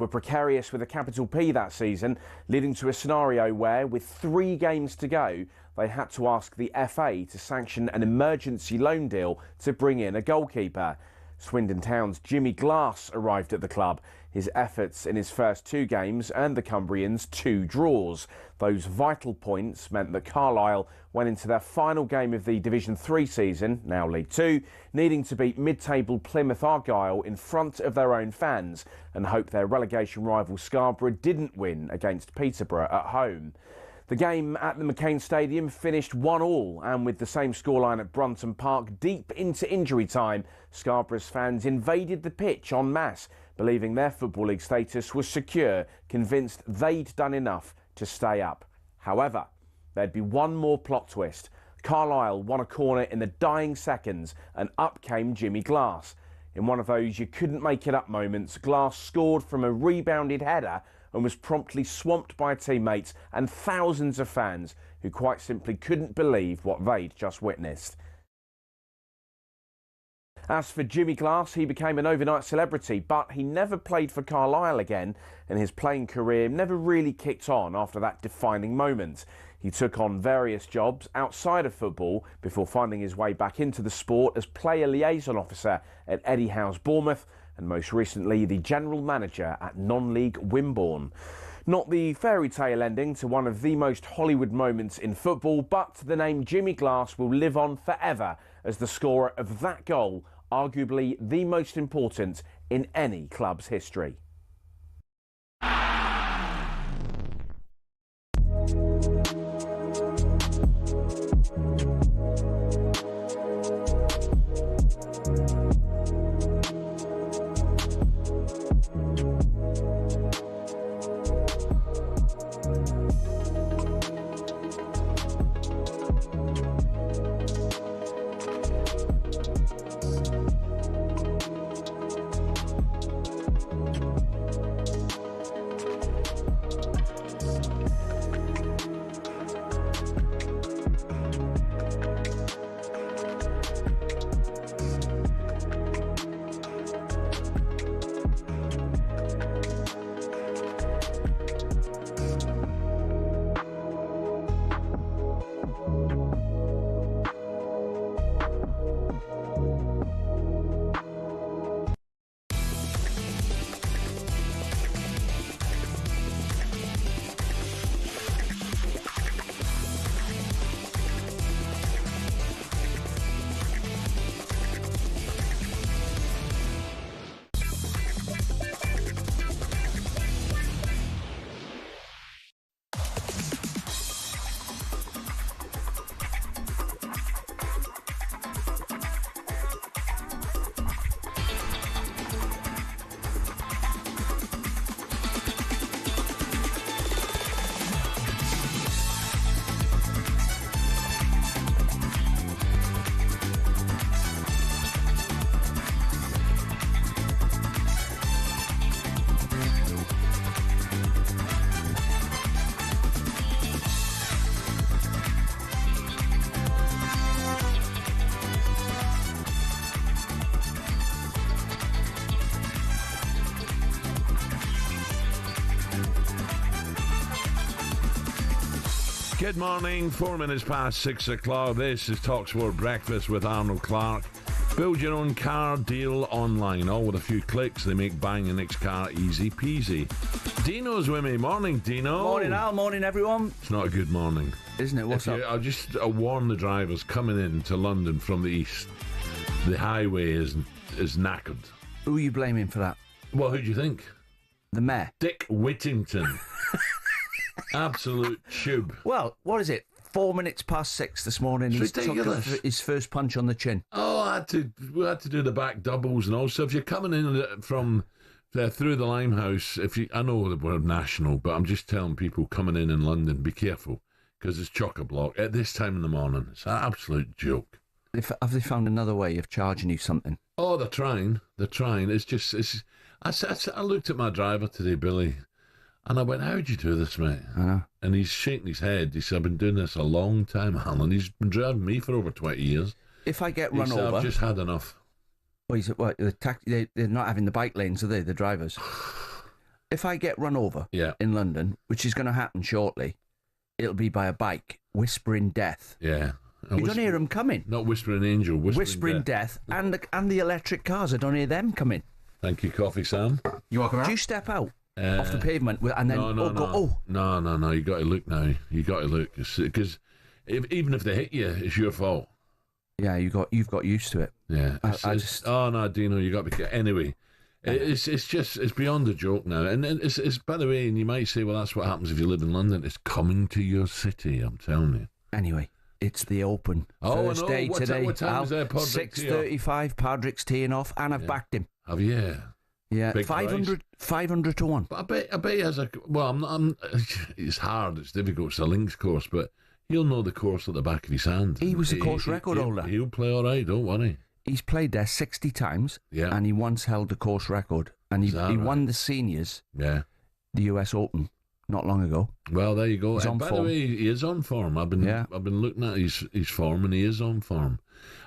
were precarious with a capital P that season, leading to a scenario where, with 3 games to go, they had to ask the FA to sanction an emergency loan deal to bring in a goalkeeper. Swindon Town's Jimmy Glass arrived at the club. His efforts in his first 2 games earned the Cumbrians 2 draws. Those vital points meant that Carlisle went into their final game of the Division 3 season, now League 2, needing to beat mid-table Plymouth Argyle in front of their own fans and hope their relegation rival Scarborough didn't win against Peterborough at home. The game at the McCain Stadium finished 1-1, and with the same scoreline at Brunton Park deep into injury time, Scarborough's fans invaded the pitch en masse, believing their Football League status was secure, convinced they'd done enough to stay up. However, there'd be one more plot twist. Carlisle won a corner in the dying seconds, and up came Jimmy Glass. In one of those you couldn't make it up moments, Glass scored from a rebounded header and was promptly swamped by teammates and thousands of fans who quite simply couldn't believe what they'd just witnessed. As for Jimmy Glass, he became an overnight celebrity, but he never played for Carlisle again, and his playing career never really kicked on after that defining moment. He took on various jobs outside of football before finding his way back into the sport as player liaison officer at Eddie Howe's Bournemouth, and most recently the general manager at non-league Wimborne. Not the fairy tale ending to one of the most Hollywood moments in football, but the name Jimmy Glass will live on forever as the scorer of that goal, arguably the most important in any club's history. Good morning, 4 minutes past 6 o'clock. This is talkSPORT Breakfast with Arnold Clark. Build your own car deal online. All with a few clicks, they make buying your next car easy peasy. Dino's with me. Morning, Dino. Morning, Al. Morning, everyone. It's not a good morning. Isn't it? What's up? I'll just warn the drivers coming in to London from the east. The highway is knackered. Who are you blaming for that? Well, who do you think? The mayor. Dick Whittington. Absolute tube. Well, what is it? 4 minutes past 6 this morning. It's ridiculous. Took his first punch on the chin. Oh, we had to do the back doubles and all. So if you're coming in from through the Limehouse, I know that we're national, but I'm just telling people coming in London, be careful, because it's chock-a-block at this time in the morning. It's an absolute joke. Have they found another way of charging you something? Oh, they're trying. I looked at my driver today, Billy, and I went, how'd you do this, mate? I know. And he's shaking his head. He said, I've been doing this a long time, Alan. He's been driving me for over 20 years. If I get run over... I've just had enough. Well, they're not having the bike lanes, are they, the drivers? if I get run over Yeah. in London, which is going to happen shortly, it'll be by a bike, whispering death. Yeah. You don't hear them coming. Not Whispering Angel, Whispering death. And the electric cars, I don't hear them coming. Thank you, Coffee Sam. You welcome. Do you step out off the pavement and then No, you got to look now. You got to look because even if they hit you, it's your fault. Yeah, you've got used to it. Yeah, I no, Dino, you got to be careful. Anyway. It's beyond a joke now, and it's by the way, and you might say, well, that's what happens if you live in London. It's coming to your city, I'm telling you. Anyway, it's the Open. First day today. What time is there, 6:35. Padraig's teeing off, and I've backed him. Have you? Yeah, Big 500 to 1. But I bet he has a. Well, it's hard. It's difficult. It's a links course, but he'll know the course at the back of his hand. He was the course record holder. He'll play all right. Don't worry. He's played there 60 times, yeah, and he once held the course record. And he won the seniors, the US Open, not long ago. Well, there you go. He's on by form. the way, he is on form. I've been looking at his form, and he is on form.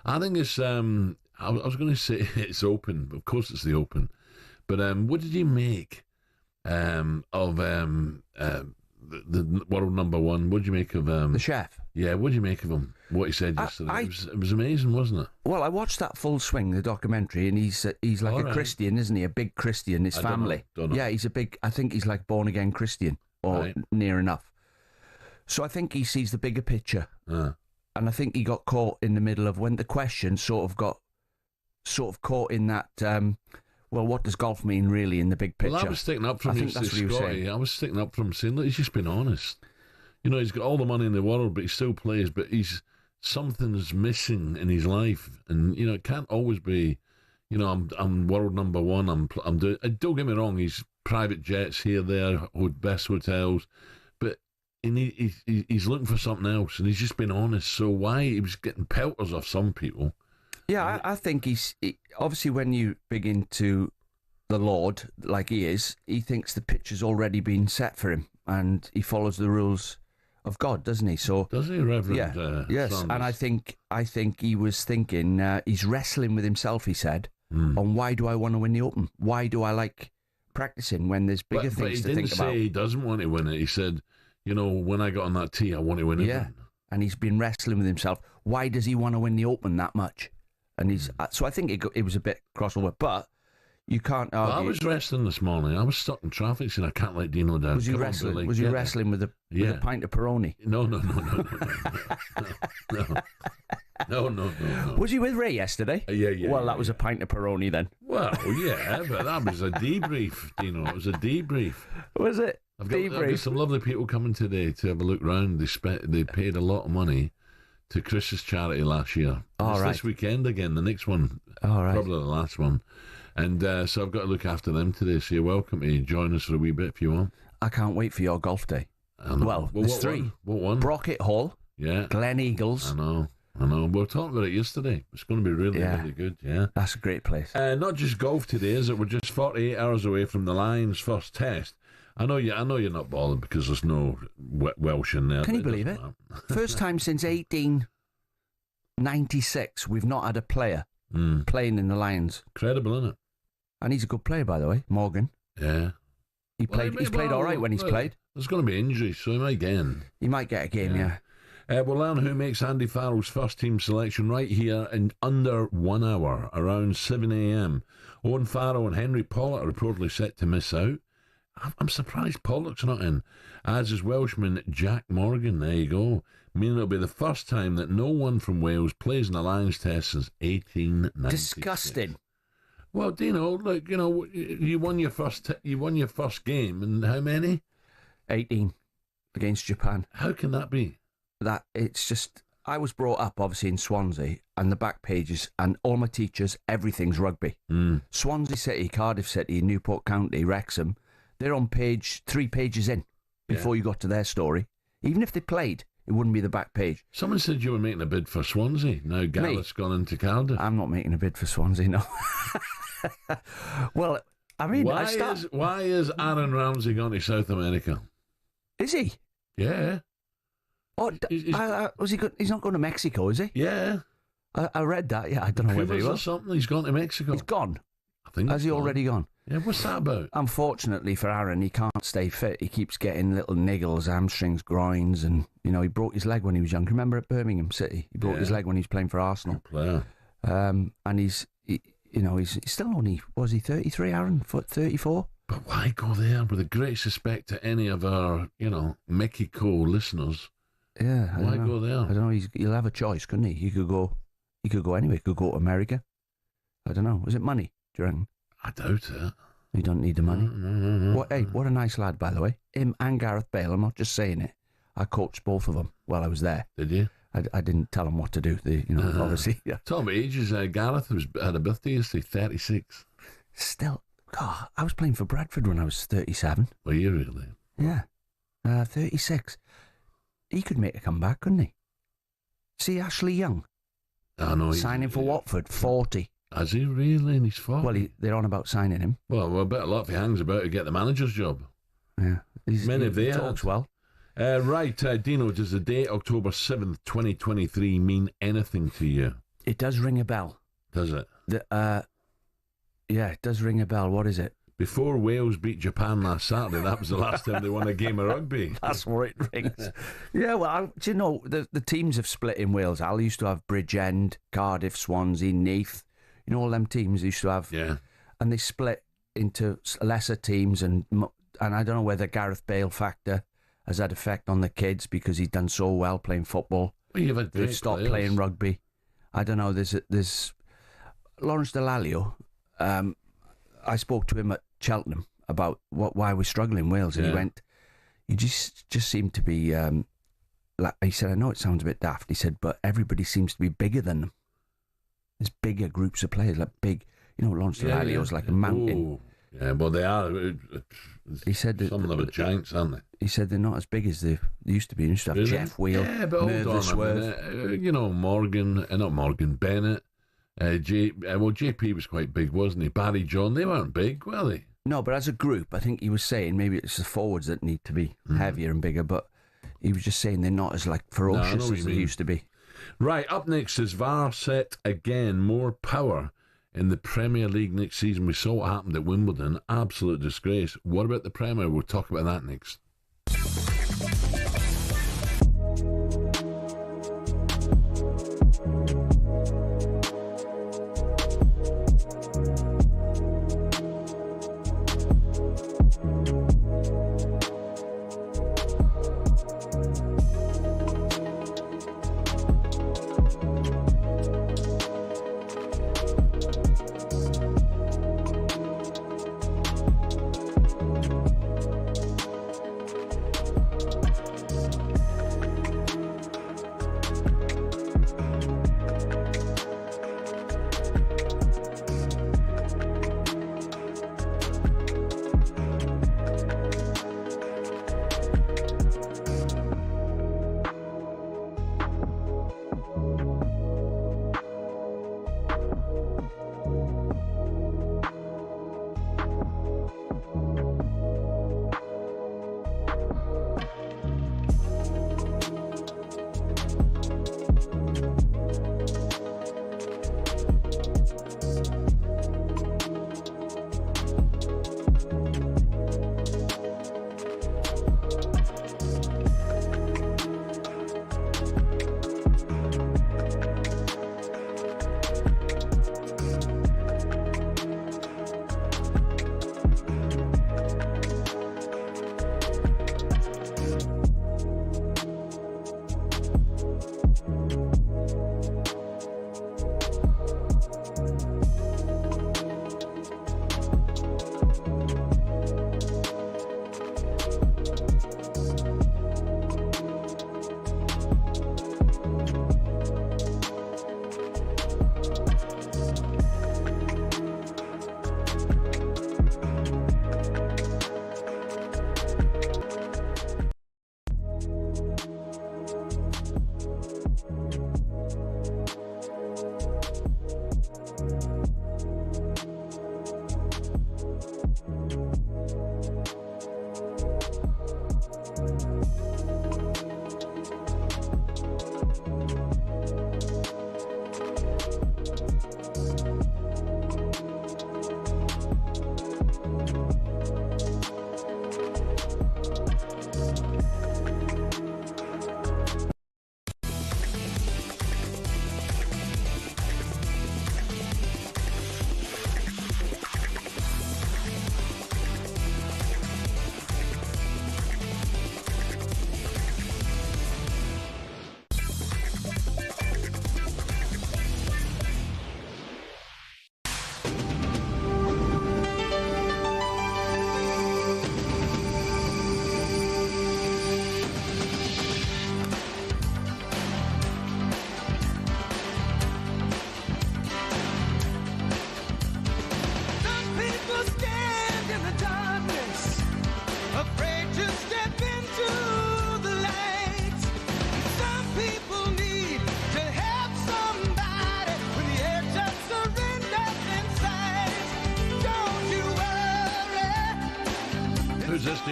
I think it's. I was going to say it's Open. Of course, it's the Open. But what did you make of the world number one? What did you make of the chef? Yeah, what did you make of him? What he said yesterday? It was amazing, wasn't it? Well, I watched that full swing, the documentary, and he's like a Christian, isn't he? A big Christian. His family. Don't know. Yeah, he's a big. I think he's like born again Christian or near enough. So I think he sees the bigger picture, and I think he got caught in the middle of when the question sort of caught in that. Well, what does golf mean really in the big picture? Well, I was sticking up from him, Scotty. I was sticking up from him saying, look, he's just been honest. You know, he's got all the money in the world, but he still plays. But something's missing in his life, and you know, it can't always be. You know, I'm world number one. I'm doing. Don't get me wrong. He's private jets here, there, best hotels, but he's looking for something else, and he's just been honest. So why he was getting pelters off some people? Yeah, I think obviously when you begin to the Lord like he is, he thinks the picture's already been set for him, and he follows the rules of God, doesn't he? So does he, Reverend? Yeah, yes. Saunders? And I think he was thinking he's wrestling with himself. He said, on why do I want to win the Open? Why do I like practicing when there's bigger things to think about? But he didn't say he doesn't want to win it. He said, you know, when I got on that tee, I want to win it. Yeah, and he's been wrestling with himself. Why does he want to win the Open that much? And so I think it was a bit crossover, but you can't argue. Well, I was wrestling this morning. I was stuck in traffic, saying I can't let Dino down. Was you wrestling? Was you wrestling with a pint of Peroni? No. Was you with Ray yesterday? Yeah. Well, that was a pint of Peroni then. Well, yeah, but that was a debrief, Dino. It was a debrief. Was it? I've got some lovely people coming today to have a look round. They paid a lot of money to Chris's charity last year. This weekend again, the next one, probably the last one. And so I've got to look after them today. So you're welcome to join us for a wee bit if you want. I can't wait for your golf day. Well, there's three. What one? Brockett Hall. Yeah. Glen Eagles. I know. We were talking about it yesterday. It's going to be really good. Yeah. That's a great place. Not just golf today, is it? We're just 48 hours away from the Lions' first test. I know you're not bothered because there's no Welsh in there. Can you believe it? First time since 1896 we've not had a player playing in the Lions. Incredible, isn't it? And he's a good player, by the way, Morgan. Yeah. He's played all right when he's played. There's going to be injuries, so he might get in. He might get a game, yeah. We'll learn who makes Andy Farrell's first team selection right here in under 1 hour, around 7 a.m. Owen Farrell and Henry Pollock are reportedly set to miss out. I'm surprised Pollock's not in, as is Welshman Jack Morgan. There you go. Meaning it'll be the first time that no one from Wales plays in a Lions test since 1896. Disgusting. Well, Dino, look, you know, you won your first game, and how many? 18 against Japan. How can that be? That it's just. I was brought up obviously in Swansea, and the back pages and all my teachers, everything's rugby. Swansea City, Cardiff City, Newport County, Wrexham. They're on 3 pages in before you got to their story. Even if they played, it wouldn't be the back page. Someone said you were making a bid for Swansea. Now Gareth's gone into Cardiff. I'm not making a bid for Swansea, no. Well, I mean, why is Aaron Ramsey gone to South America? Is he? Yeah. Oh, was he? He's not going to Mexico, is he? Yeah. I read that. Yeah, I don't know whether he was. Or something. He's gone to Mexico. He's gone. I think. Has he already gone? Yeah, what's that about? Unfortunately for Aaron, he can't stay fit. He keeps getting little niggles, hamstrings, groins, and he broke his leg when he was young. Remember at Birmingham City, he broke his leg when he was playing for Arsenal. Player. And he's still only, was he 33, Aaron? 34? But why go there? With the greatest respect to any of our, Mickey Cole listeners. Yeah, why go there? I don't know. He'll have a choice, couldn't he? He could go anywhere. He could go to America. I don't know. Was it money? Do you reckon? I doubt it. You don't need the money. No. What a nice lad, by the way. Him and Gareth Bale. I'm not just saying it. I coached both of them while I was there. Did you? I didn't tell them what to do. Obviously. Yeah. Tell me ages. Gareth had a birthday yesterday, 36. Still, God, I was playing for Bradford when I was 37. Were you really? Yeah. 36. He could make a comeback, couldn't he? See Ashley Young? I know. Signing for Watford, 40. Has he really? And he's 40? Well, they're on about signing him. Well, a bit of luck if he hangs about to get the manager's job. Yeah. He talks well. Right, Dino, does the date October 7th, 2023 mean anything to you? It does ring a bell. Does it? Yeah, it does ring a bell. What is it? Before Wales beat Japan last Saturday, that was the last time they won a game of rugby. That's what it rings. Yeah, well, do you know, the teams have split in Wales. Al used to have Bridgend, Cardiff, Swansea, Neath. All them teams used to have. Yeah. And they split into lesser teams, and I don't know whether Gareth Bale factor has had effect on the kids because he's done so well playing football. Well, you've had they've stopped playing rugby. I don't know. There's Lawrence Delalio. I spoke to him at Cheltenham about why we're struggling in Wales, and he went, "You just seem to be." Like he said, I know it sounds a bit daft. He said, but everybody seems to be bigger than them. There's bigger groups of players, like big. Lawrence Delalio's like a mountain. Ooh. Yeah, well, they are. He said some of them are giants, aren't they? He said they're not as big as they used to be. They used to have really? Jeff Wheel, yeah, but hold on Morgan, not Morgan Bennett. JP was quite big, wasn't he? Barry John, they weren't big, were they? No, but as a group, I think he was saying maybe it's the forwards that need to be heavier and bigger. But he was just saying they're not as ferocious as they used to be. Right, up next is VAR set again, more power in the Premier League next season. We saw what happened at Wimbledon, absolute disgrace. What about the Premier? We'll talk about that next.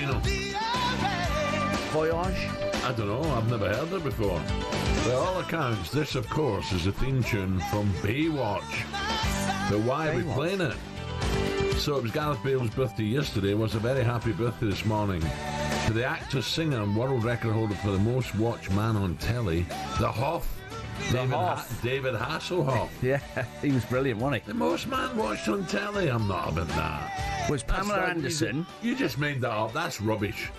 Dino? Voyage. I don't know. I've never heard it before. By all accounts, this, of course, is a theme tune from Baywatch. But why are we playing it? So it was Gareth Bale's birthday yesterday. It was a very happy birthday this morning to the actor, singer, and world record holder for the most watched man on telly, the Hoff. David Hasselhoff. Yeah, he was brilliant, wasn't he? The most man watched on telly. I'm not about that. Was Pamela Anderson. You just made that up. That's rubbish.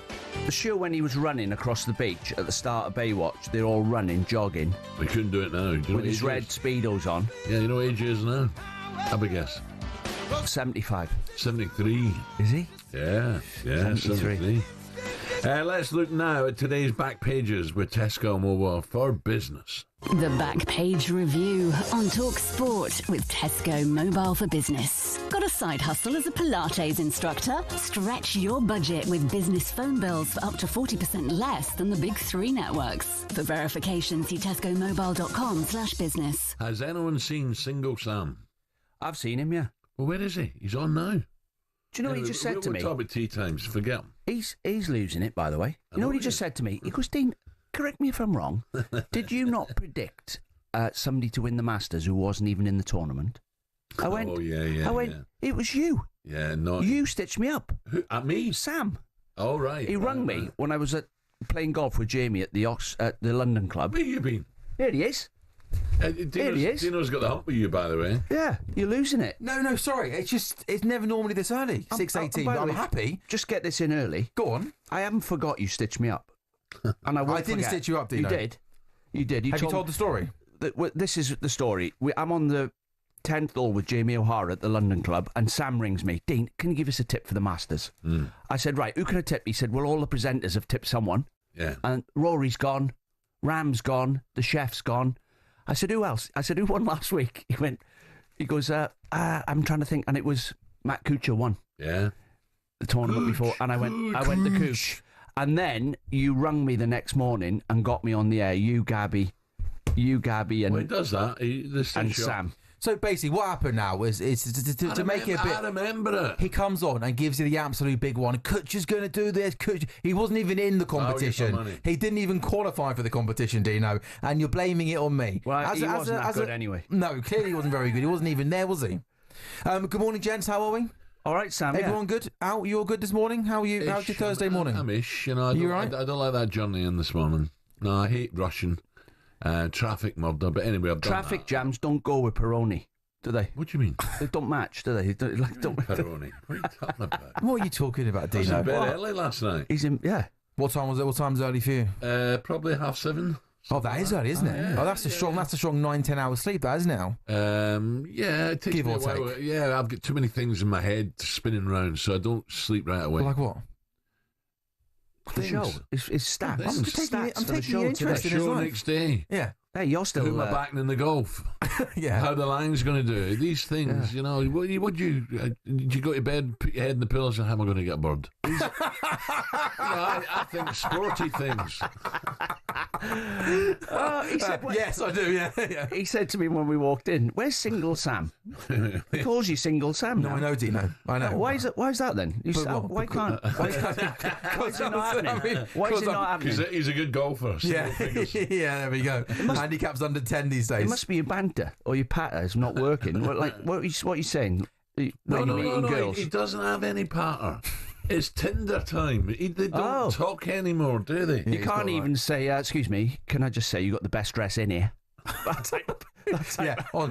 The show when he was running across the beach at the start of Baywatch, they're all running, jogging. We couldn't do it now. Do you know with his red Speedos on. Yeah, you know what age he is now? Have a guess. 75. 73. Is he? Yeah, 73. Let's look now at today's back pages with Tesco Mobile for Business. The Back Page Review on talkSPORT with Tesco Mobile for Business. Got a side hustle as a Pilates instructor? Stretch your budget with business phone bills for up to 40% less than the big three networks. For verification, see tescomobile.com/business. Has anyone seen Single Sam? I've seen him, yeah. Well, where is he? He's on now. Do you know what he just said to me? We'll talk about tea times. Forget him. He's losing it, by the way. You know what he just said to me? He goes, Dean, correct me if I'm wrong. Did you not predict somebody to win the Masters who wasn't even in the tournament? I went, it was you. Yeah, no. You stitched me up. Who? At me? Sam. Oh, right. He rang me when I was playing golf with Jamie at the London club. Where you been? Here he is. Here he is. Dino's got the hump with you, by the way. Yeah, you're losing it. No, sorry. It's never normally this early. 6:18. But I'm happy. Just get this in early. Go on. I haven't forgot you stitched me up. And I didn't stitch you up, Dino. You did. Have you told the story? This is the story. I'm on the 10th hole with Jamie O'Hara at the London club, and Sam rings me. Dean, can you give us a tip for the Masters? I said, right, who can I tip? He said, well, all the presenters have tipped someone. Yeah. And Rory's gone, Ram's gone, the chef's gone. I said, who else? I said, who won last week? He goes, I'm trying to think. And it was Matt Kuchar won. Yeah. The tournament before. And I went the Cooch. And then you rung me the next morning and got me on the air. You, Gabby, and... Well, he does that. And Sam. So basically, what happened now is to make it a bit. I remember it. He comes on and gives you the absolute big one. Kutcher's going to do this. He wasn't even in the competition. He didn't even qualify for the competition, Dino. And you're blaming it on me. Well, he wasn't that good anyway. No, clearly he wasn't very good. He wasn't even there, was he? Good morning, gents. How are we? All right, Sam. Everyone good? Al, you all good this morning? How's your Thursday morning? I'm ish. You know, I don't like that journey in this morning. No, I hate rushing. Traffic murder. But anyway, I've done Traffic jams don't go with Peroni, do they? What do you mean? They don't match, do they? Peroni. What are you talking about? What are you talking about, Dino? I was in bed early last night. He's in, yeah. What time was it? What time's early for you? Probably 7:30. Oh, that is early, isn't it? Yeah, that's a strong 9-10 hours sleep, that isn't it, Al? Yeah, it takes Give me or a while. take. Yeah, I've got too many things in my head spinning round, so I don't sleep right away. Like what? The show. It's stats. I'm taking an interest in his show life. next day. Yeah. Hey, you're still... Who am I backing in the golf? Yeah. How the line's going to do. These things, you know. Did you go to bed, put your head in the pillow and say, how am I going to get a bird? I think sporty things. He said, yes, I do, yeah. He said to me when we walked in, where's Single Sam? He calls you Single Sam now. No, I know, Dino. I know. Why is that then? Why is it not happening? Why is it not happening? Because he's a good golfer. Yeah, yeah, there we go. Handicap's under 10 these days. It must be your banter or your patter is not working. What are you saying? No, he doesn't have any patter. It's Tinder time. They don't talk anymore, do they? You can't even say, excuse me, can I just say you got the best dress in here? On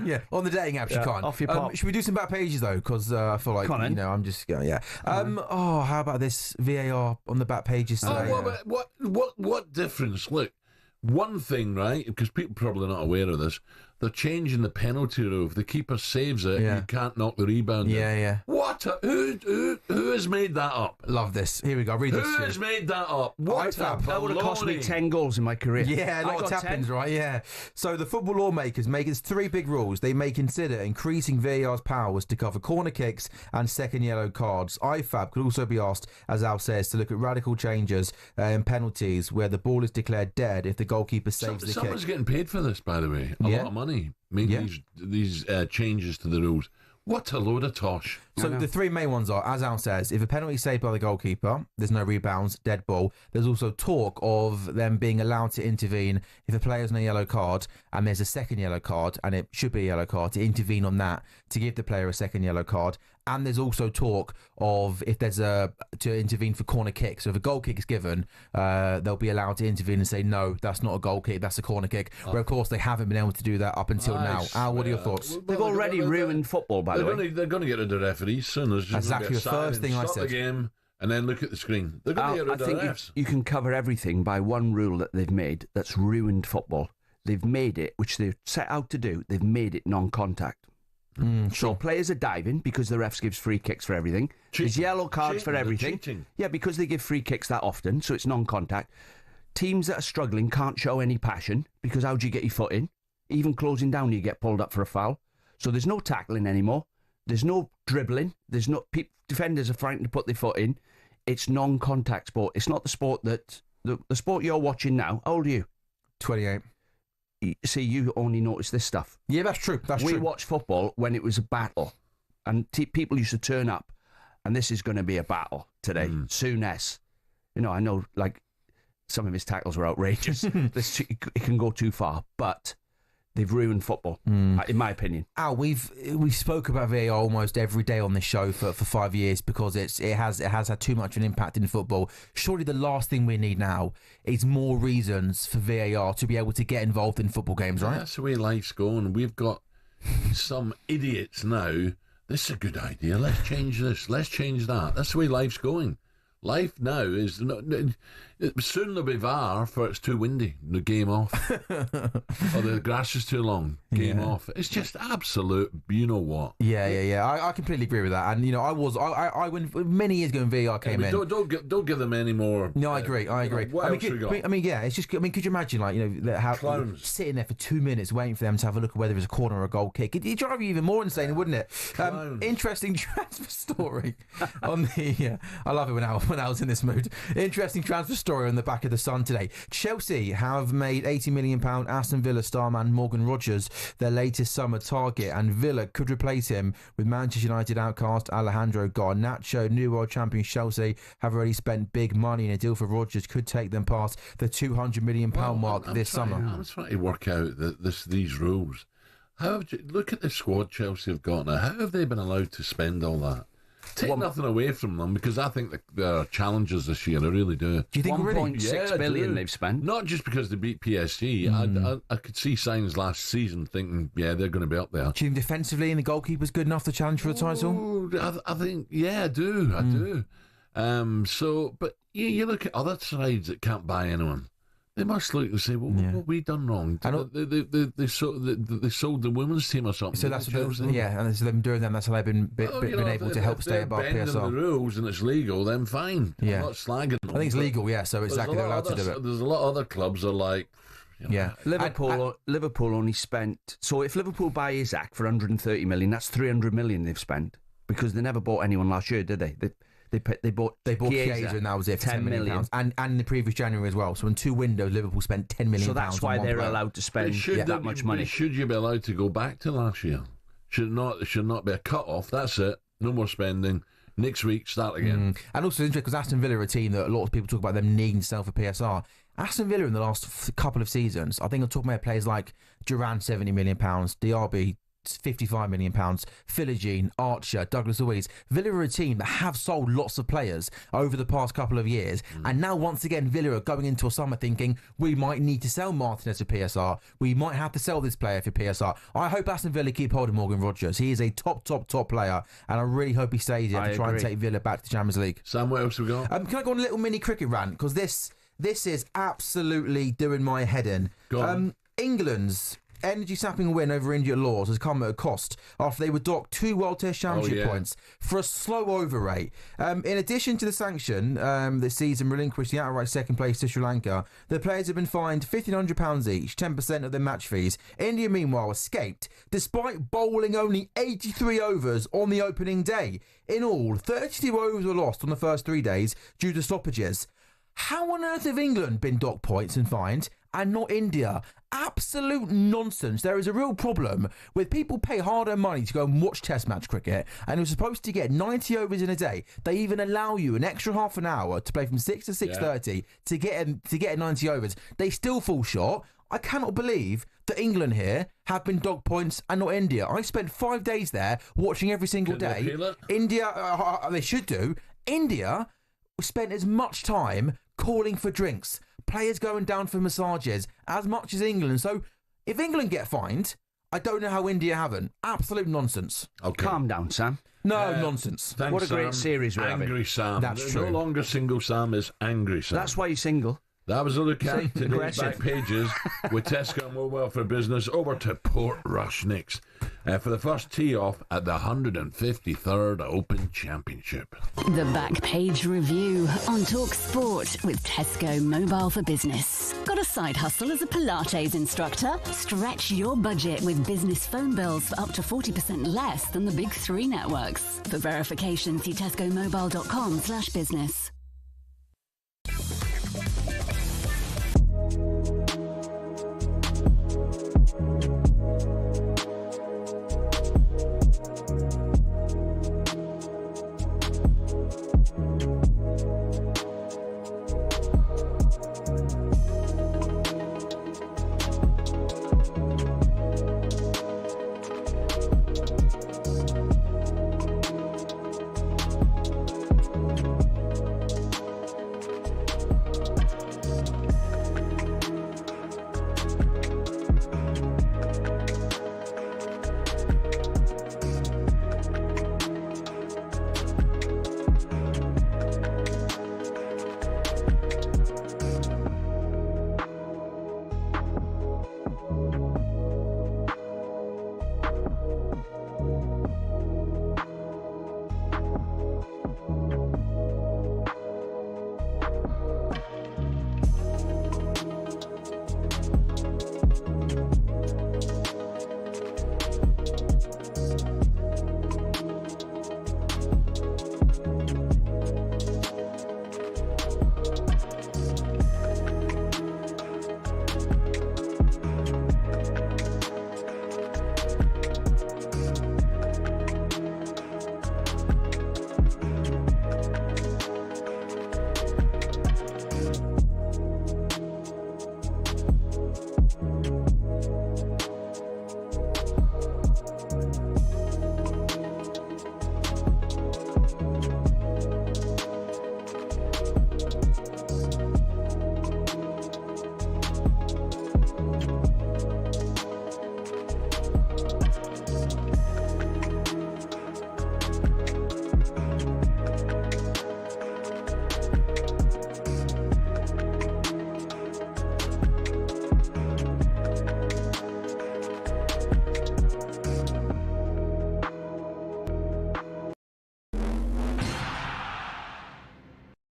the dating apps you can't. Off your pop. Should we do some back pages though? Because I feel like I'm just going. Yeah. How about this VAR on the back pages today? What difference? Look, one thing, right? Because people are probably not aware of this. They're changing the penalty rule. If the keeper saves it, you can't knock the rebound in. Yeah. What? Who has made that up? Love this. Here we go. Read this. Who has made that up? What? That would have cost me 10 goals in my career. Yeah, a lot of tap-ins, right? Yeah. So the football lawmakers make three big rules. They may consider increasing VAR's powers to cover corner kicks and second yellow cards. IFAB could also be asked, as Al says, to look at radical changes in penalties where the ball is declared dead if the goalkeeper saves the kick. Someone's getting paid for this, by the way. A lot of money. These changes to the rules. What a load of tosh. So the three main ones are, as Al says, if a penalty is saved by the goalkeeper, there's no rebounds, dead ball. There's also talk of them being allowed to intervene if a player's on a yellow card and there's a second yellow card, and it should be a yellow card, to intervene on that to give the player a second yellow card. And there's also talk of if there's to intervene for corner kicks. So if a goal kick is given, they'll be allowed to intervene and say, no, that's not a goal kick, that's a corner kick. Where, of course, they haven't been able to do that up until now. Al, what are your thoughts? They've already ruined football, by the way. They're going to get rid of referees soon. There's just Exactly the first thing I said. Stop the game and then look at the screen. They're going to get rid of I think refs. you can cover everything by one rule that they've made that's ruined football. They've made it, which they've set out to do, they've made it non-contact. So players are diving because the refs gives free kicks for everything. There's yellow cards for everything. Yeah, because they give free kicks that often, so it's non-contact. Teams that are struggling can't show any passion because how do you get your foot in? Even closing down, you get pulled up for a foul. So there's no tackling anymore. There's no dribbling. There's no defenders are frightened to put their foot in. It's non-contact sport. It's not the sport that the sport you're watching now. How old are you? 28. See, you only notice this stuff. Yeah, that's true. We watched football when it was a battle, and people used to turn up, and this is going to be a battle today. Soon as, I know, like some of his tackles were outrageous. It can go too far, but they've ruined football, in my opinion. Al, we've spoke about VAR almost every day on this show for 5 years because it has had too much of an impact in football. Surely the last thing we need now is more reasons for VAR to be able to get involved in football games, right? That's the way life's going. We've got some idiots now. This is a good idea. Let's change this. Let's change that. That's the way life's going. Life now is soon there'll be VAR for it's too windy. The game off, or the grass is too long. Game off. It's just absolute. You know what? Yeah. I completely agree with that. And I when many years ago when VAR came in. Don't give them any more. No, I agree. What else we got? It's just. Could you imagine how Clowns sitting there for 2 minutes waiting for them to have a look at whether it's a corner or a goal kick? It'd drive you even more insane, wouldn't it? Interesting transfer story on the. I love it when I was in this mood. Interesting transfer story on the back of the Sun today. Chelsea have made £80 million Aston Villa starman Morgan Rogers their latest summer target, and Villa could replace him with Manchester United outcast Alejandro Garnacho. New world champion Chelsea have already spent big money, and a deal for Rogers could take them past the £200 million mark this summer. I'm trying to work out these rules. Look at the squad Chelsea have got now. How have they been allowed to spend all that? Take nothing away from them, because I think there are challenges this year. I really do. Do you think 1.6 billion they've spent? Not just because they beat PSG. I could see signs last season thinking, they're going to be up there. Do you think defensively and the goalkeeper's good enough to challenge for the title? I think, I do. I do. But you look at other sides that can't buy anyone. They must look and say, what have we done wrong? They sold the women's team or something. So that's and so they've been doing them. That's how they've been able to help stay above PSR. If they're the rules and it's legal, then fine. Yeah. I'm not slagging them. I think it's legal, so exactly they're allowed to do it. There's a lot of other clubs that are like... Liverpool only spent... So if Liverpool buy Isaac for 130 million, that's 300 million they've spent, because they never bought anyone last year, did they? They bought Chiesa, and that was it for £10 million. And in the previous January as well. So in 2 windows, Liverpool spent £10 million. So that's why they're allowed to spend that much money. Should you be allowed to go back to last year? Should not be a cut-off. That's it. No more spending. Next week, start again. And also interesting because Aston Villa are a team that a lot of people talk about them needing to sell for PSR. Aston Villa in the last couple of seasons, I think I'm talking about players like Duran, £70 million, Diaby, £55 million, Philogene, Archer, Douglas Luiz. Villa are a team that have sold lots of players over the past couple of years, and now once again Villa are going into a summer thinking we might need to sell Martinez for PSR, we might have to sell this player for PSR. I hope Aston Villa keep hold of Morgan Rogers. He is a top player, and I really hope he stays here to try and take Villa back to the Champions League. Sam, what else we got? Can I go on a little mini cricket rant, because this is absolutely doing my head in. Go on. England's energy-sapping win over India Laws has come at a cost after they were docked 2 World Test Championship points for a slow over rate. In addition to the sanction this season relinquished the outright second place to Sri Lanka, the players have been fined £1,500 each, 10% of their match fees. India, meanwhile, escaped despite bowling only 83 overs on the opening day. In all, 32 overs were lost on the first 3 days due to stoppages. How on earth have England been docked points and fined and not India? Absolute nonsense. There is a real problem with people pay hard-earned money to go and watch Test match cricket, and you're supposed to get 90 overs in a day. They even allow you an extra half an hour to play from 6 to 6:30 to get 90 overs. They still fall short. I cannot believe that England here have been docked points and not India. I spent 5 days there watching every single day. They feel it? India, they should do. India spent as much time calling for drinks, players going down for massages, as much as England. So if England get fined, I don't know how India haven't. Absolute nonsense. Okay. Calm down, Sam. No, nonsense. Thanks, What a great Sam. series we're having. Angry Sam. That's There's true. No longer single Sam, is Angry Sam. That's why you're single. That was a look at today's Aggressive. back pages with Tesco Mobile for Business. Over to Port Rush next for the first tee-off at the 153rd Open Championship. The Back Page Review on talkSPORT with Tesco Mobile for Business. Got a side hustle as a Pilates instructor? Stretch your budget with business phone bills for up to 40% less than the big three networks. For verification, see tescomobile.com/business.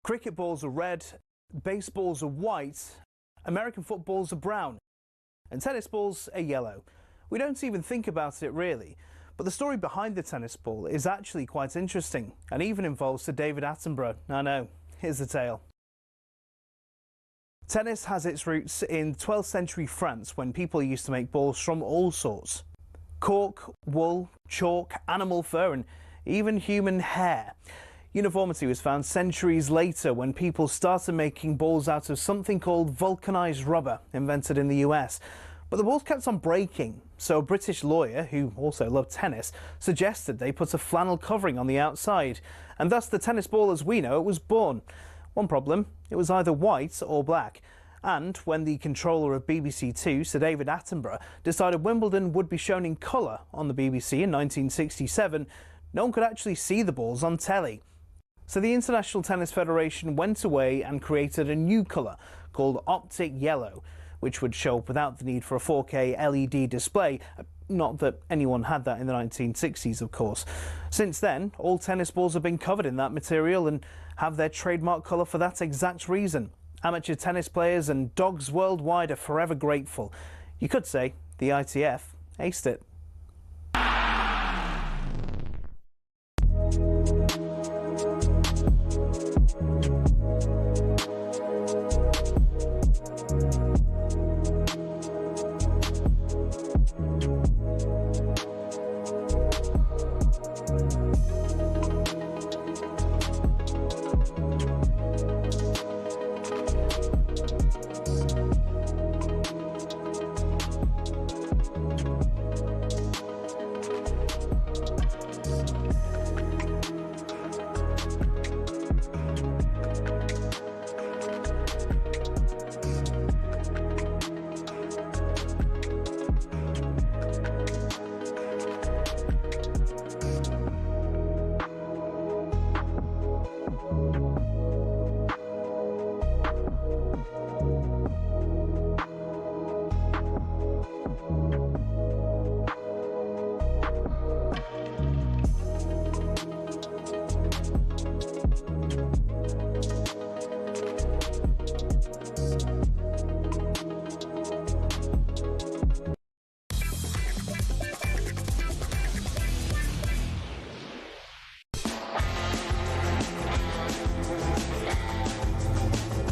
Cricket balls are red, baseballs are white, American footballs are brown, and tennis balls are yellow. We don't even think about it really, but the story behind the tennis ball is actually quite interesting and even involves Sir David Attenborough. I know, here's the tale. Tennis has its roots in 12th century France when people used to make balls from all sorts. Cork, wool, chalk, animal fur and even human hair. Uniformity was found centuries later when people started making balls out of something called vulcanized rubber, invented in the US. But the balls kept on breaking, so a British lawyer, who also loved tennis, suggested they put a flannel covering on the outside, and thus the tennis ball as we know it was born. One problem, it was either white or black. And when the controller of BBC Two, Sir David Attenborough, decided Wimbledon would be shown in colour on the BBC in 1967, no one could actually see the balls on telly. So the International Tennis Federation went away and created a new colour called optic yellow, which would show up without the need for a 4K LED display. Not that anyone had that in the 1960s, of course. Since then, all tennis balls have been covered in that material and have their trademark colour for that exact reason. Amateur tennis players and dogs worldwide are forever grateful. You could say the ITF aced it.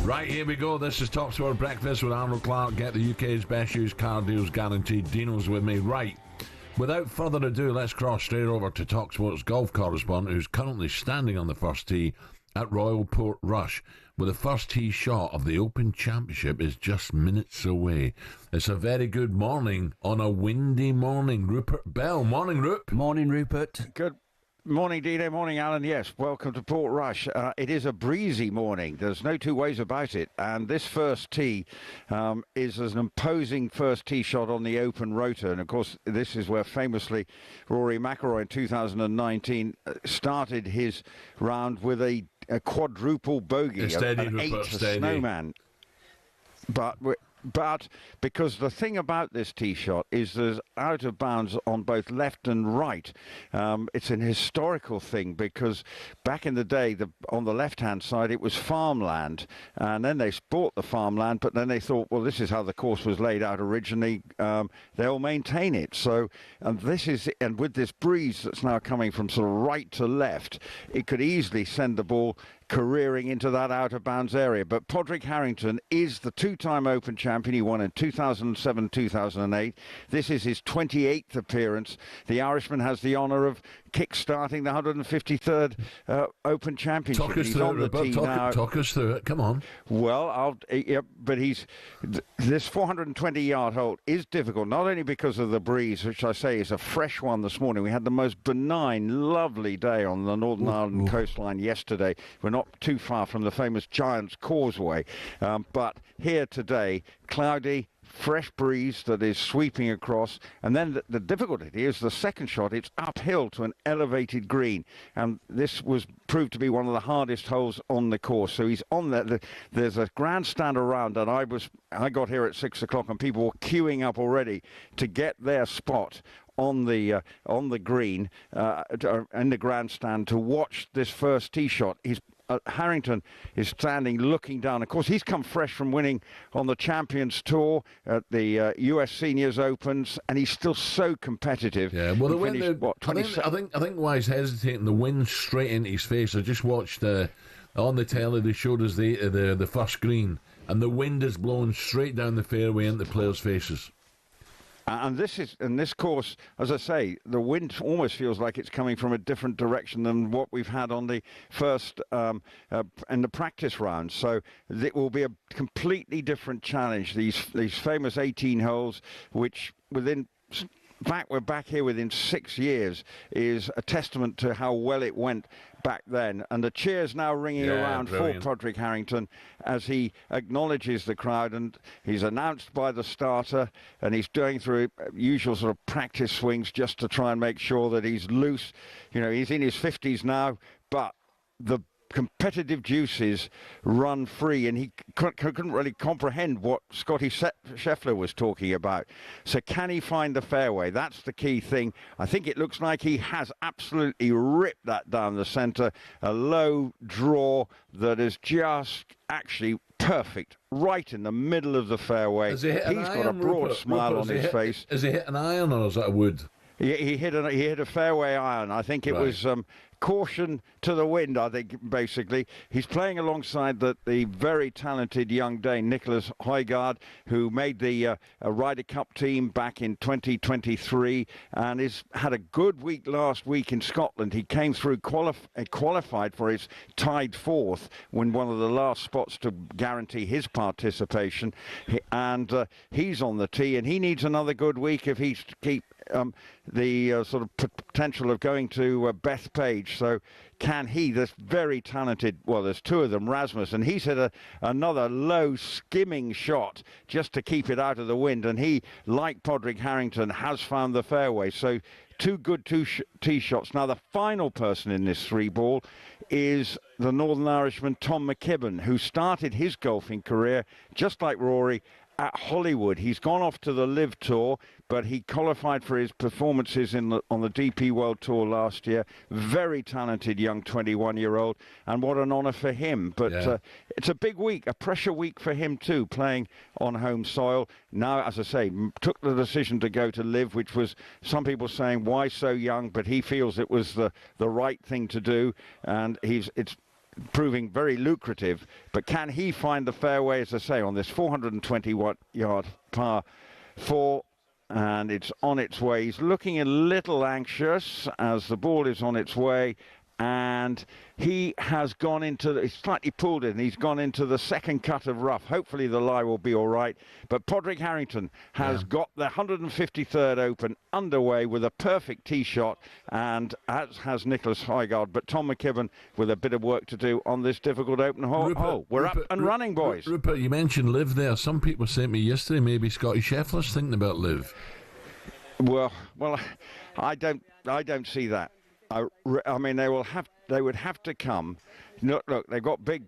Right, here we go. This is talkSPORT Breakfast with Arnold Clark. Get the UK's best used car deals guaranteed. Dino's with me. Right. Without further ado, let's cross straight over to talkSPORT's golf correspondent, who's currently standing on the first tee at Royal Portrush, where the first tee shot of the Open Championship is just minutes away. It's a very good morning on a windy morning. Rupert Bell. Morning, Rup. Morning, Rupert. Good morning, Dino. Morning, Alan. Yes, welcome to Portrush. It is a breezy morning. There's no two ways about it. And this first tee is an imposing first tee shot on the open rotor. And, of course, this is where famously Rory McIlroy in 2019 started his round with a quadruple bogey, an 8 snowman. But because the thing about this tee shot is there's out of bounds on both left and right. It's an historical thing because back in the day, on the left-hand side, it was farmland. And then they bought the farmland, but then they thought, well, this is how the course was laid out originally. They'll maintain it. So and with this breeze that's now coming from sort of right to left, it could easily send the ball careering into that out-of-bounds area. But Padraig Harrington is the two-time Open champion. He won in 2007, 2008. This is his 28th appearance. The Irishman has the honour of kick-starting the 153rd Open Championship. Talk us through it, talk us through it. Come on. Well, but this 420-yard hole is difficult, not only because of the breeze, which I say is a fresh one this morning. We had the most benign, lovely day on the Northern Ireland coastline yesterday. We're not too far from the famous Giant's Causeway. But here today, cloudy, fresh breeze that is sweeping across, and then the difficulty is the second shot. It's uphill to an elevated green, and this was proved to be one of the hardest holes on the course. So he's on there. There's a grandstand around, and I got here at 6 o'clock, and people were queuing up already to get their spot on the green in the grandstand to watch this first tee shot. Harrington is standing looking down. Of course, he's come fresh from winning on the Champions Tour at the US Seniors Opens, and he's still so competitive. Yeah, well, the wind. I think why he's hesitating, the wind straight into his face. I just watched on the telly. They showed us the first green, and the wind is blowing straight down the fairway into the players' faces. And this course, as I say, the wind almost feels like it's coming from a different direction than what we've had on the first and the practice round. So it will be a completely different challenge. These famous 18 holes, which we're back here within 6 years, is a testament to how well it went back then. And the cheers now ringing around brilliant. For Padraig Harrington as he acknowledges the crowd, and he's announced by the starter, and he's doing through usual sort of practice swings just to try and make sure that he's loose. You know, he's in his 50s now, but the competitive juices run free, and he couldn't really comprehend what Scotty Scheffler was talking about. So can he find the fairway? That's the key thing. I think it looks like he has absolutely ripped that down the centre. A low draw that is just actually perfect, right in the middle of the fairway. He's got a broad smile on his face. Is he hit an iron or is that a wood? He hit a fairway iron. I think it was caution to the wind, I think, basically. He's playing alongside the very talented young Dane, Nicholas Højgaard, who made the Ryder Cup team back in 2023 and has had a good week last week in Scotland. He came through, qualified for his tied fourth, when one of the last spots to guarantee his participation. And he's on the tee, and he needs another good week if he's to keep the sort of potential of going to Bethpage. So can he, this very talented, well, there's two of them, Rasmus, and he's hit another low skimming shot just to keep it out of the wind, and he, like Padraig Harrington, has found the fairway. So two good tee shots. Now the final person in this three ball is the Northern Irishman Tom McKibben, who started his golfing career just like Rory at Hollywood. He's gone off to the Live Tour, but he qualified for his performances on the DP World Tour last year. Very talented young 21-year-old, and what an honour for him. But it's a big week, a pressure week for him too, playing on home soil. Now, as I say, took the decision to go to Live, which was some people saying, why so young? But he feels it was the right thing to do, and it's proving very lucrative. But can he find the fairway, as I say, on this 420-yard par 4? And it's on its way. He's looking a little anxious as the ball is on its way. And he has gone into, he's slightly pulled it, and he's gone into the second cut of rough. Hopefully the lie will be all right. But Podrick Harrington has got the 153rd Open underway with a perfect tee shot, and as has Nicholas Højgaard. But Tom McKibben with a bit of work to do on this difficult open hole. We're up and running, boys. Rupert, you mentioned Liv there. Some people sent me yesterday, maybe Scotty Scheffler's thinking about Liv. Well, I don't see that. I mean, they would have to come. Look, they've got big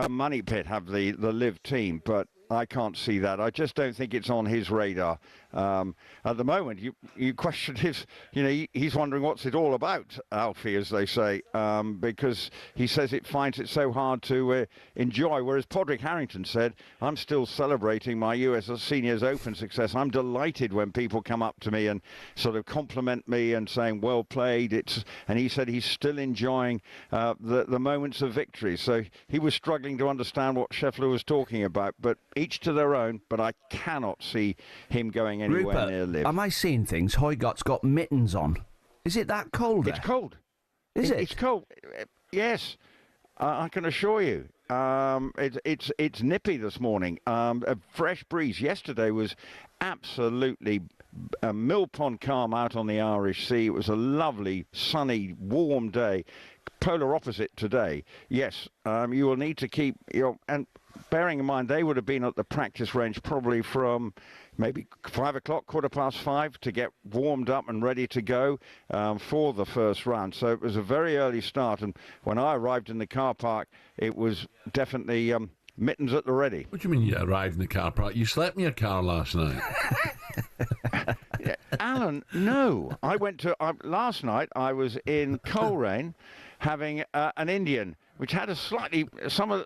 money pit, have the Liv team, but I can't see that. I just don't think it's on his radar. At the moment, you question his, he's wondering what's it all about, Alfie, as they say, because he says it finds it so hard to enjoy, whereas Podrick Harrington said, I'm still celebrating my US Seniors Open success. I'm delighted when people come up to me and sort of compliment me and saying, well played. And he said he's still enjoying the moments of victory. So he was struggling to understand what Scheffler was talking about, but each to their own, but I cannot see him going anywhere Rupert, near Liv. am I seeing things? Højgaard's got mittens on. Is it that cold there? It's cold. Is it? It's cold. Yes, I can assure you. It's nippy this morning. A fresh breeze. Yesterday was absolutely a mill pond calm out on the Irish Sea. It was a lovely, sunny, warm day. Polar opposite today. Yes, you will need to keep and bearing in mind they would have been at the practice range probably from maybe 5 o'clock, 5:15 to get warmed up and ready to go for the first round. So it was a very early start, and when I arrived in the car park, it was definitely mittens at the ready. What do you mean you arrived in the car park? You slept in your car last night. Yeah, Alan, no. I went to last night. I was in Coleraine having an Indian, which had a slightly some of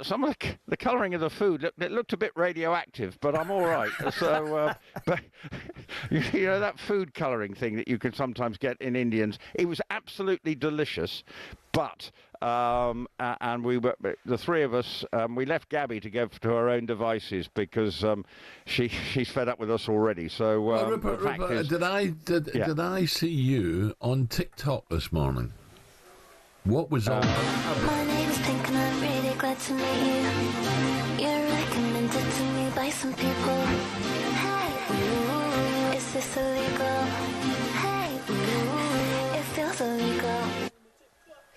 the colouring of the food. It looked a bit radioactive, but I'm all right. So, but that food colouring thing that you can sometimes get in Indians, it was absolutely delicious. But and we were the three of us. We left Gabby to go to her own devices because she's fed up with us already. So, Rupert, did I see you on TikTok this morning? What was on? My name's Pink and I'm really glad to meet you. You're recommended to me by some people. Hey, ooh, is this illegal? Hey, ooh, it feels illegal.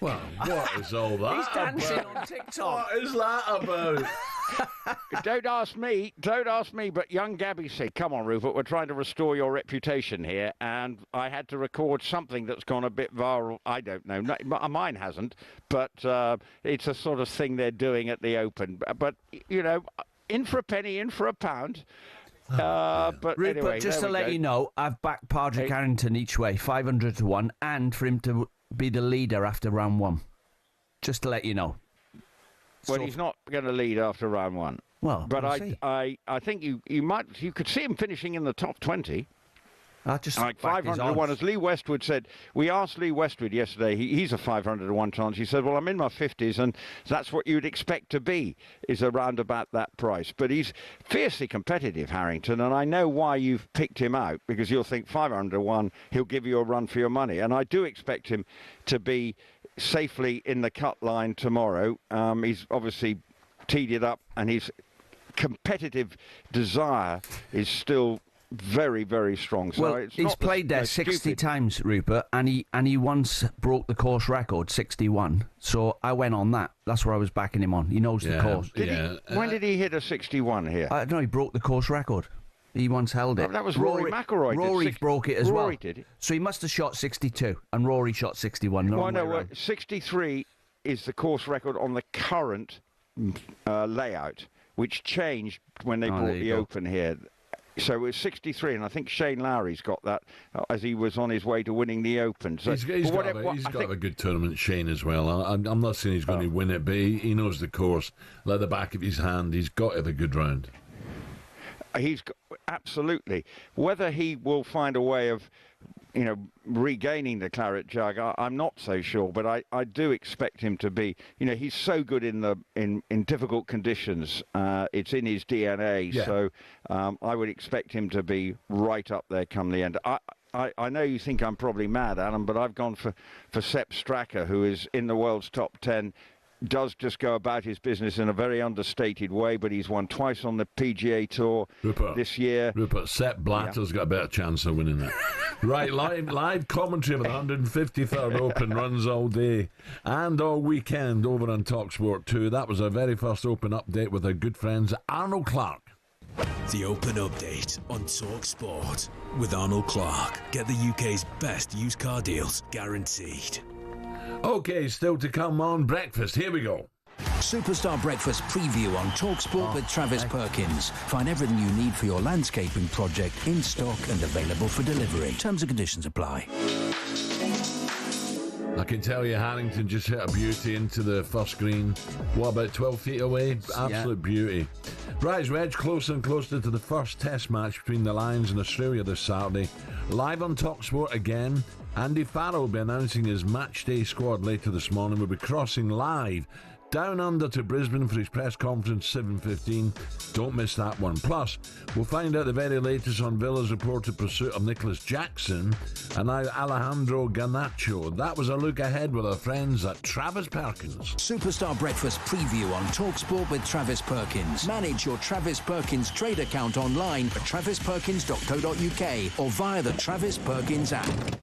Well, what is all that? He's dancing on TikTok. What is that about? Don't ask me, but young Gabby said, come on, Rupert, we're trying to restore your reputation here, and I had to record something that's gone a bit viral. I don't know. Mine hasn't, but it's a sort of thing they're doing at the Open. But, in for a penny, in for a pound. But Rupert, anyway, just to let you know, I've backed Podrick Harrington each way, 500 to 1, and for him to be the leader after round 1. Just to let you know. Well, he's not going to lead after round 1. Well, but we'll I think you could see him finishing in the top 20. Just like 500 to 1, as Lee Westwood said. We asked Lee Westwood yesterday. He's a 500 to 1 chance. He said, "Well, I'm in my 50s, and that's what you'd expect to be, is around about that price." But he's fiercely competitive, Harrington, and I know why you've picked him out, because you'll think 500 to 1, he'll give you a run for your money, and I do expect him to be safely in the cut line tomorrow. He's obviously teed it up, and his competitive desire is still very, very strong. So well, he's played there 60 times, Rupert, and he once broke the course record, 61. So I went on that. That's where I was backing him on. He knows the course. When did he hit a 61 here? I don't know. He broke the course record. He once held it. That was Rory McIlroy. Rory broke it as well. Rory did it. So he must have shot 62, and Rory shot 61. Well, no, 63 is the course record on the current layout, which changed when they brought the Open here. So it was 63, and I think Shane Lowry's got that as he was on his way to winning the Open. So he's got to have a good tournament, Shane, as well. I'm not saying he's going to win it, but he knows the course. Like the back of his hand, he's got to have a good round. Absolutely. Whether he will find a way of regaining the claret jug, I'm not so sure, but I do expect him to be. He's so good in difficult conditions. It's in his DNA, so I would expect him to be right up there come the end. I know you think I'm probably mad, Alan, but I've gone for Sepp Straka, who is in the world's top 10. Does just go about his business in a very understated way, but he's won twice on the PGA Tour this year. Rupert, Sepp Blatter's got a better chance of winning that. Right, live commentary of the 153rd Open runs all day and all weekend over on talkSPORT 2. That was our very first Open update with our good friends Arnold Clark. The Open Update on talkSPORT with Arnold Clark. Get the UK's best used car deals, guaranteed. Okay, still to come on breakfast. Here we go. Superstar Breakfast preview on talkSPORT with Travis Perkins. Find everything you need for your landscaping project in stock and available for delivery. Terms and conditions apply. I can tell you Harrington just hit a beauty into the first green. What, about 12 feet away? Absolute beauty. Right, as we edge closer and closer to the first test match between the Lions and Australia this Saturday. Live on talkSPORT again. Andy Farrell will be announcing his matchday squad later this morning. We'll be crossing live down under to Brisbane for his press conference 7:15. Don't miss that one. Plus, we'll find out the very latest on Villa's reported pursuit of Nicholas Jackson and now Alejandro Garnacho. That was a look ahead with our friends at Travis Perkins. Superstar Breakfast preview on talkSPORT with Travis Perkins. Manage your Travis Perkins trade account online at travisperkins.co.uk or via the Travis Perkins app.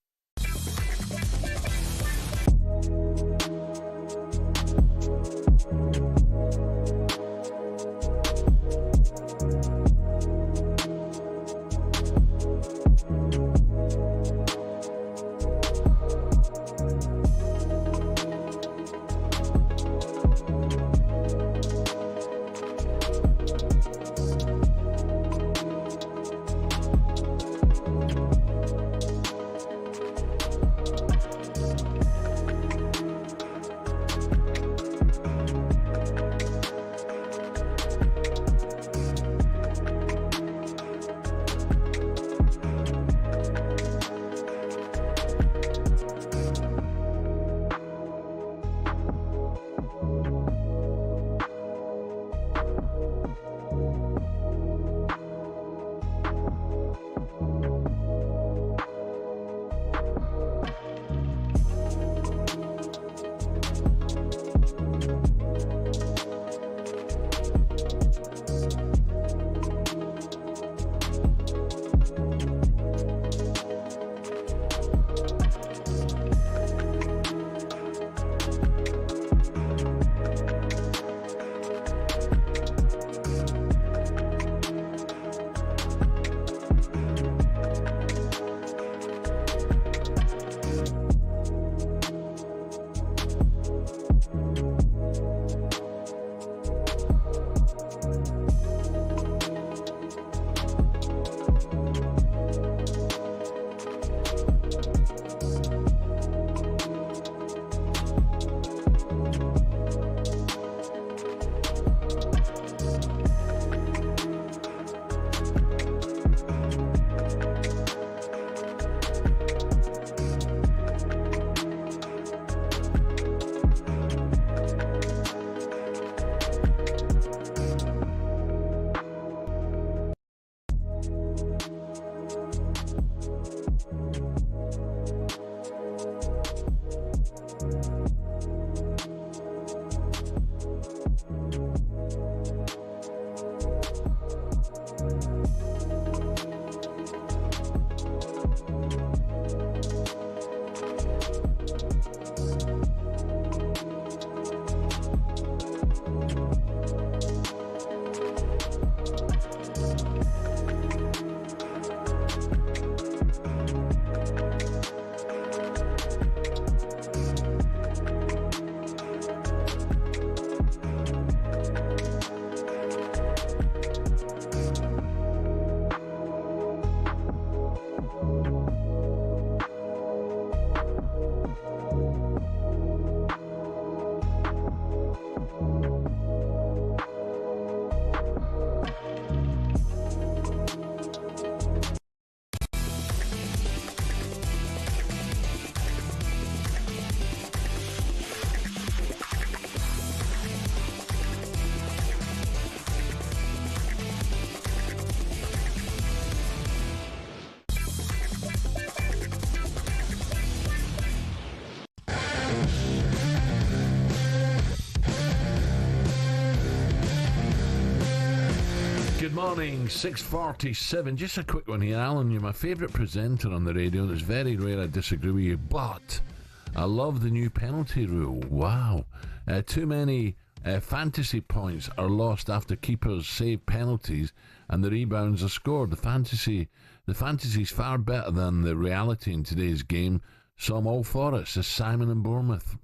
Good morning, 6:47. Just a quick one here, Alan. You're my favourite presenter on the radio. It's very rare I disagree with you, but I love the new penalty rule. Wow. Too many fantasy points are lost after keepers save penalties and the rebounds are scored. The fantasy's far better than the reality in today's game, so I'm all for it, says Simon in Bournemouth.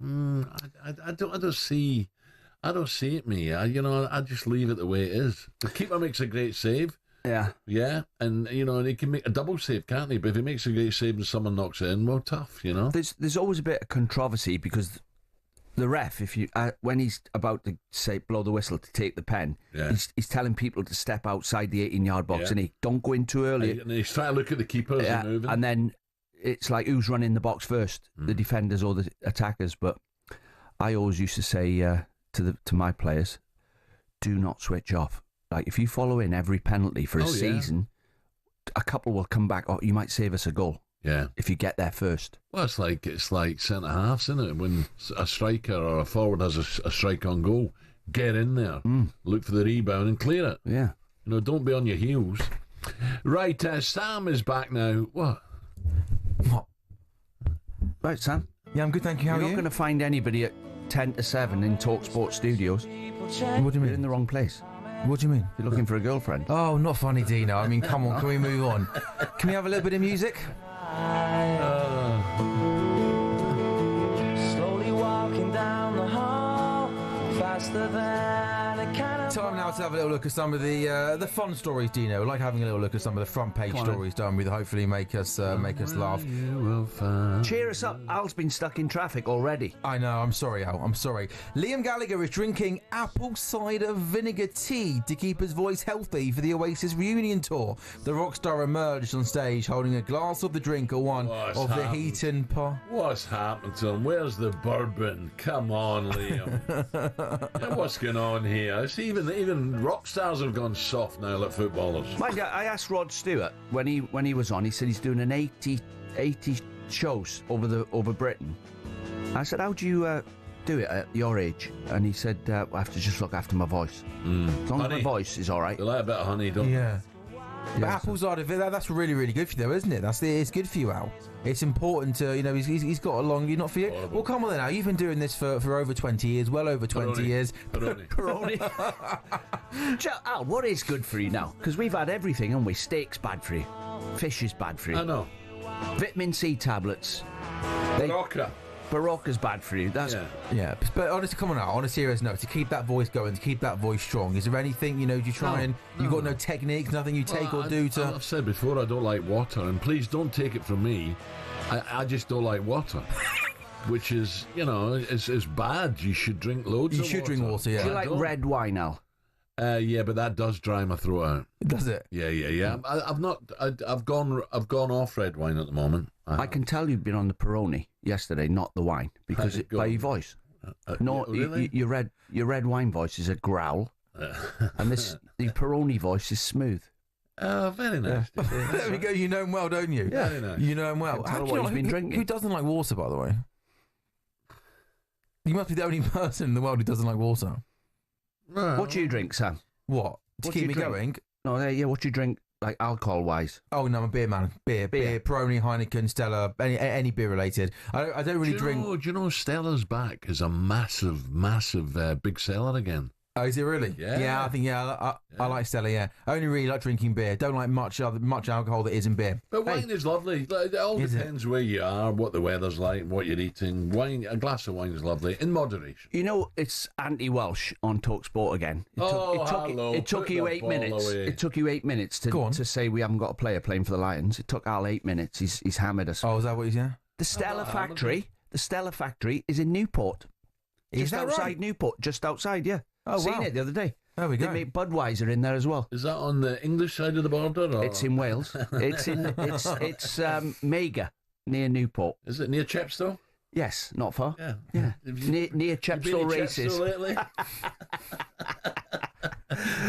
I don't see it, me. I just leave it the way it is. The keeper makes a great save. Yeah. Yeah, and, and he can make a double save, can't he? But if he makes a great save and someone knocks it in, well, tough, There's always a bit of controversy because the ref, if you when he's about to blow the whistle to take the pen, he's telling people to step outside the 18-yard box, and he don't go in too early. And he's trying to look at the keepers and moving. And then it's like who's running the box first, the defenders or the attackers. But I always used to say to my players, do not switch off. Like if you follow in every penalty for a season, a couple will come back. Oh, you might save us a goal. Yeah, if you get there first. Well, it's like centre halves, isn't it? When a striker or a forward has a strike on goal, get in there, look for the rebound and clear it. Yeah, don't be on your heels. Right, Sam is back now. What? Right, Sam. Yeah, I'm good, thank you. How are you? You're not going to find anybody at 10 to 7 in talkSPORT studios. What do you mean? You're in the wrong place. What do you mean? You're looking for a girlfriend. Oh, not funny, Dino. I mean, come on, can we move on? Can we have a little bit of music? Slowly walking down the hall, faster than a kind of... Time now to have a little look at some of the fun stories, Dino. Like having a little look at some of the front page stories done with, hopefully make us laugh. Cheer us up. Al's been stuck in traffic already. I know. I'm sorry, Al. I'm sorry. Liam Gallagher is drinking apple cider vinegar tea to keep his voice healthy for the Oasis reunion tour. The rock star emerged on stage holding a glass of the drink or one of the Heaton Par. What's happened to him? Where's the bourbon? Come on, Liam. What's going on here? It's even rock stars have gone soft now, like footballers. Mind you, I asked Rod Stewart when he was on. He said he's doing an 80 shows over Britain. I said, how do you do it at your age? And he said, I have to just look after my voice. As long as my voice is all right. You like a bit of honey, don't you? Yeah. But apple cider vinegar, that's really, really good for you, though, isn't it? It's good for you, Al. It's important to, he's got a long, you're not for you. Horrible. Well, come on then, Al. You've been doing this for over 20 years, well over 20 years. Peroni. Al, what is good for you now? Because we've had everything, haven't we? Steak's bad for you. Fish is bad for you. I know. Vitamin C tablets. Barocca's bad for you. Yeah. But honestly, come on, Al. On a serious note, to keep that voice going, to keep that voice strong, is there anything, do you try you've got no techniques, nothing you take or do to... I've said before, I don't like water, and please don't take it from me. I just don't like water. Which is, it's bad. You should drink loads of water. You should drink water, yeah. Do you like red wine, Al? Yeah, but that does dry my throat out. Does it? Yeah. I've gone off red wine at the moment. I can tell you've been on the Peroni yesterday, not the wine, because by your voice. Really? Your red wine voice is a growl, and the Peroni voice is smooth. Oh, very nice. Yeah. There we go. You know him well, don't you? Yeah, very nice. You know him well. Tell what he's been drinking. Who doesn't like water, by the way? You must be the only person in the world who doesn't like water. Well, what do you drink, Sam? What? To keep me going? No, yeah, what do you drink, like alcohol-wise? Oh, no, I'm a beer man. Beer, Peroni, Heineken, Stella, any beer related. I don't really drink... Do you know Stella's back is a massive, big seller again? Oh, is it really? Yeah. I think, I like Stella, yeah. I only really like drinking beer. Don't like much alcohol that isn't beer. But wine is lovely. It all depends where you are, what the weather's like, what you're eating. A glass of wine is lovely, in moderation. It's anti-Welsh on talkSPORT again. It took you 8 minutes. It took you 8 minutes to say we haven't got a player playing for the Lions. It took Al 8 minutes. He's hammered us. Oh, is that what he's saying? The Stella factory is in Newport. Is that outside right? Newport, just outside, yeah. Seen it the other day. There we go. They make Budweiser in there as well. Is that on the English side of the border? Or? It's in Wales. It's Mega near Newport. Is it near Chepstow? Yes, not far. Yeah. Near Chepstow races. Chepstow lately?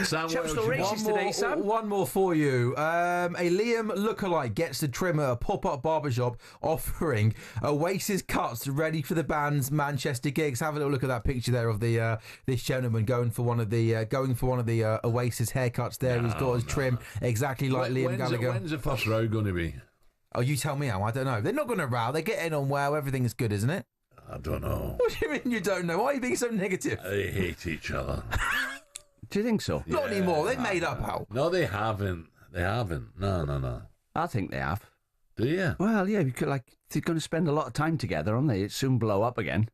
Sam, Chaps no races today, Sam. One more for you. A Liam lookalike gets the trim at a pop-up barbershop offering Oasis cuts ready for the band's Manchester gigs. Have a little look at that picture there of the this gentleman going for one of the Oasis haircuts. There, he's got his trim exactly like Liam Gallagher. When's the first row going to be? Oh, you tell me how. I don't know. They're not going to row. They're getting on well. Everything's good, isn't it? I don't know. What do you mean you don't know? Why are you being so negative? They hate each other. Do you think so? Not anymore. They've made up, Al. No, they haven't. They haven't. No. I think they have. Do you? Well, yeah, because they're going to spend a lot of time together, aren't they? It soon blow up again.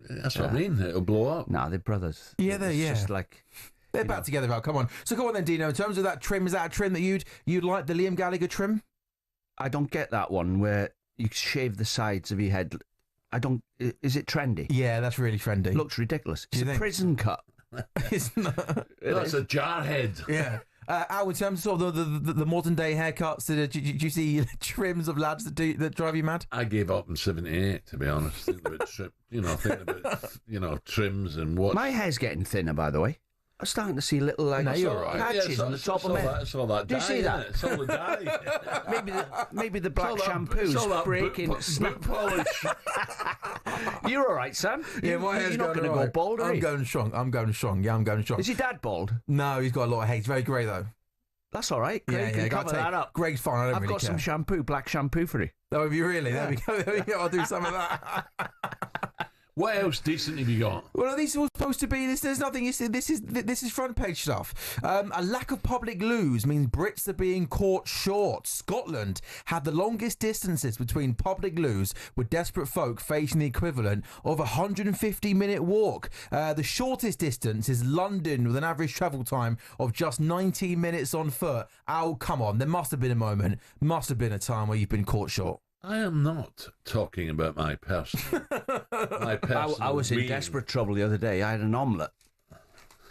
That's what I mean. It'll blow up. Nah, they're brothers. Yeah, It's just like... They're back together, Al. Come on. So go on then, Dino. In terms of that trim, is that a trim that you'd like, the Liam Gallagher trim? I don't get that one where you shave the sides of your head. Is it trendy? Yeah, that's really trendy. Looks ridiculous. It's a prison cut. Isn't that? That's a jar head. Yeah. Al, in terms of the modern day haircuts, do you see trims of lads that drive you mad? I gave up in '78, to be honest. Thinking about trims and what. My hair's getting thinner, by the way. I'm starting to see little patches on the top of my head. It's all that Do you see that? It's all the dye. maybe the black shampoo's breaking. Boot polish. You're all right, Sam. Yeah, my hair's You're not going to go bald, are you? I'm going strong. Yeah, I'm going strong. Is your dad bald? No, he's got a lot of hair. He's very grey, though. That's all right. Greg can cover that up. Greg's fine. I don't really care. I've got some shampoo, black shampoo for you. Oh, have you really? Yeah. There we go. I'll do some of that. What else decent have you got? Well, these are all supposed to be. There's nothing. This is front page stuff. A lack of public loos means Brits are being caught short. Scotland had the longest distances between public loos, with desperate folk facing the equivalent of a 150-minute walk. The shortest distance is London, with an average travel time of just 19 minutes on foot. Oh, come on! There must have been a moment. Must have been a time where you've been caught short. I am not talking about my personal. I was in desperate trouble the other day. I had an omelette.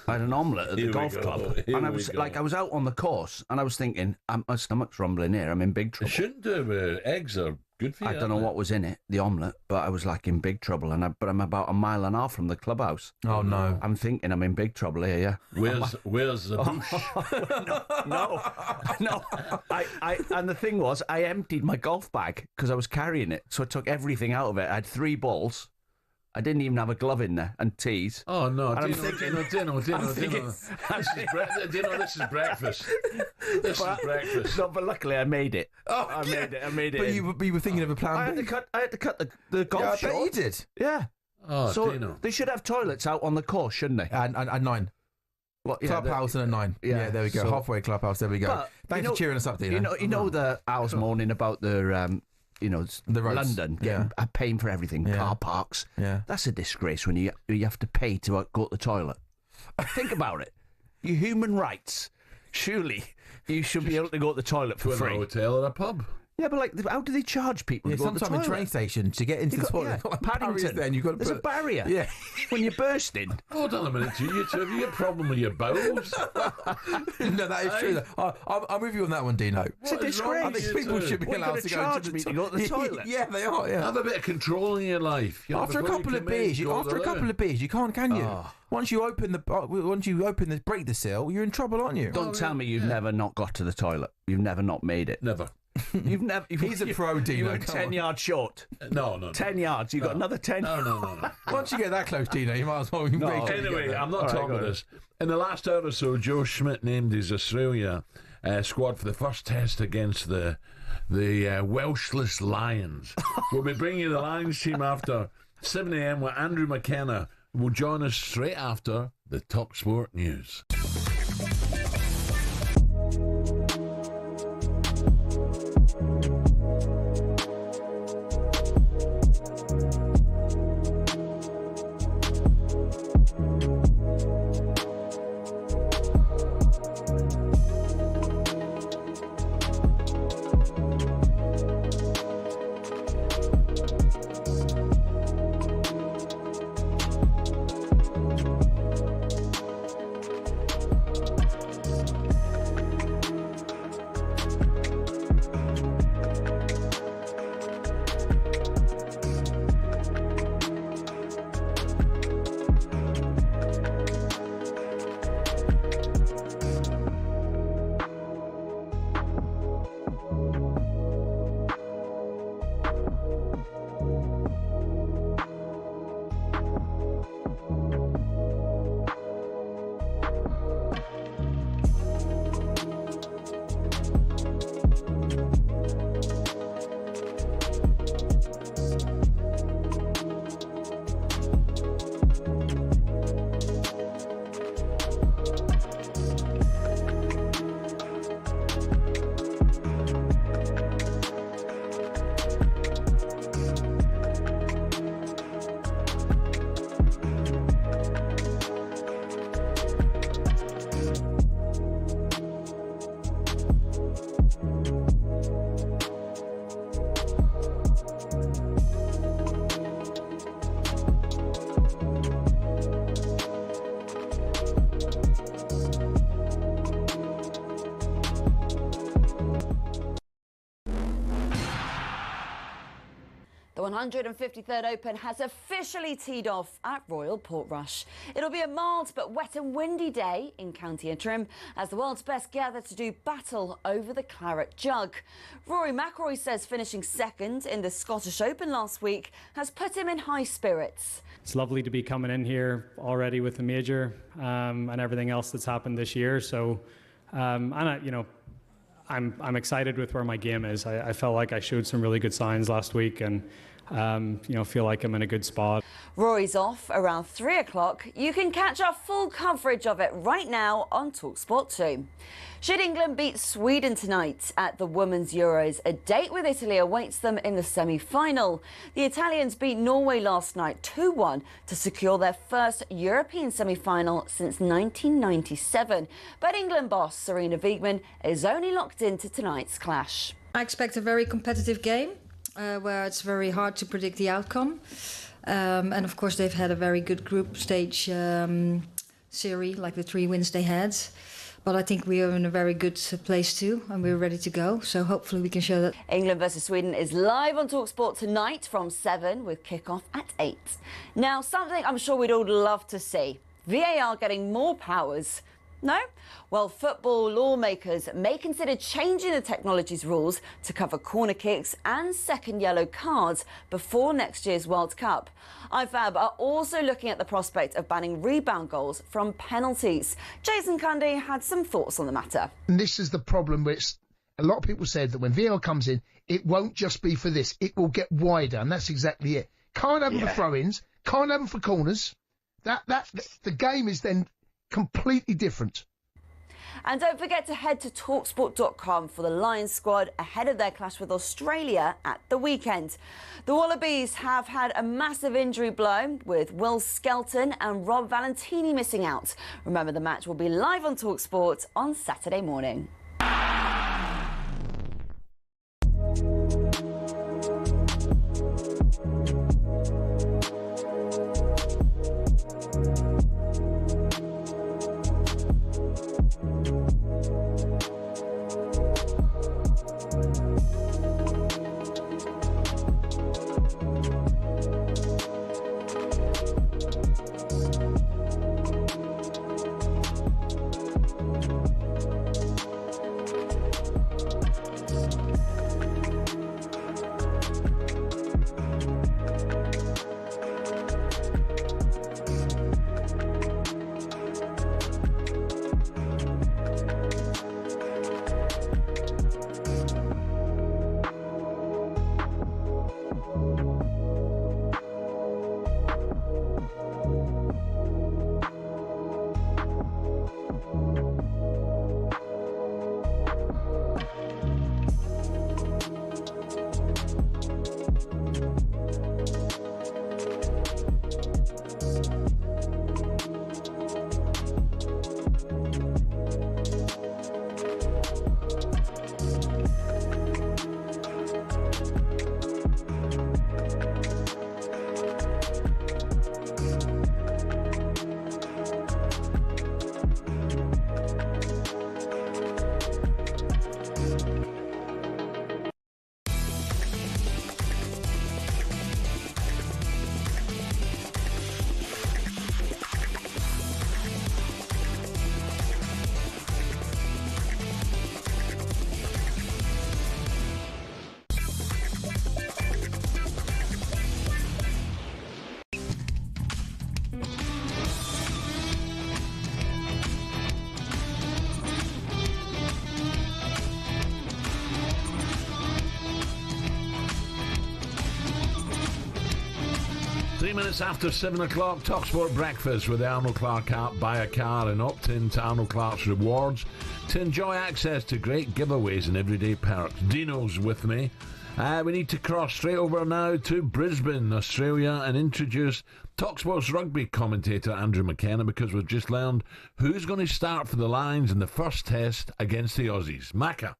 at the golf club, and I was out on the course, and I was thinking, my stomach's rumbling here. I'm in big trouble. It shouldn't do. Eggs are good for you. I don't know what was in it, the omelette, but I was like in big trouble. But I'm about a mile and a half from the clubhouse. Oh no! I'm thinking I'm in big trouble here. Yeah. Where's the bush? No. And the thing was, I emptied my golf bag because I was carrying it, so I took everything out of it. I had 3 balls. I didn't even have a glove in there and teas. Oh no! And Dino. Dino, this is breakfast. This is breakfast. No, but luckily I made it. Oh, I made it. But you were thinking of a plan. I had to cut the golf short. I bet you did. Yeah. Oh, so Dino. They should have toilets out on the course, shouldn't they? And 9. Well, clubhouse and a 9. Yeah, there we go. So, halfway clubhouse. There we go. Thanks for cheering us up, Dino. You know the Al's moaning about the the roads. London getting paying for everything, car parks. Yeah, that's a disgrace when you have to pay to go to the toilet. Think about it. Your human rights. Surely you should be able to go to the toilet for free. A hotel or a pub. Yeah, but how do they charge people to go to the toilet? Sometimes in train stations to get into the toilet. Yeah, Paddington. Then there's a barrier. Yeah, when you're bursting. Hold on a minute. Have you got a problem with your bowels? No, that is true. I'm with you on that one, Dino. It's a disgrace. I think people should be allowed to go to the toilet. Yeah, they are. Yeah. Have a bit of control in your life. After a couple of beers, you can you? Once you break the seal, you're in trouble, aren't you? Don't tell me you've never not got to the toilet. You've never not made it. Never. He's a pro, Dino. You were 10 yards short. No. 10 yards. You got another 10. No. Once you get that close, Dino, you might as well. Anyway, I'm not talking about this. In the last hour or so, Joe Schmidt named his Australia squad for the first test against the Welshless Lions. We'll be bringing you the Lions team after 7 a.m. with Andrew McKenna. Will join us straight after the talkSPORT news. 153rd Open has officially teed off at Royal Portrush. It'll be a mild but wet and windy day in County Antrim as the world's best gather to do battle over the claret jug. Rory McIlroy says finishing second in the Scottish Open last week has put him in high spirits. It's lovely to be coming in here already with the major and everything else that's happened this year. So, I'm excited with where my game is. I felt like I showed some really good signs last week and, feel like I'm in a good spot. Rory's off around 3 o'clock. You can catch our full coverage of it right now on talkSPORT 2. Should England beat Sweden tonight at the Women's Euros, a date with Italy awaits them in the semi-final. The Italians beat Norway last night 2-1 to secure their first European semi-final since 1997. But England boss Serena Wiegman is only locked into tonight's clash. I expect a very competitive game where it's very hard to predict the outcome. And of course they've had a very good group stage series, like the 3 wins they had. But I think we are in a very good place too, and we're ready to go. So hopefully we can show that. England versus Sweden is live on talkSPORT tonight from 7 with kickoff at 8. Now, something I'm sure we'd all love to see. VAR getting more powers. No? Well, football lawmakers may consider changing the technology's rules to cover corner kicks and second yellow cards before next year's World Cup. IFAB are also looking at the prospect of banning rebound goals from penalties. Jason Cundy had some thoughts on the matter. And this is the problem, which a lot of people said that when VAR comes in, it won't just be for this. It will get wider, and that's exactly it. Can't have them for throw-ins, can't have them for corners. The game is then completely different. And don't forget to head to talksport.com for the Lions squad ahead of their clash with Australia at the weekend. The Wallabies have had a massive injury blow with Will Skelton and Rob Valentini missing out. Remember, the match will be live on talkSPORT on Saturday morning. Minutes after 7 o'clock, talkSPORT Breakfast with the Arnold Clark app. Buy a car and opt in to Arnold Clark's rewards to enjoy access to great giveaways and everyday perks. Dino's with me. We need to cross straight over now to Brisbane, Australia, and introduce talkSPORT's rugby commentator Andrew McKenna, because we've just learned who's going to start for the Lions in the first test against the Aussies. Macca.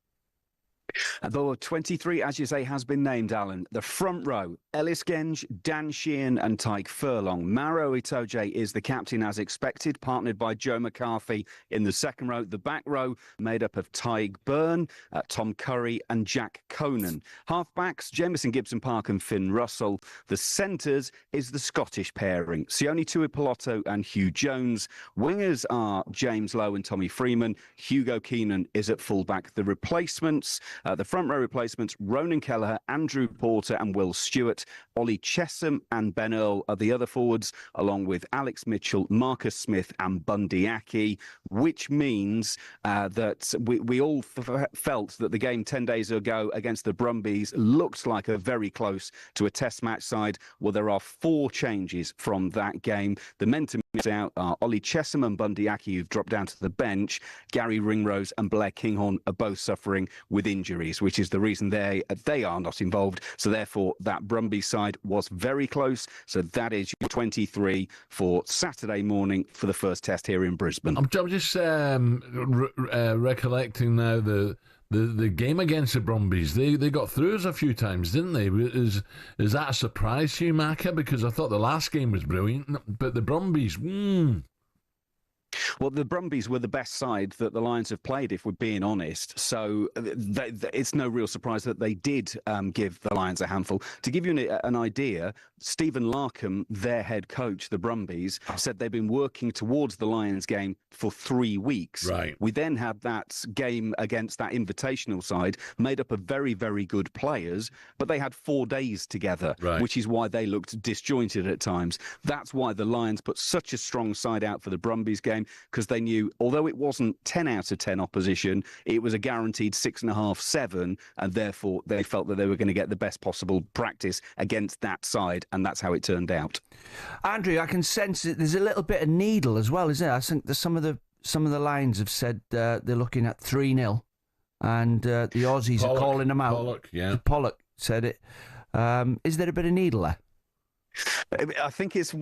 Though 23, as you say, has been named, Alan. The front row, Ellis Genge, Dan Sheehan and Tyke Furlong. Maro Itoje is the captain as expected, partnered by Joe McCarthy in the second row. The back row made up of Tyg Byrne, Tom Curry and Jack Conan. Halfbacks, Jamison Gibson-Park and Finn Russell. The centres is the Scottish pairing, Sione Tuipulotu and Hugh Jones. Wingers are James Lowe and Tommy Freeman. Hugo Keenan is at fullback. The replacements... the front row replacements, Ronan Kelleher, Andrew Porter and Will Stewart. Ollie Chesham and Ben Earl are the other forwards, along with Alex Mitchell, Marcus Smith and Bundy Aki, which means that we all felt that the game 10 days ago against the Brumbies looked like a very close to a test match side. Well, there are 4 changes from that game. The men to miss out are Ollie Chesham and Bundy Aki, who've dropped down to the bench. Gary Ringrose and Blair Kinghorn are both suffering with injuries, which is the reason they are not involved. So therefore, that Brumbies side was very close. So that is your 23 for Saturday morning for the first test here in Brisbane. I'm just recollecting now the game against the Brumbies. They got through us a few times, didn't they? Is that a surprise to you, Macca? Because I thought the last game was brilliant, but the Brumbies, Well, the Brumbies were the best side that the Lions have played, if we're being honest. So it's no real surprise that they did give the Lions a handful. To give you an idea, Stephen Larkham, their head coach, the Brumbies, said they've been working towards the Lions game for 3 weeks. Right. We then had that game against that invitational side made up of very, very good players, but they had 4 days together, which is why they looked disjointed at times. That's why the Lions put such a strong side out for the Brumbies game, because they knew, although it wasn't 10 out of 10 opposition, it was a guaranteed 6.5, 7, and therefore they felt that they were going to get the best possible practice against that side, and that's how it turned out. Andrew, I can sense that there's a little bit of needle as well, isn't there? I think that some of the Lions have said they're looking at 3-0, and the Aussies are calling them out. Pollock said it. Is there a bit of needle there? I think it's...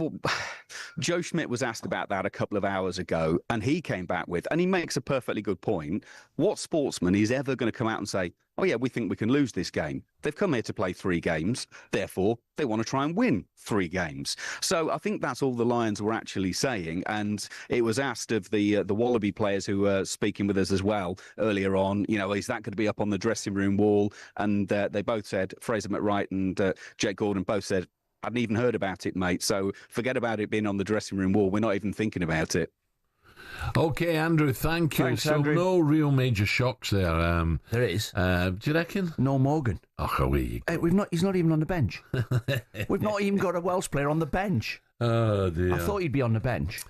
Joe Schmidt was asked about that a couple of hours ago, and he came back with, and he makes a perfectly good point, what sportsman is ever going to come out and say, oh yeah, we think we can lose this game? They've come here to play 3 games, therefore they want to try and win 3 games. So I think that's all the Lions were actually saying, and it was asked of the Wallaby players who were speaking with us as well earlier on, is that going to be up on the dressing room wall? And they both said, Fraser McWright and Jake Gordon both said, I hadn't even heard about it, mate. So forget about it being on the dressing room wall. We're not even thinking about it. Okay, Andrew, thank you. Thanks, so Andrew. No real major shocks there. There is. Do you reckon? No Morgan. Oh, away. Hey, he's not even on the bench. We've not even got a Welsh player on the bench. Oh, dear. I thought he'd be on the bench.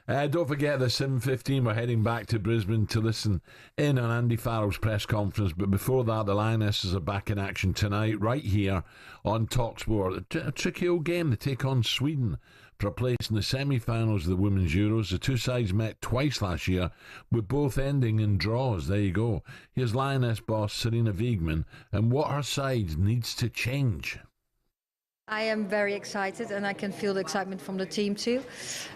Don't forget the 7:15, we're heading back to Brisbane to listen in on Andy Farrell's press conference. But before that, the Lionesses are back in action tonight, right here on talkSPORT. A tricky old game. They take on Sweden for a place in the semi-finals of the Women's Euros. The two sides met twice last year, with both ending in draws. There you go. Here's Lioness boss Serena Wiegman and what her side needs to change. I am very excited, and I can feel the excitement from the team too.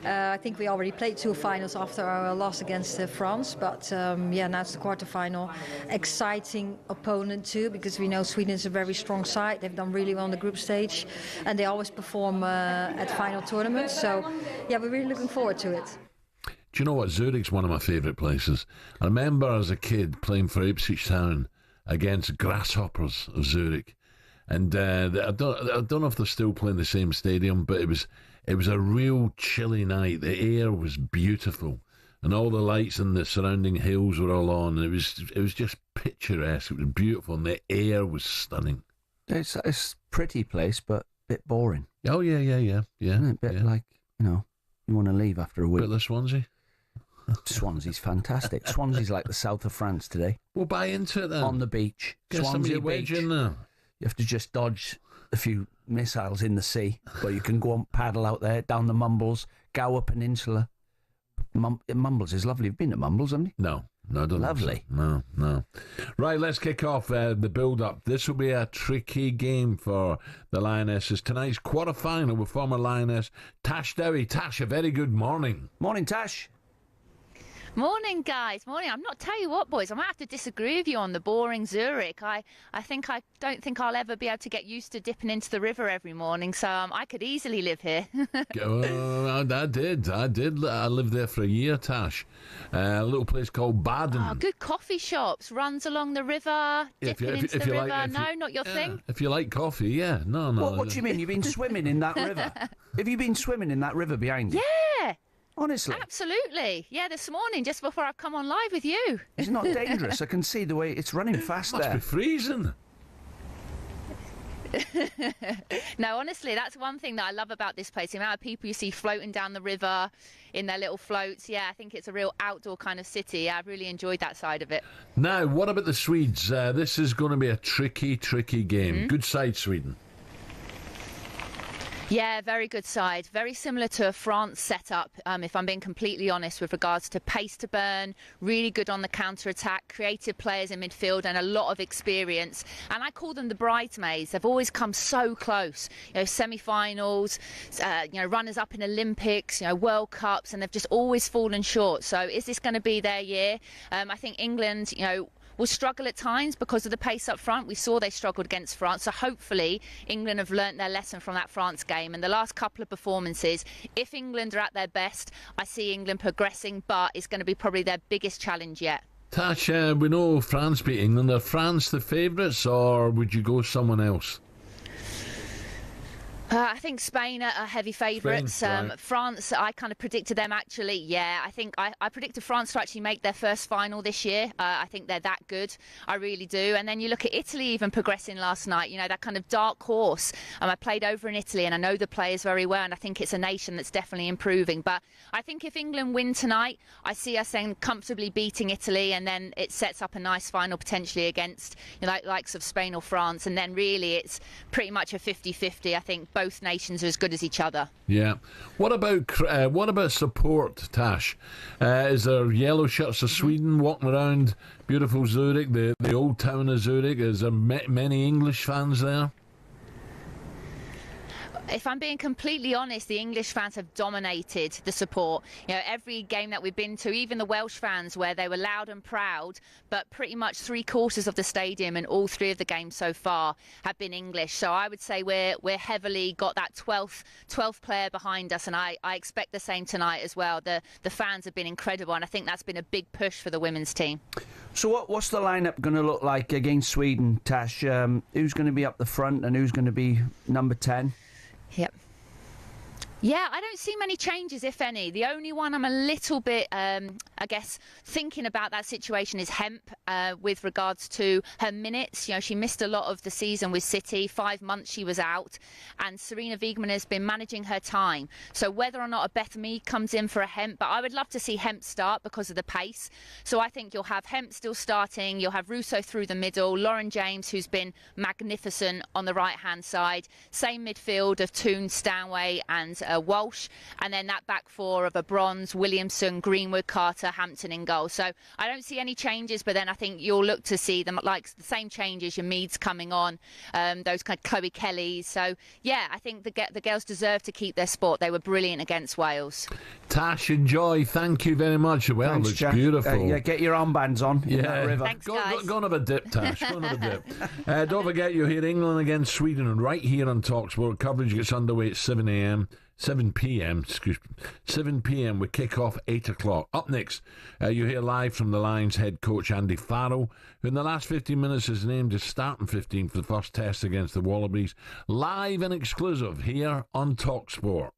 I think we already played 2 finals after our loss against France, but now it's the quarterfinal. Exciting opponent too, because we know Sweden is a very strong side. They've done really well on the group stage, and they always perform at final tournaments. So, yeah, we're really looking forward to it. Do you know what? Zurich's one of my favourite places. I remember as a kid playing for Ipswich Town against Grasshoppers of Zurich. And I don't know if they're still playing the same stadium, but it was a real chilly night. The air was beautiful, and all the lights in the surrounding hills were all on. And it was just picturesque. It was beautiful, and the air was stunning. It's a pretty place, but a bit boring. Oh yeah. A bit like you want to leave after a week. Bit like Swansea. Swansea's fantastic. Swansea's like the south of France today. We'll buy into it then. On the beach, Get Swansea some wedge Beach. in there. You have to just dodge a few missiles in the sea, but you can go and paddle out there down the Mumbles, Gower Peninsula. Mumbles is lovely. You've been to Mumbles, haven't you? No, I don't. Lovely. So. No. Right, let's kick off the build-up. This will be a tricky game for the Lionesses. Tonight's quarter-final with former Lioness Tash Dowie. Tash, a very good morning. Morning, Tash. Morning, guys. Morning. I'm not tell you what, boys. I might have to disagree with you on the boring Zurich. I don't think I'll ever be able to get used to dipping into the river every morning. So I could easily live here. I did. I lived there for a year, Tash. A little place called Baden. Oh, good coffee shops. Runs along the river. Dipping into the river. No, not your thing. If you like coffee, yeah. No. What do you mean? You've been swimming in that river? Have you been swimming in that river behind you? Yeah. Honestly? Absolutely. Yeah, this morning, just before I've come on live with you. It's not dangerous. I can see the way it's running fast Must there. be freezing. No, honestly, that's one thing that I love about this place. The amount of people you see floating down the river in their little floats. Yeah, I think it's a real outdoor kind of city. I've really enjoyed that side of it. Now, what about the Swedes? This is going to be a tricky game. Mm-hmm. Good side, Sweden. Yeah, very good side. Very similar to a France setup, if I'm being completely honest, with regards to pace to burn, really good on the counter-attack, creative players in midfield and a lot of experience. And I call them the bridesmaids. They've always come so close. Semi-finals, runners-up in Olympics, World Cups, and they've just always fallen short. So is this going to be their year? I think England, will struggle at times because of the pace up front. We saw they struggled against France, so hopefully England have learnt their lesson from that France game. And the last couple of performances, if England are at their best, I see England progressing, but it's going to be probably their biggest challenge yet. Tash, we know France beat England. Are France the favourites, or would you go someone else? I think Spain are heavy favourites. Right. France, I kind of predicted them actually. Yeah, I think I predicted France to actually make their first final this year. I think they're that good. I really do. And then you look at Italy even progressing last night, that kind of dark horse. I played over in Italy and I know the players very well, and I think it's a nation that's definitely improving. But I think if England win tonight, I see us then comfortably beating Italy, and then it sets up a nice final potentially against likes of Spain or France. And then really it's pretty much a 50-50. I think both nations are as good as each other. Yeah. What about support, Tash? Is there yellow shirts of Sweden walking around beautiful Zurich, the old town of Zurich? Is there many English fans there? If I'm being completely honest, the English fans have dominated the support. Every game that we've been to, even the Welsh fans, where they were loud and proud, but pretty much 3/4 of the stadium and all 3 of the games so far have been English. So I would say we're heavily got that 12th player behind us, and I expect the same tonight as well. The fans have been incredible, and I think that's been a big push for the women's team. So what's the lineup going to look like against Sweden, Tash? Who's going to be up the front and who's going to be number 10? Yep. Yeah, I don't see many changes, if any. The only one I'm a little bit, I guess, thinking about that situation is Hemp with regards to her minutes. She missed a lot of the season with City. 5 months she was out. And Serena Wiegmann has been managing her time. So whether or not a Beth Mead comes in for a Hemp, but I would love to see Hemp start because of the pace. So I think you'll have Hemp still starting. You'll have Russo through the middle. Lauren James, who's been magnificent on the right-hand side. Same midfield of Toon, Stanway and Walsh, and then that back 4 of a Bronze, Williamson, Greenwood, Carter, Hampton in goal. So I don't see any changes, but then I think you'll look to see them like the same changes. Your Meads coming on, those kind of Chloe Kellys. So yeah, I think the girls deserve to keep their spot. They were brilliant against Wales. Tash, enjoy. Thank you very much. Well, Thanks, looks Jack. beautiful. Yeah, get your armbands on in that river. Thanks, Go guys. and have a dip, Tash. Go and have a dip. Don't forget, you'll hear England against Sweden right here on talkSPORT. Coverage gets underway at 7 p.m. We kick off 8 o'clock. Up next, you hear live from the Lions head coach Andy Farrell, who in the last 15 minutes is named as starting 15 for the first test against the Wallabies. Live and exclusive here on talkSPORT.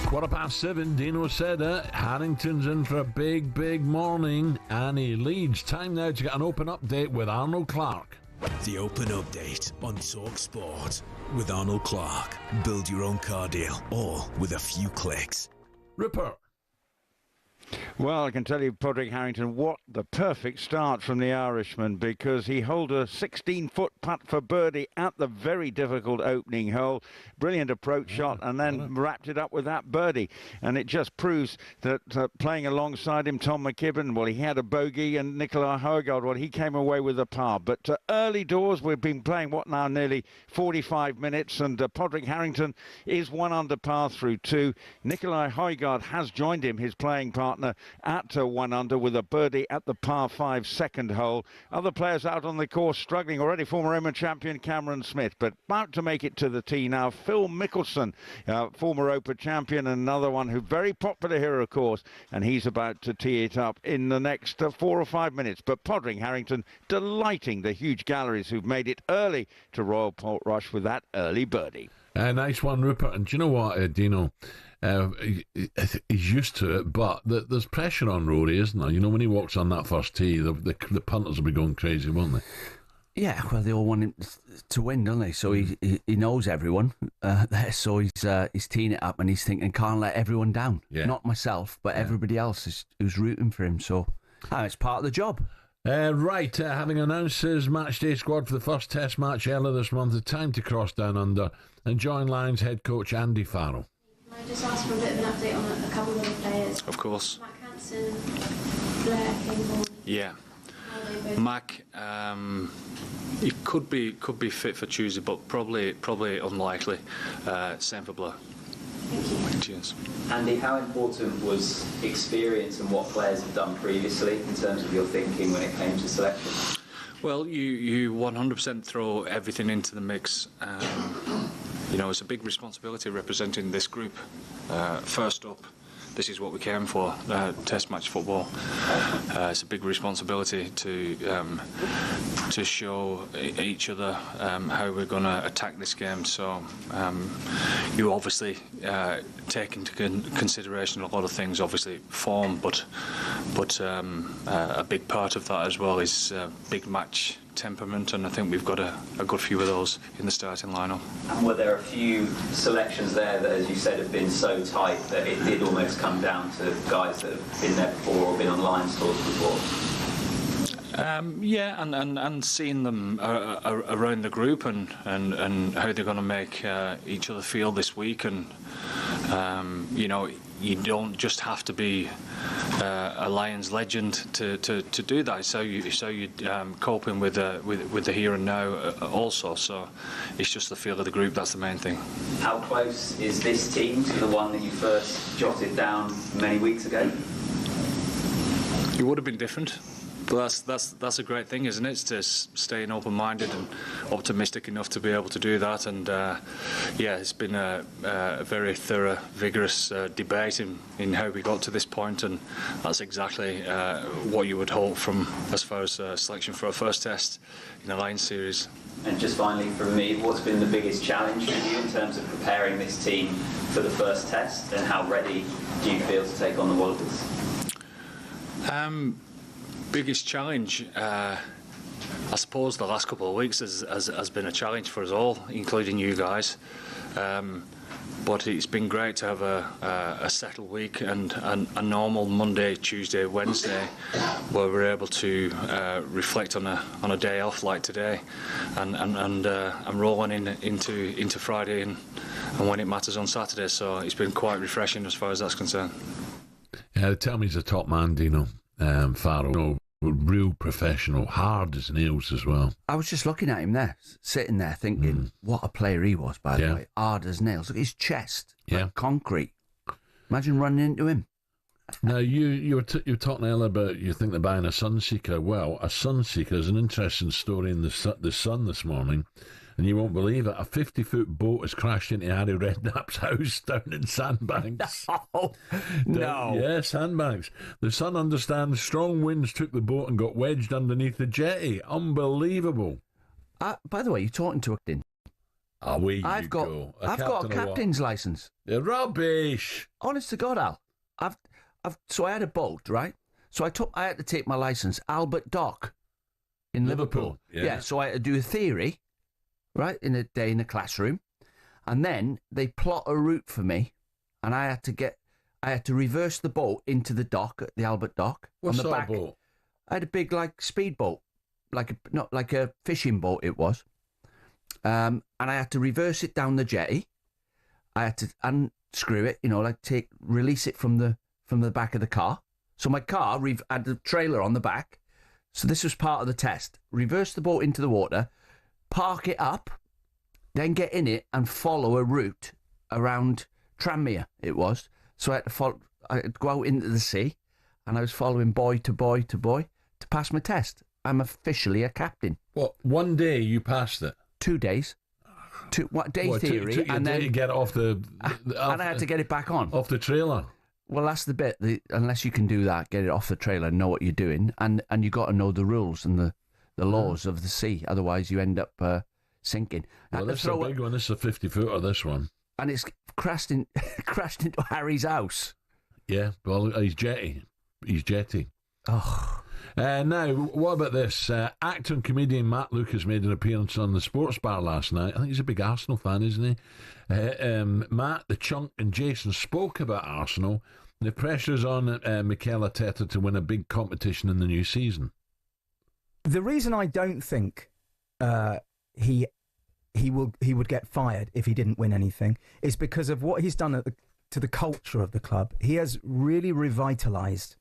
7:15, Dino said it. Harrington's in for a big, big morning, and he leads. Time now to get an open update with Arnold Clark. The Open Update on talkSPORT with Arnold Clark. Build your own car deal, all with a few clicks. Rupert. Well, I can tell you, Podrick Harrington, what the perfect start from the Irishman, because he holed a 16-foot putt for birdie at the very difficult opening hole. Brilliant approach shot, and then wrapped it up with that birdie. And it just proves that playing alongside him, Tom McKibben, well, he had a bogey, and Nikolai Højgaard, well, he came away with a par. But early doors, we've been playing, what now, nearly 45 minutes, and Podrick Harrington is 1 under par through 2. Nikolai Højgaard has joined him, his playing partner, at 1 under with a birdie at the par 5 second hole. Other players out on the course struggling already. Former Open champion Cameron Smith, but about to make it to the tee now. Phil Mickelson, former Open champion, another one who's very popular here, of course, and he's about to tee it up in the next 4 or 5 minutes. But Podrick Harrington delighting the huge galleries who've made it early to Royal Portrush with that early birdie. Nice one, Rupert. And do you know what, Dino? He's used to it, but there's pressure on Rory, isn't there? You know, when he walks on that first tee, the punters will be going crazy, won't they? Yeah, well, they all want him to win, don't they? So he knows everyone there, so he's teeing it up and he's thinking, can't let everyone down. Yeah. Not myself, but everybody else who's rooting for him. So it's part of the job. Having announced his match day squad for the first Test match earlier this month, it's time to cross down under and join Lions head coach Andy Farrell. Can I just ask for a bit of an update on a couple of the players? Of course. Mac Hansen, Blair Campbell. Yeah. Mac, he could be fit for Tuesday, but probably unlikely. Same for Blair. Thank you. Cheers. Andy, how important was experience and what players have done previously in terms of your thinking when it came to selection? Well, you 100% throw everything into the mix. You know, it's a big responsibility representing this group. First up, this is what we came for, Test match football. It's a big responsibility to show each other how we're going to attack this game. So you obviously take into consideration a lot of things, obviously form, but a big part of that as well is big match temperament, and I think we've got a good few of those in the starting lineup. And were there a few selections there that, as you said, have been so tight that it did almost come down to guys that have been there before or been on Lions tours before? Yeah, and seeing them around the group and how they're going to make each other feel this week, and you know, you don't just have to be a Lions legend to do that. So you coping with the here and now also. So it's just the feel of the group. That's the main thing. How close is this team to the one that you first jotted down many weeks ago? It would have been different. But that's a great thing, isn't it? It's just staying open-minded and optimistic enough to be able to do that. And yeah, it's been a very thorough, vigorous debate in how we got to this point, and that's exactly what you would hope from as far as selection for a first Test in the Lions series. And just finally from me, what's been the biggest challenge for you in terms of preparing this team for the first Test, and how ready do you feel to take on the Wallabies? Biggest challenge, I suppose the last couple of weeks has been a challenge for us all, including you guys. But it's been great to have a settled week and a normal Monday, Tuesday, Wednesday, where we're able to reflect on a day off like today, and rolling into Friday and when it matters on Saturday. So it's been quite refreshing as far as that's concerned. Yeah, tell me he's a top man, Dino. Farrell, real professional, hard as nails as well. I was just looking at him there, sitting there thinking, what a player he was, by the way. Hard as nails. Look at his chest, like concrete. Imagine running into him. Now, you were talking earlier about you think they're buying a Sunseeker. Well, a Sunseeker is an interesting story in the Sun this morning. And you won't believe it, a 50-foot boat has crashed into Harry Redknapp's house down in Sandbanks. No. Yes, Sandbanks. The Sun understands strong winds took the boat and got wedged underneath the jetty. Unbelievable. By the way, you're talking to a I've got a captain's license. You're rubbish. Honest to God, Al. So I had a boat, right? So I had to take my license, Albert Dock, in Liverpool. Yeah. So I had to do a theory, right, in a day in the classroom, and then they plot a route for me, and I had to reverse the boat into the dock at the Albert Dock. What on the sort back. of boat? I had a big speedboat, not like a fishing boat. It was, and I had to reverse it down the jetty. I had to unscrew it, release it from the back of the car. So my car had the trailer on the back. So this was part of the test. Reverse the boat into the water, park it up, then get in it and follow a route around Tranmere. It was. So I had to go out into the sea, and I was following buoy to buoy to buoy to pass my test. I'm officially a captain. What? One day you passed it? 2 days. Day theory, and then you get it off the and I had to get it back on off the trailer. Well, that's the bit. Unless you can do that, get it off the trailer and know what you're doing, and you got to know the rules and the laws of the sea. Otherwise, you end up sinking. Well, this is a big one. This is a 50-footer. This one, and it's crashed into Harry's house. Yeah, well, he's jetty. Oh. Now, what about this? Actor and comedian Matt Lucas made an appearance on the Sports Bar last night. I think he's a big Arsenal fan, isn't he? Matt, the Chunk, and Jason spoke about Arsenal. The pressure's on Mikel Arteta to win a big competition in the new season. The reason I don't think he would get fired if he didn't win anything is because of what he's done to the culture of the club. He has really revitalised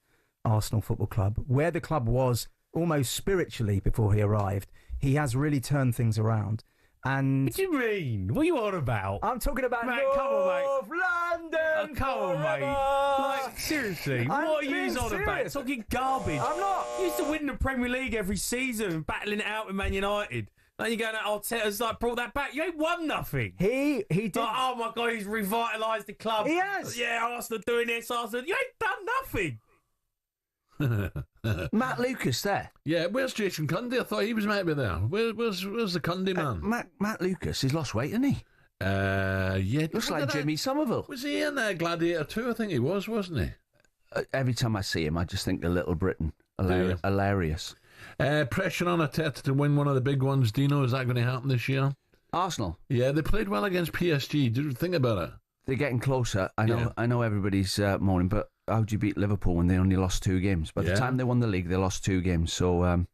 Arsenal Football Club, where the club was almost spiritually before he arrived. He has really turned things around. And what do you mean? What are you on about? I'm talking about mate, North come on, mate. London. Come on, mate. Like, seriously, what are you on about? Talking garbage. I'm not. You used to win the Premier League every season, battling it out with Man United. Now you're going, Arteta's brought that back. You ain't won nothing. He did. Oh my God, he's revitalised the club. He has. Yeah, Arsenal doing this, Arsenal. You ain't done nothing. Matt Lucas there. Yeah, where's Jason Cundy? I thought he was meant to be there. Where's the Cundy man? Matt Lucas, he's lost weight, hasn't he? Yeah. Looks like Jimmy Somerville. Was he in Gladiator 2? I think he was, wasn't he? Every time I see him, I just think of Little Britain. Hilarious. Pressure on Arteta to win one of the big ones. Dino, is that going to happen this year? Arsenal? Yeah, they played well against PSG. Did you think about it? They're getting closer. I know everybody's moaning, but how do you beat Liverpool when they only lost 2 games? By the time they won the league, they lost 2 games. So,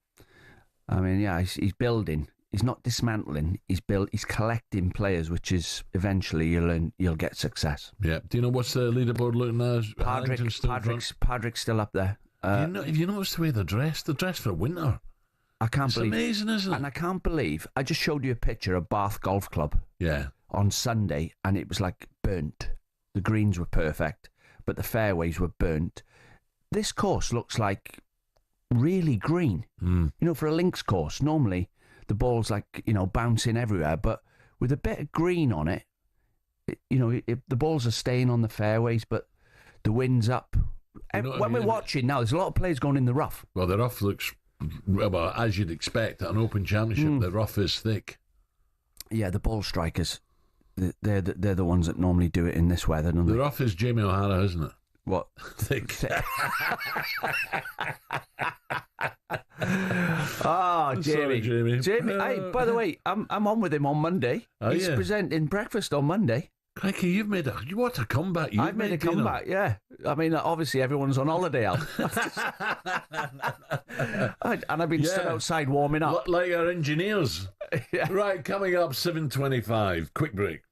he's building. He's not dismantling. He's collecting players, which is eventually you'll get success. Yeah. Do you know what's the leaderboard looking at? Padraig's still up there. Have you noticed the way they're dressed? They're dressed for winter. I can't believe it's amazing, isn't it? And I can't believe I just showed you a picture of Bath Golf Club. Yeah. On Sunday, and it was like burnt. The greens were perfect, but the fairways were burnt. This course looks like really green. For a links course, normally the ball's bouncing everywhere, but with a bit of green on it, the balls are staying on the fairways, but the wind's up. When we're watching now, there's a lot of players going in the rough. Well, the rough looks, as you'd expect at an Open Championship, the rough is thick. Yeah, the ball strikers, they're the ones that normally do it in this weather, don't they? The rough is Jamie O'Hara, isn't it? What? Thick. Oh, Jamie. Sorry, Jamie. Hey, by the way, I'm on with him on Monday. He's presenting breakfast on Monday. Crikey, what a comeback I've made a comeback, yeah. I mean, obviously everyone's on holiday, Al. And I've been stood outside warming up. Like our engineers. Yeah. Right, coming up, 7:25. Quick break.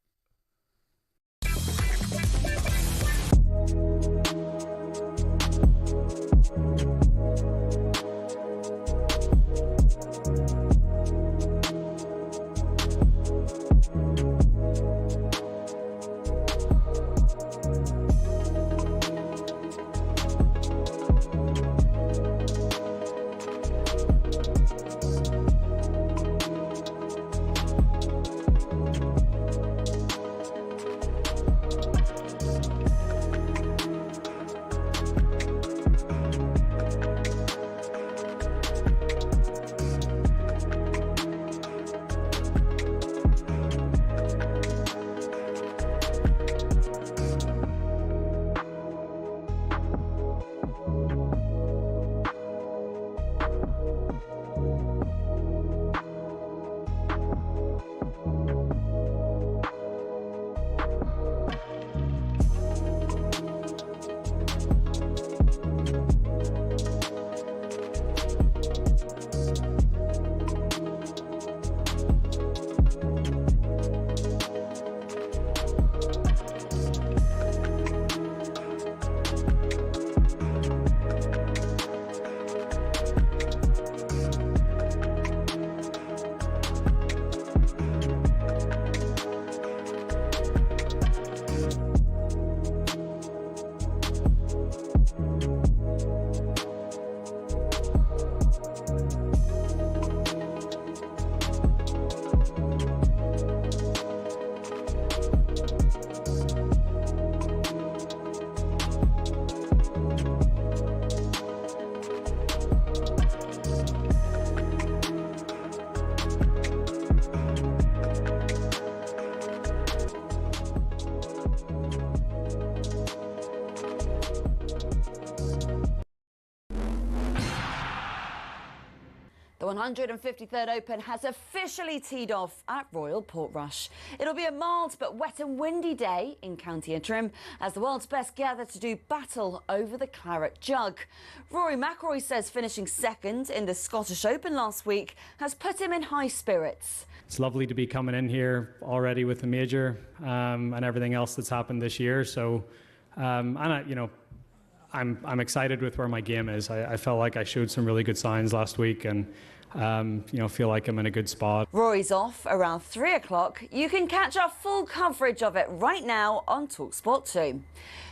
153rd Open has officially teed off at Royal Portrush. It'll be a mild but wet and windy day in County Antrim as the world's best gather to do battle over the claret jug. Rory McIlroy says finishing second in the Scottish Open last week has put him in high spirits. It's lovely to be coming in here already with the major and everything else that's happened this year. So, I'm excited with where my game is. I felt like I showed some really good signs last week and, feel like I'm in a good spot. Rory's off around 3 o'clock. You can catch our full coverage of it right now on talkSPORT 2.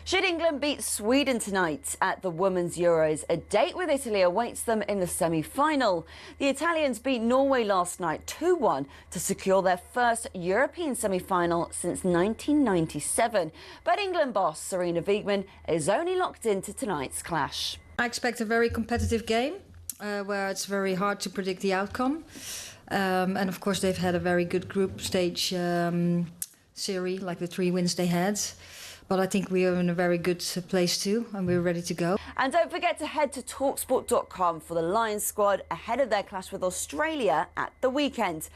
Should England beat Sweden tonight at the Women's Euros, a date with Italy awaits them in the semi-final. The Italians beat Norway last night 2-1 to secure their first European semi-final since 1997. But England boss Serena Wiegman is only locked into tonight's clash. I expect a very competitive game where it's very hard to predict the outcome. And of course, they've had a very good group stage series, like the 3 wins they had. But I think we are in a very good place too, and we're ready to go. And don't forget to head to talksport.com for the Lions squad ahead of their clash with Australia at the weekend.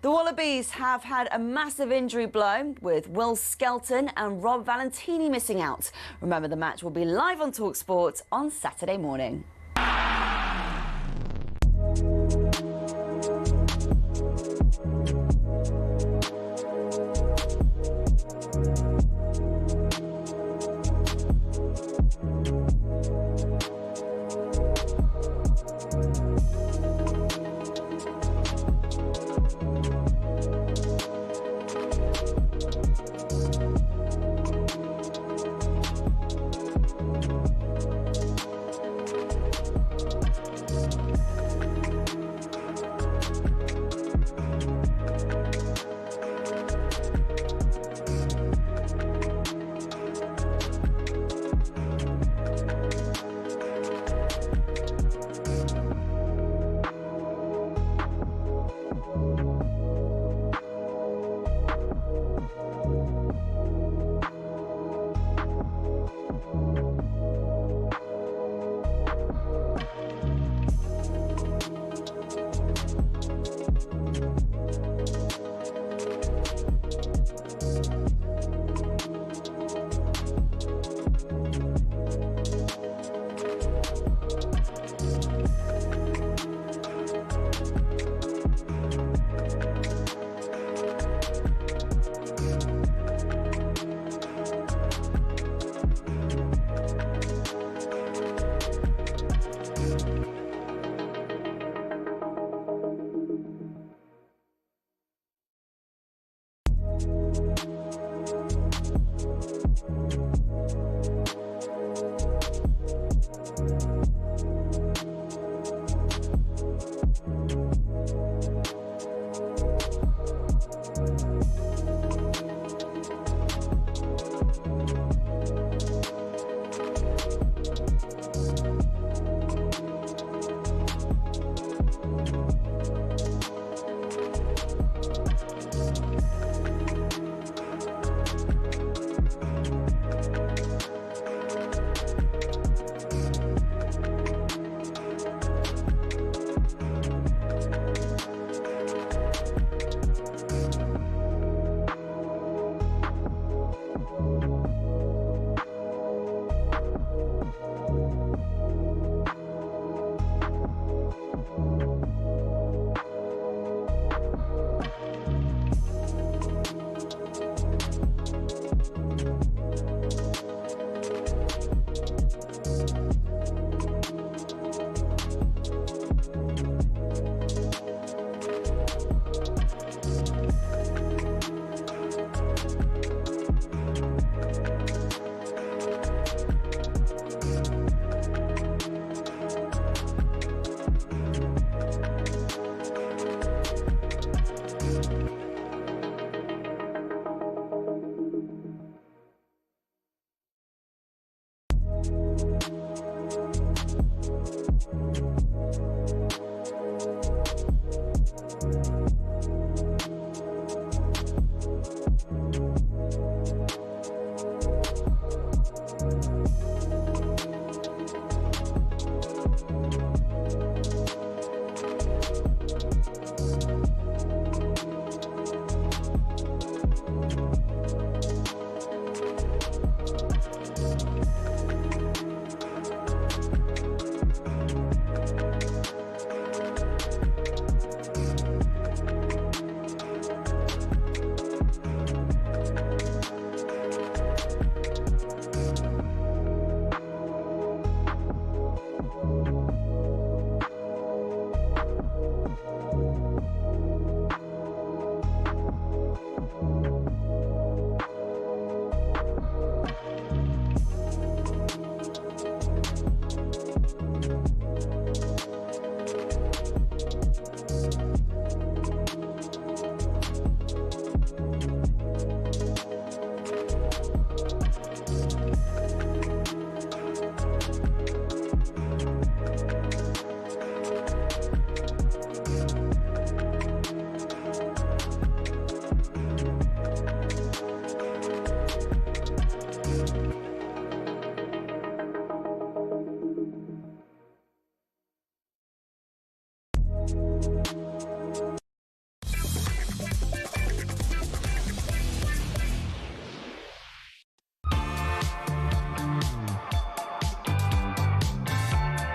The Wallabies have had a massive injury blow, with Will Skelton and Rob Valentini missing out. Remember, the match will be live on talkSPORT on Saturday morning.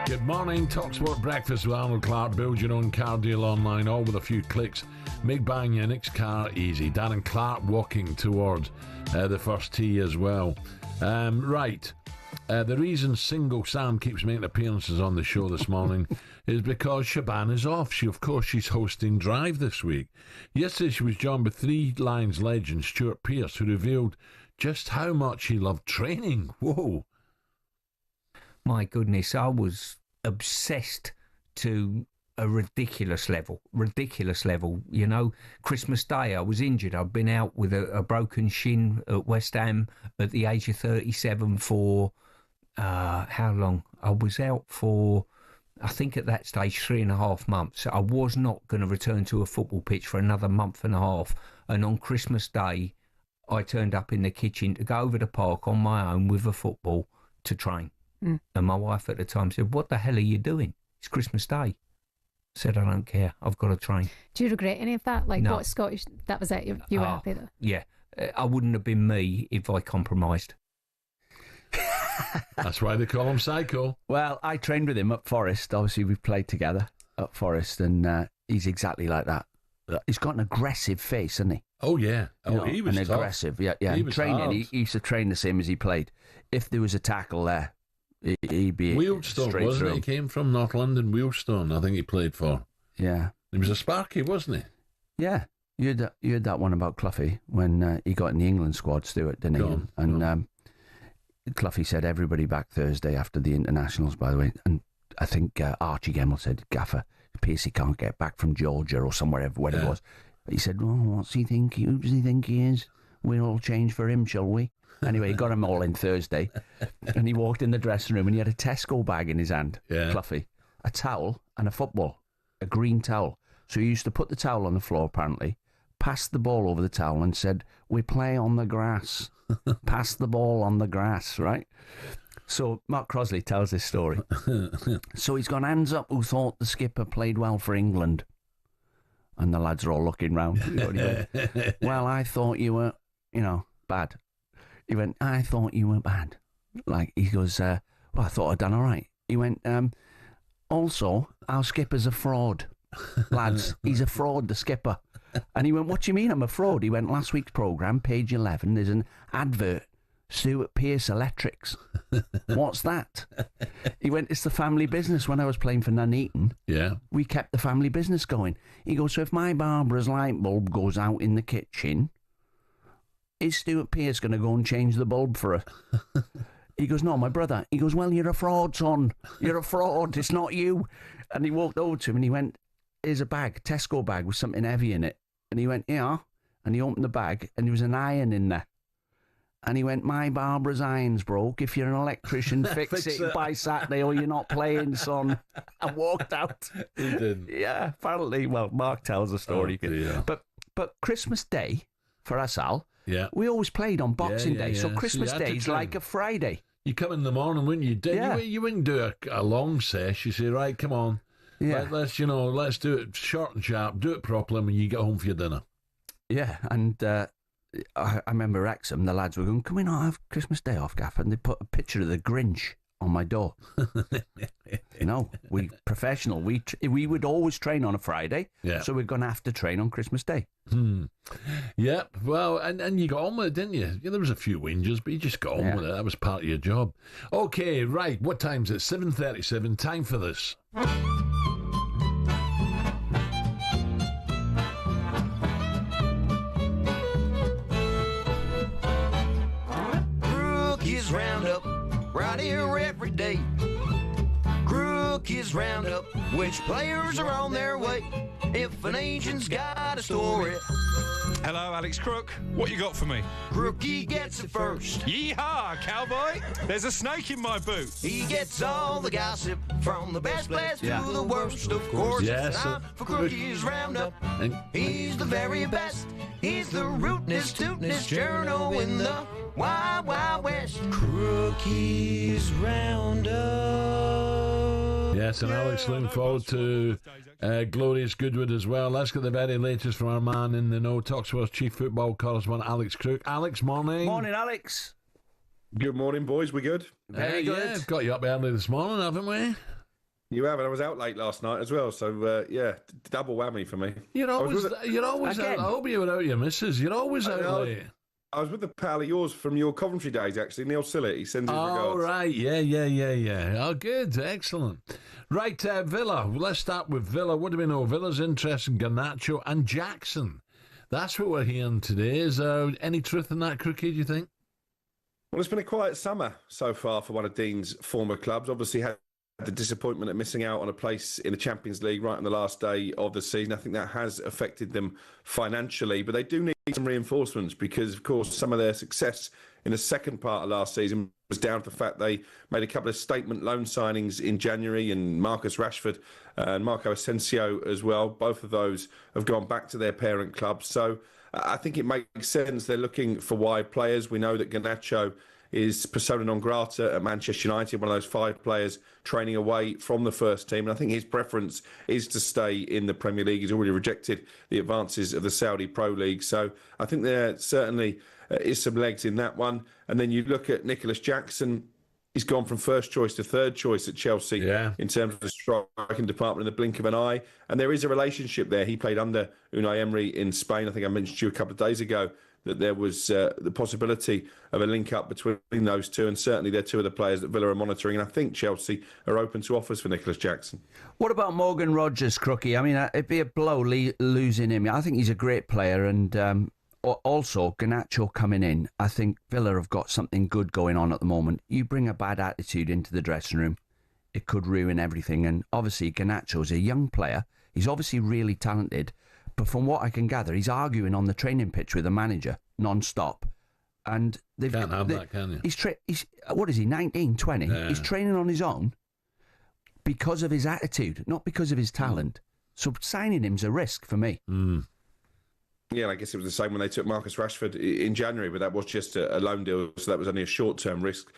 Good morning. talkSPORT Breakfast with Arnold Clark. Build your own car deal online, all with a few clicks. Make buying your next car easy. Darren Clark walking towards the first tee as well. Right. The reason Single Sam keeps making appearances on the show this morning is because Shaban is off. She's hosting Drive this week. Yesterday she was joined by Three Lions legend Stuart Pearce, who revealed just how much he loved training. Whoa. My goodness, I was obsessed to a ridiculous level. You know, Christmas Day, I was injured. I'd been out with a broken shin at West Ham at the age of 37 for, how long? I was out for, I think at that stage, 3.5 months. I was not going to return to a football pitch for another month and a half. And on Christmas Day, I turned up in the kitchen to go over the park on my own with a football to train. And my wife at the time said, "What the hell are you doing? It's Christmas Day." I said, "I don't care. I've got to train." Do you regret any of that? Like, No. what Scottish? That was it. You were happy though. Yeah. I wouldn't have been me if I compromised. That's why they call him Psycho. Well, I trained with him at Forest. Obviously, we played together at Forest, and he's exactly like that. He's got an aggressive face, hasn't he? Oh, yeah. He was aggressive. Yeah. He And was training, hard. he used to train the same as he played. If there was a tackle there, he'd be Wealdstone, straight wasn't through. he? He came from North London, Wealdstone, I think he played for. Yeah. He was a sparky, wasn't he? Yeah. You heard that one about Cloughie when he got in the England squad, Stuart, didn't he? Go on. Cloughie said everybody back Thursday after the internationals, by the way. And I think Archie Gemmell said, "Gaffer, Piercy can't get back from Georgia or somewhere, where it was." He said, "Well, what's he think? Who does he think he is? We'll all change for him, shall we?" Anyway, he got them all in Thursday, and he walked in the dressing room and he had a Tesco bag in his hand, Cloughie, a towel and a football, a green towel. So he used to put the towel on the floor, apparently, pass the ball over the towel and said, "We play on the grass." Pass the ball on the grass, right? So Mark Crosley tells this story. So he's gone, "Hands up who thought the skipper played well for England." And the lads are all looking round. He went, "Well, I thought you were, bad." He went, "I thought you were bad." Like, he goes, "Well, I thought I'd done all right." He went, "Also, our skipper's a fraud. Lads, he's a fraud, the skipper." And he went, "What do you mean I'm a fraud?" He went, "Last week's programme, page 11, there's an advert, Stuart Pearce Electrics." "What's that?" He went, "It's the family business. When I was playing for Nuneaton, we kept the family business going." He goes, "So if my Barbara's light bulb goes out in the kitchen, is Stuart Pearce going to go and change the bulb for her?" He goes, "No, my brother." He goes, "Well, you're a fraud, son. You're a fraud. It's not you." And he walked over to him and he went, "Here's a bag, Tesco bag with something heavy in it." And he went, "Yeah." And he opened the bag and there was an iron in there. And he went, "My Barbara's iron's broke. If you're an electrician, fix it by Saturday or you're not playing, son." And walked out. He didn't. Yeah, apparently. Well, Mark tells the story. But Christmas Day, for us, Al, we always played on Boxing Day. So Christmas you had to Day's train. like a Friday. You come in the morning, wouldn't you? You wouldn't do a long sesh. You say, "Right, come on. Yeah. Let's do it short and sharp, do it properly when you get home for your dinner." Yeah, and I remember Wrexham, the lads were going, "Can we not have Christmas Day off, Gaff?" And they put a picture of the Grinch on my door. No, we professional. We would always train on a Friday, so we're going to have to train on Christmas Day. Yep. Well, and you got on with it, didn't you? There was a few whinges, but you just got on with it. That was part of your job. Okay, right. What time's it? 7:37. Time for this. Crookies Roundup, right here every day. Crookies Roundup, which players are on their way. If an agent's got a story, Hello, Alex Crook. What you got for me? Crookie gets it first. Yeehaw, cowboy! There's a snake in my boot. He gets all the gossip from the best players to the worst. Of course, it's time for Crookies Roundup. He's the very best. He's the rootinest, tootinest journo in the Wild Wild West. Crookies Roundup. Yes, and Alex looking forward to Glorious Goodwood as well. Let's get the very latest from our man in the know, talkSPORT's chief football correspondent, Alex Crook. Alex, morning. Morning, Alex. Good morning, boys. We good? Very good. Yeah, got you up early this morning, haven't we? You have, and I was out late last night as well, so yeah, double whammy for me. You're always out. I hope you were out your missus. You're always out late. I was with a pal of yours from your Coventry days, actually, Neil Sillett. He sends his regards. Oh, right. Yeah. Oh, good. Excellent. Right, Villa. Let's start with Villa. What do we know? Villa's interest in Garnacho and Jackson. That's what we're hearing today. Is there any truth in that, Crookie, do you think? Well, it's been a quiet summer so far for one of Dean's former clubs. Obviously, had the disappointment of missing out on a place in the Champions League right on the last day of the season. I think that has affected them financially, but they do need some reinforcements because, of course, some of their success in the second part of last season was down to the fact they made a couple of statement loan signings in January, and Marcus Rashford and Marco Asensio as well. Both of those have gone back to their parent clubs. So I think it makes sense. They're looking for wide players. We know that Garnacho is persona non grata at Manchester United, one of those 5 players training away from the first team. And I think his preference is to stay in the Premier League. He's already rejected the advances of the Saudi Pro League. So I think there certainly is some legs in that one. And then you look at Nicholas Jackson. He's gone from first choice to third choice at Chelsea in terms of the striking department in the blink of an eye. And there is a relationship there. He played under Unai Emery in Spain. I think I mentioned to you a couple of days ago that there was the possibility of a link-up between those two, and certainly they're two of the players that Villa are monitoring, and I think Chelsea are open to offers for Nicholas Jackson. What about Morgan Rogers, Crookie? I mean, it'd be a blow losing him. I think he's a great player, and also Garnacho coming in. I think Villa have got something good going on at the moment. You bring a bad attitude into the dressing room, it could ruin everything, and obviously Garnacho's a young player. He's obviously really talented. But from what I can gather, he's arguing on the training pitch with the manager non-stop. And they've can't have that, can you? He's what is he, 19, 20? Yeah. He's training on his own because of his attitude, not because of his talent. So signing him's a risk for me. Yeah, I guess it was the same when they took Marcus Rashford in January, but that was just a loan deal, so that was only a short-term risk.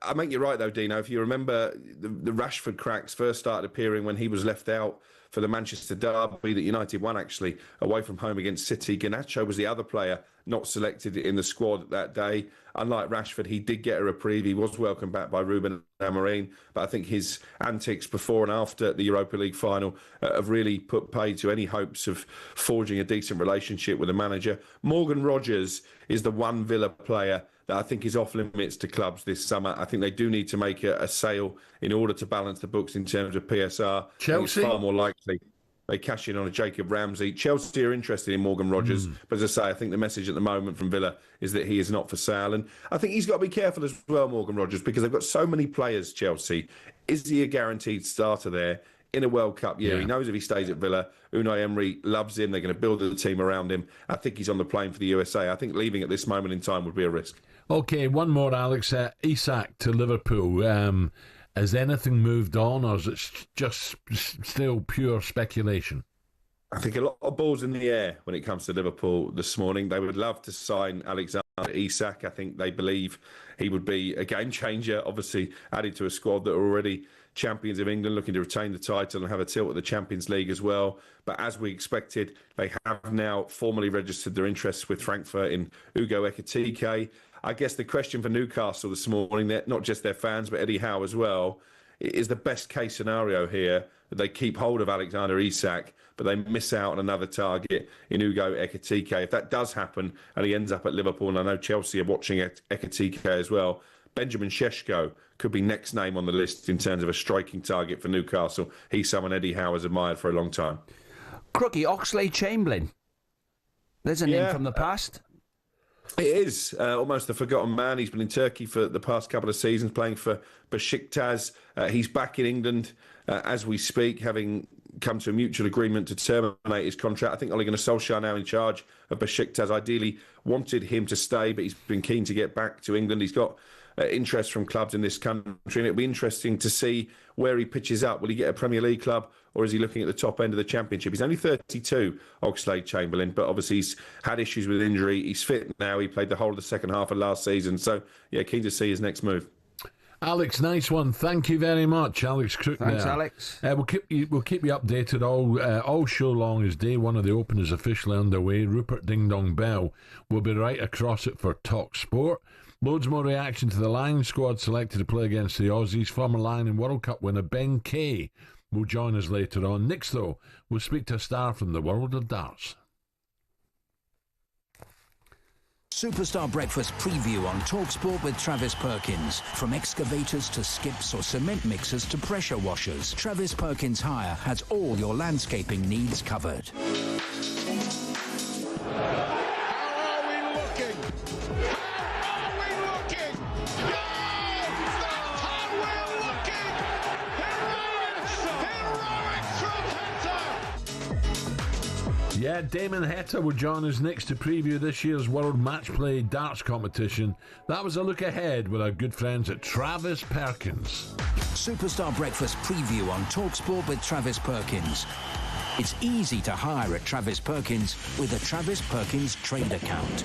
I make you right, though, Dino. If you remember, the Rashford cracks first started appearing when he was left out for the Manchester derby that United won, actually, away from home against City. Garnacho was the other player not selected in the squad that day. Unlike Rashford, he did get a reprieve. He was welcomed back by Ruben Amorim, but I think his antics before and after the Europa League final have really put paid to any hopes of forging a decent relationship with the manager. Morgan Rogers is the one Villa player that I think is off limits to clubs this summer. I think they do need to make a sale in order to balance the books in terms of PSR. Chelsea? It's far more likely they cash in on a Jacob Ramsey. Chelsea are interested in Morgan Rogers, but as I say, I think the message at the moment from Villa is that he is not for sale. And I think he's got to be careful as well, Morgan Rogers, because they've got so many players, Chelsea. Is he a guaranteed starter there in a World Cup year? Yeah. He knows if he stays at Villa, Unai Emery loves him. They're going to build the team around him. I think he's on the plane for the USA. I think leaving at this moment in time would be a risk. Okay, one more, Alex. Isak to Liverpool. Has anything moved on, or is it just still pure speculation? I think a lot of balls in the air when it comes to Liverpool this morning. They would love to sign Alexander Isak. I think they believe he would be a game changer, obviously added to a squad that are already champions of England, looking to retain the title and have a tilt at the Champions League as well. But as we expected, they have now formally registered their interest with Frankfurt in Ugo Ekitike. I guess the question for Newcastle this morning, not just their fans, but Eddie Howe as well, is the best case scenario here that they keep hold of Alexander Isak, but they miss out on another target in Ugo Ekitike. If that does happen and he ends up at Liverpool, and I know Chelsea are watching Ekitike as well, Benjamin Šeško could be next name on the list in terms of a striking target for Newcastle. He's someone Eddie Howe has admired for a long time. Crookie, Oxlade-Chamberlain. There's a name from the past. It is almost a forgotten man. He's been in Turkey for the past couple of seasons, playing for Besiktas. He's back in England as we speak, having come to a mutual agreement to terminate his contract. I think Ole Gunnar Solskjaer, now in charge of Besiktas, ideally wanted him to stay, but he's been keen to get back to England. He's got interest from clubs in this country, and it'll be interesting to see where he pitches up. Will he get a Premier League club, or is he looking at the top end of the Championship? He's only 32, Oxlade-Chamberlain, but obviously he's had issues with injury. He's fit now. He played the whole of the second half of last season. So, yeah, keen to see his next move. Alex, nice one. Thank you very much, Alex Crook. Thanks, there. Alex. We'll keep you updated all show long as day one of the Open is officially underway. Rupert Ding Dong Bell will be right across it for talkSPORT. Loads more reaction to the Lions squad selected to play against the Aussies. Former Lion and World Cup winner Ben Kay will join us later on. Next, though, we'll speak to a star from the world of darts. Superstar Breakfast preview on talkSPORT with Travis Perkins. From excavators to skips or cement mixers to pressure washers, Travis Perkins Hire has all your landscaping needs covered. Yeah, Damon Heta will join us next to preview this year's World Match Play Darts competition. That was a look ahead with our good friends at Travis Perkins. Superstar Breakfast preview on talkSPORT with Travis Perkins. It's easy to hire at Travis Perkins with a Travis Perkins trade account.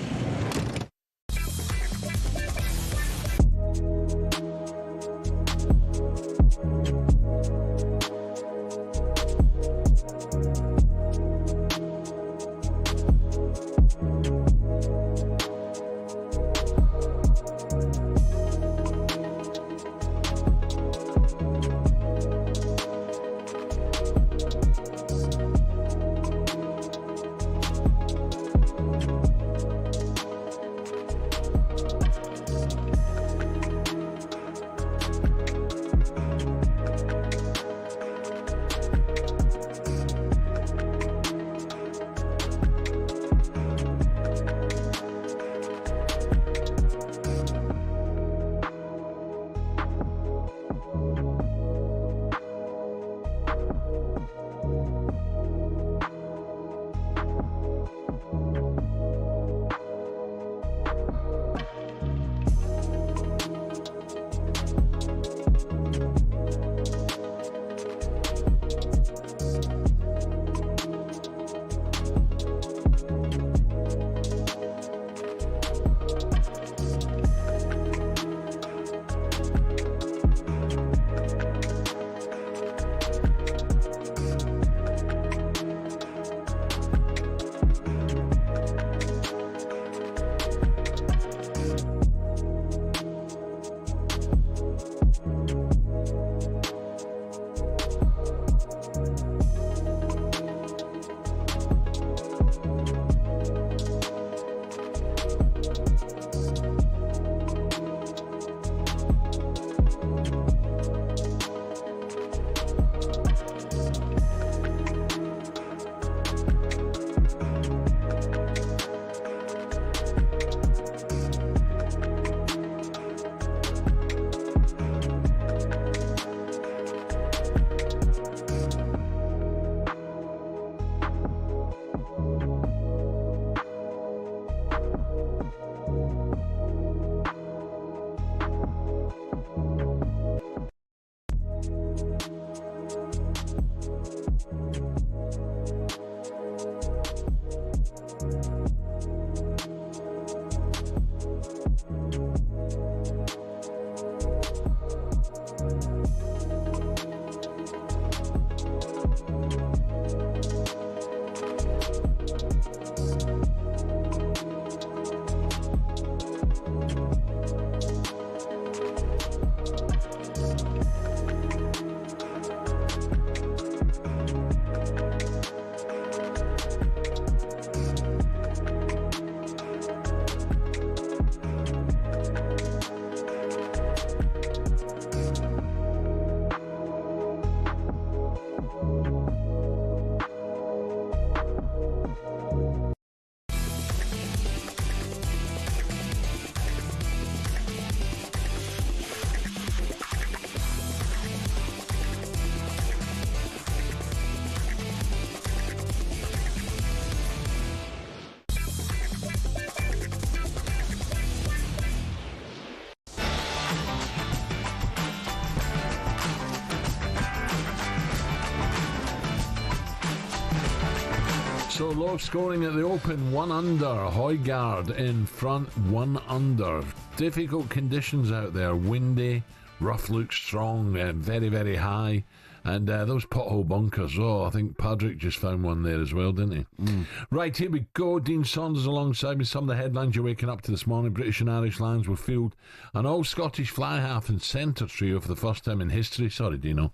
So low scoring at the Open, 1 under. Højgaard in front, 1 under. Difficult conditions out there, windy, Rough looks strong, very, very high. And those pothole bunkers, I think Padraig just found one there as well, didn't he? Right, here we go. Dean Saunders alongside me. Some of the headlines you're waking up to this morning. British and Irish Lions will field an all-Scottish fly-half and centre trio for the first time in history. Sorry, Dino.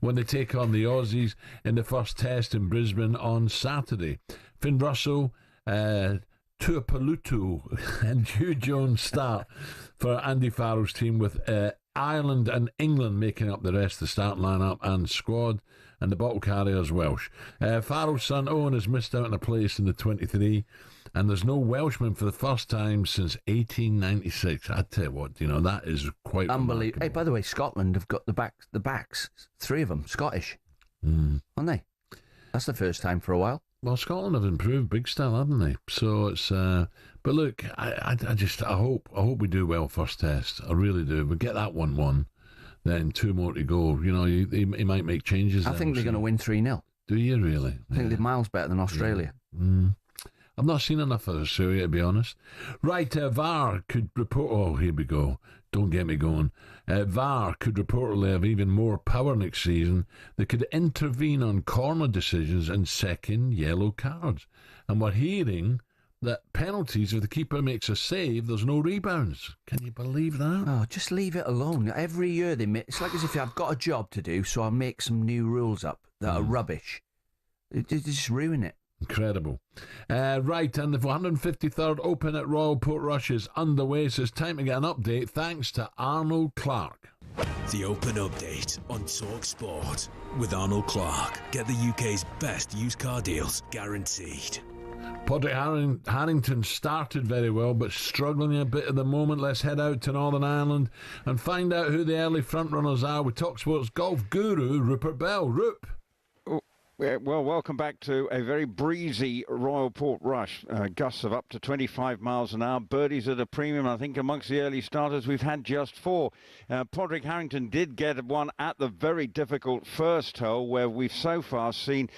When they take on the Aussies in the first test in Brisbane on Saturday. Finn Russell, Tuipulotu and Hugh Jones start for Andy Farrell's team, with Ireland and England making up the rest of the starting lineup and squad, and the bottle carriers Welsh. Farrell's son Owen has missed out on a place in the 23, and there's no Welshman for the first time since 1896. I tell you what, that is quite unbelievable. Hey, by the way, Scotland have got the backs, 3 of them Scottish, aren't they? That's the first time for a while. Well, Scotland have improved big style, haven't they? So it's. But look, I hope we do well first test. I really do. We get that 1-1, then 2 more to go. He might make changes. I think they're going to win 3-0. Do you really? I think they're miles better than Australia. Yeah. I've not seen enough of Australia, to be honest. Right, VAR could report... Oh, here we go. Don't get me going. VAR could reportedly have even more power next season. They could intervene on corner decisions and second yellow cards. And we're hearing that penalties, if the keeper makes a save, there's no rebounds. Can you believe that? Oh, just leave it alone. Every year they make... It's like as if I've got a job to do, so I'll make some new rules up that are rubbish. They just ruin it. Incredible. Right, and the 153rd Open at Royal Portrush is underway, so it's time to get an update thanks to Arnold Clark. The Open Update on talkSPORT with Arnold Clark. Get the UK's best used car deals guaranteed. Padraig Harrington started very well, but struggling a bit at the moment. Let's head out to Northern Ireland and find out who the early frontrunners are with talkSPORT's golf guru, Rupert Bell. Rup. Well, welcome back to a very breezy Royal Portrush. Gusts of up to 25 miles an hour. Birdies at a premium. I think amongst the early starters, we've had just 4. Padraig Harrington did get one at the very difficult first hole, where we've so far seen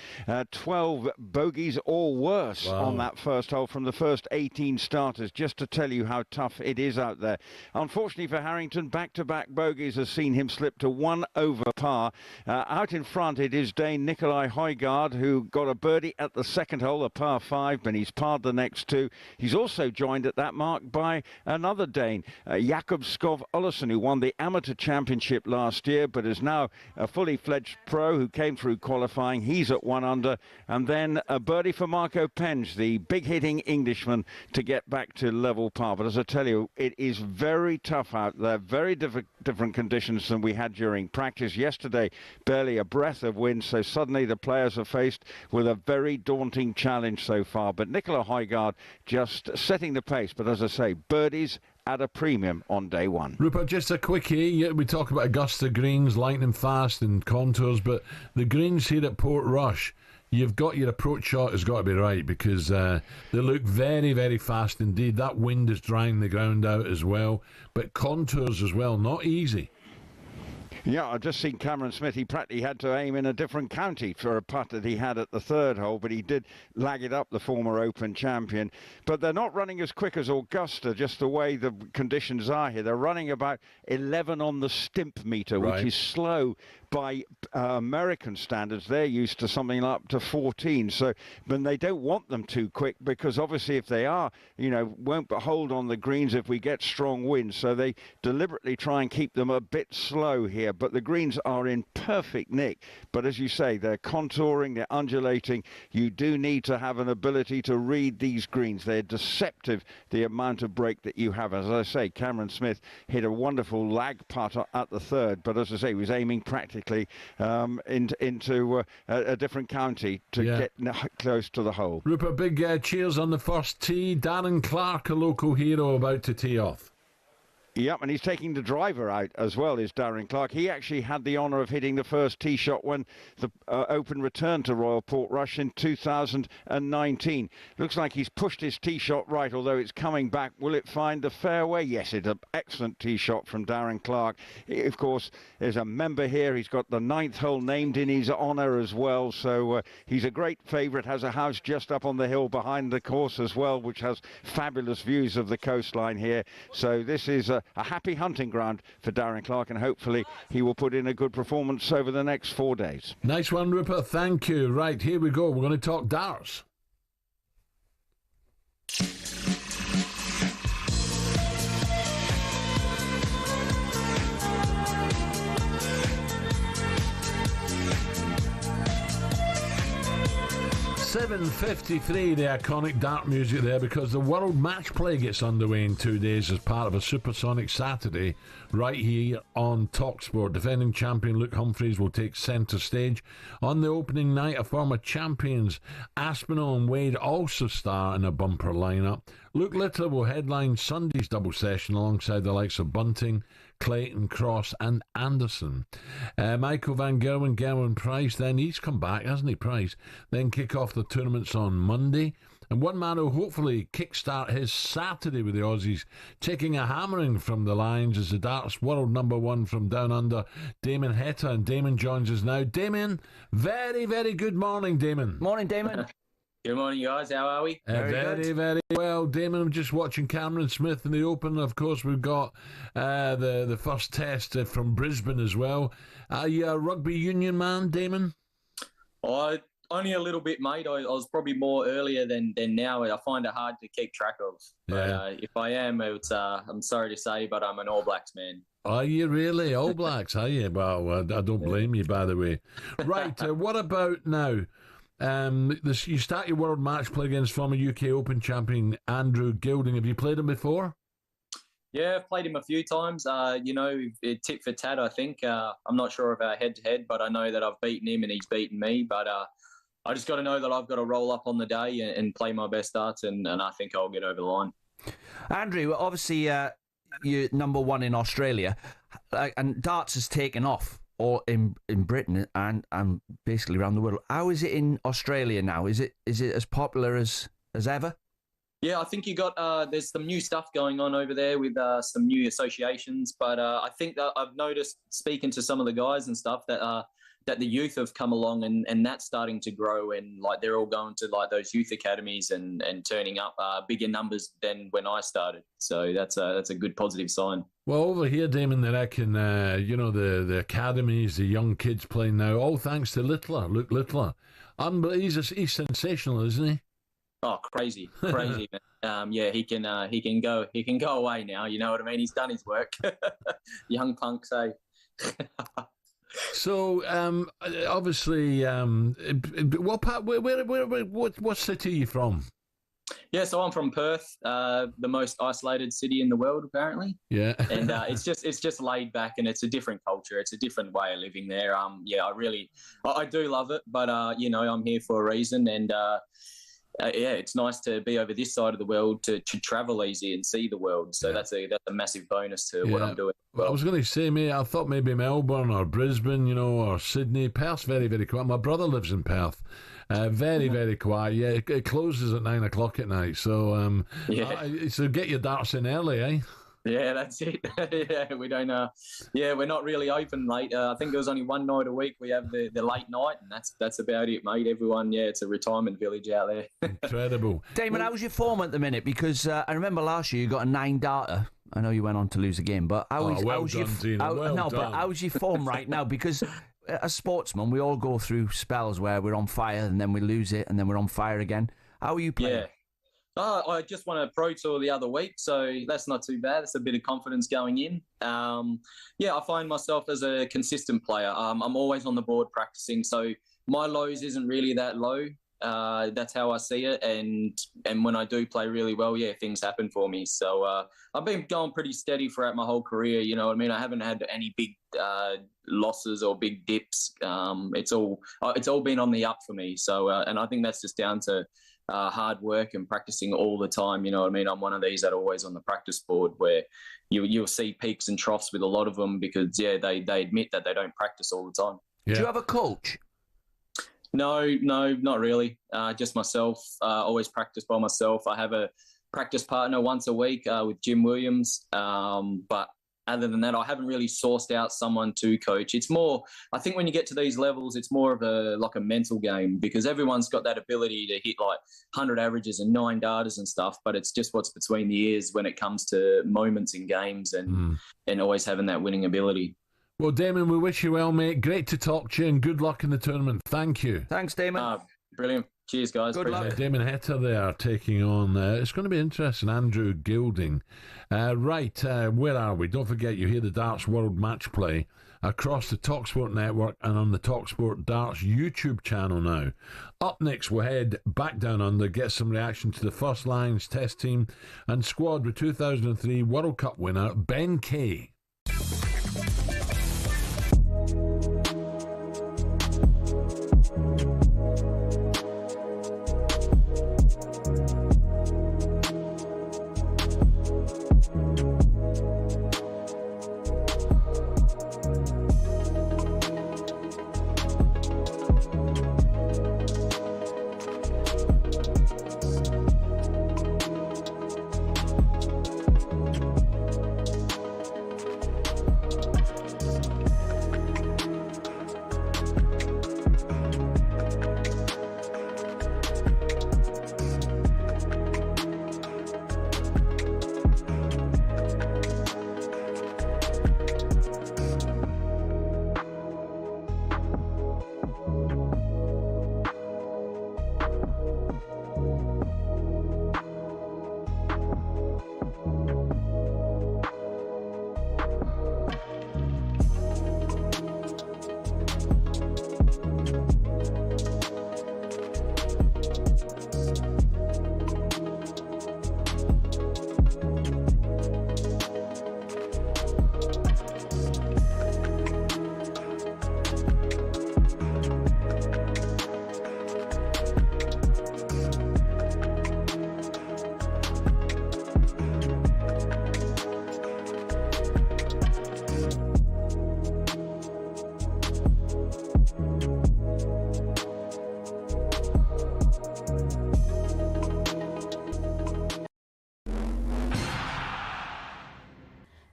12 bogeys or worse on that first hole from the first 18 starters, just to tell you how tough it is out there. Unfortunately for Harrington, back-to-back bogeys has seen him slip to 1 over par. Out in front, it is Dane Nikolai Højgaard, who got a birdie at the second hole, a par 5, but he's parred the next 2. He's also joined at that mark by another Dane, Jakob Skov Olesen, who won the Amateur Championship last year, but is now a fully fledged pro who came through qualifying. He's at 1 under. And then a birdie for Marco Penge, the big-hitting Englishman, to get back to level par. But as I tell you, it is very tough out there, very different conditions than we had during practice. Yesterday, barely a breath of wind, so suddenly the players are faced with a very daunting challenge so far. But Nicola Højgaard just setting the pace. But as I say, birdies at a premium on day 1. Rupert, just a quickie. We talk about Augusta greens, lightning fast and contours, but the greens here at Portrush, you've got your approach shot has got to be right, because they look very, very fast indeed. That wind is drying the ground out as well, but contours as well, not easy. Yeah, I've just seen Cameron Smith. He practically had to aim in a different county for a putt that he had at the third hole, but he did lag it up, the former Open champion. But they're not running as quick as Augusta, just the way the conditions are here. They're running about 11 on the stimp meter, which is slow by American standards. They're used to something up to 14. So, but they don't want them too quick, because obviously if they are, won't hold on the greens if we get strong winds. So they deliberately try and keep them a bit slow here. But the greens are in perfect nick. But as you say, they're contouring, they're undulating. You do need to have an ability to read these greens. They're deceptive, the amount of break that you have. As I say, Cameron Smith hit a wonderful lag putt at the third, but as I say, he was aiming practically into a different county to get close to the hole. Rupert, big cheers on the first tee. Darren Clark, a local hero, about to tee off. Yep, and he's taking the driver out as well, is Darren Clark. He actually had the honour of hitting the first tee shot when the Open returned to Royal Portrush in 2019. Looks like he's pushed his tee shot right, although it's coming back. Will it find the fairway? Yes, it's an excellent tee shot from Darren Clark. He, of course, is a member here. He's got the 9th hole named in his honour as well, so he's a great favourite. Has a house just up on the hill behind the course as well, which has fabulous views of the coastline here. So this is a a happy hunting ground for Darren Clarke, and hopefully he will put in a good performance over the next 4 days. Nice one, Rupert. Thank you. Right, here we go. We're going to talk darts. $7.53, the iconic dart music there, because the World Match Play gets underway in 2 days as part of a Supersonic Saturday right here on talkSPORT. Defending champion Luke Humphreys will take centre stage. On the opening night, a former champions Aspinall and Wade also star in a bumper lineup. Luke Littler will headline Sunday's double session alongside the likes of Bunting, Clayton, Cross and Anderson. Michael Van Gerwen Price, then he's come back, hasn't he, Price? Then kick off the tournaments on Monday. And one man who'll hopefully kickstart his Saturday with the Aussies taking a hammering from the lines is the darts world number one from down under, Damon Heta. And Damon joins us now. Damon, very, very good morning, Damon. Morning, Damon. Good morning, guys. How are we? Very well, Damon. I'm just watching Cameron Smith in the Open. Of course, we've got the first test from Brisbane as well. Are you a rugby union man, Damon? Only a little bit, mate. I was probably more earlier than now. I find it hard to keep track of. Yeah. But, if I am, I'm sorry to say, but I'm an All Blacks man. Are you really? All Blacks, are you? Well, I don't blame you, by the way. Right, what about now? You start your World Match Play against former UK Open champion Andrew Gilding. Have you played him before? Yeah, I've played him a few times. Tit for tat, I think. I'm not sure of our head-to-head, but I know that I've beaten him and he's beaten me. But I just got to know that I've got to roll up on the day and play my best darts, and I think I'll get over the line. Andrew, obviously you're number one in Australia, and darts has taken off. Or in Britain and basically around the world. How is it in Australia now? Is it as popular as ever? Yeah, I think you got there's some new stuff going on over there with some new associations, but I think that I've noticed speaking to some of the guys and stuff that the youth have come along and that's starting to grow, and like they're all going to like those youth academies and turning up bigger numbers than when I started. So that's a good positive sign. Well, over here, Damon, they reckon, the academies, the young kids playing now, all thanks to Littler, Luke Littler. He's sensational, isn't he? Oh, crazy, man. Yeah, he can go away now. You know what I mean? He's done his work. Young punk, say. So, obviously, what part? What city are you from? Yeah, so I'm from Perth, the most isolated city in the world, apparently. Yeah, and it's just laid back, and it's a different culture. It's a different way of living there. Yeah, I do love it, but I'm here for a reason, and it's nice to be over this side of the world to travel easy and see the world. So that's a massive bonus to what I'm doing. Well, I was going to say, mate, I thought maybe Melbourne or Brisbane, or Sydney. Perth's very, very quiet. My brother lives in Perth. Very, very quiet. Yeah, it closes at 9 o'clock at night. So, so get your darts in early, eh? Yeah, that's it. Yeah, we don't. We're not really open late. I think there's only one night a week we have the late night, and that's about it, mate. Everyone, it's a retirement village out there. Incredible. Damon, how's your form at the minute? Because I remember last year you got a 9-darter. I know you went on to lose a game, but how's your form right now? Because as sportsmen, we all go through spells where we're on fire and then we lose it and then we're on fire again. How are you playing? Yeah. I just won a Pro Tour the other week, so that's not too bad. It's a bit of confidence going in. I find myself as a consistent player. I'm always on the board practicing, so my lows isn't really that low. That's how I see it, and when I do play really well, things happen for me. So I've been going pretty steady throughout my whole career. You know what I mean? I haven't had any big losses or big dips. It's all been on the up for me. So and I think that's just down to hard work and practicing all the time. You know what I mean? I'm one of these that are always on the practice board where you'll see peaks and troughs with a lot of them because they admit that they don't practice all the time. Yeah. Do you have a coach? No, not really. Just myself. Always practice by myself. I have a practice partner once a week with Jim Williams. But other than that, I haven't really sourced out someone to coach. It's more, I think when you get to these levels, it's more of a mental game, because everyone's got that ability to hit like 100 averages and 9 datas and stuff, but it's just what's between the ears when it comes to moments in games and always having that winning ability. Well, Damon, we wish you well, mate. Great to talk to you, and good luck in the tournament. Thank you. Thanks, Damon. Brilliant. Cheers, guys. Good luck. Damon Heta there taking on, it's going to be interesting, Andrew Gilding. Where are we? Don't forget, you hear the Darts World Match Play across the talkSPORT network and on the talkSPORT Darts YouTube channel now. Up next, we'll head back down under, get some reaction to the First Lions test team and squad with 2003 World Cup winner Ben Kay.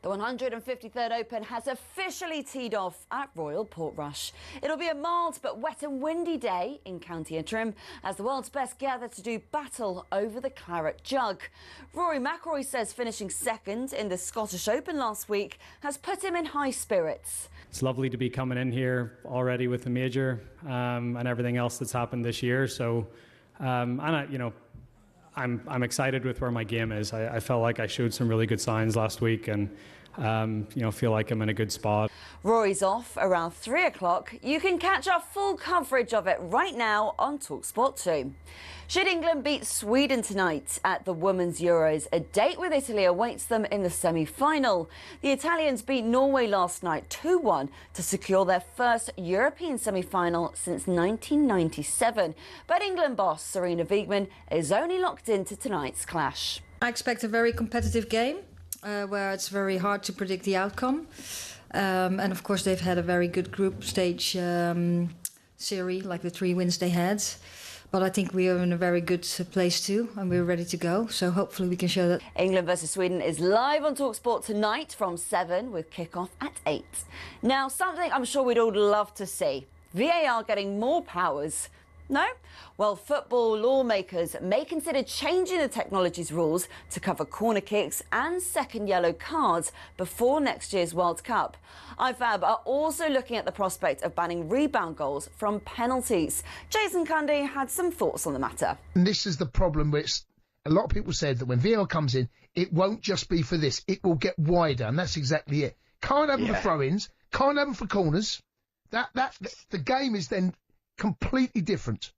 The 153rd Open has officially teed off at Royal Portrush. It'll be a mild but wet and windy day in County Antrim as the world's best gather to do battle over the claret jug. Rory McIlroy says finishing second in the Scottish Open last week has put him in high spirits. It's lovely to be coming in here already with the major and everything else that's happened this year. So, I'm excited with where my game is. I felt like I showed some really good signs last week and, feel like I'm in a good spot. Rory's off around 3 o'clock. You can catch our full coverage of it right now on talkSPORT 2. Should England beat Sweden tonight at the Women's Euros, a date with Italy awaits them in the semi-final. The Italians beat Norway last night 2-1 to secure their first European semi-final since 1997. But England boss Serena Wiegman is only locked into tonight's clash. I expect a very competitive game where it's very hard to predict the outcome. And of course, they've had a very good group stage series, like the 3 wins they had. But I think we are in a very good place too, and we're ready to go. So hopefully we can show that. England versus Sweden is live on talkSPORT tonight from 7 with kickoff at 8. Now, something I'm sure we'd all love to see. VAR getting more powers. No? Well, football lawmakers may consider changing the technology's rules to cover corner kicks and second yellow cards before next year's World Cup. IFAB are also looking at the prospect of banning rebound goals from penalties. Jason Cundy had some thoughts on the matter. And this is the problem, which a lot of people said that when VAR comes in, it won't just be for this. It will get wider, and that's exactly it. Can't have them for throw-ins, can't have them for corners. The game is then completely different.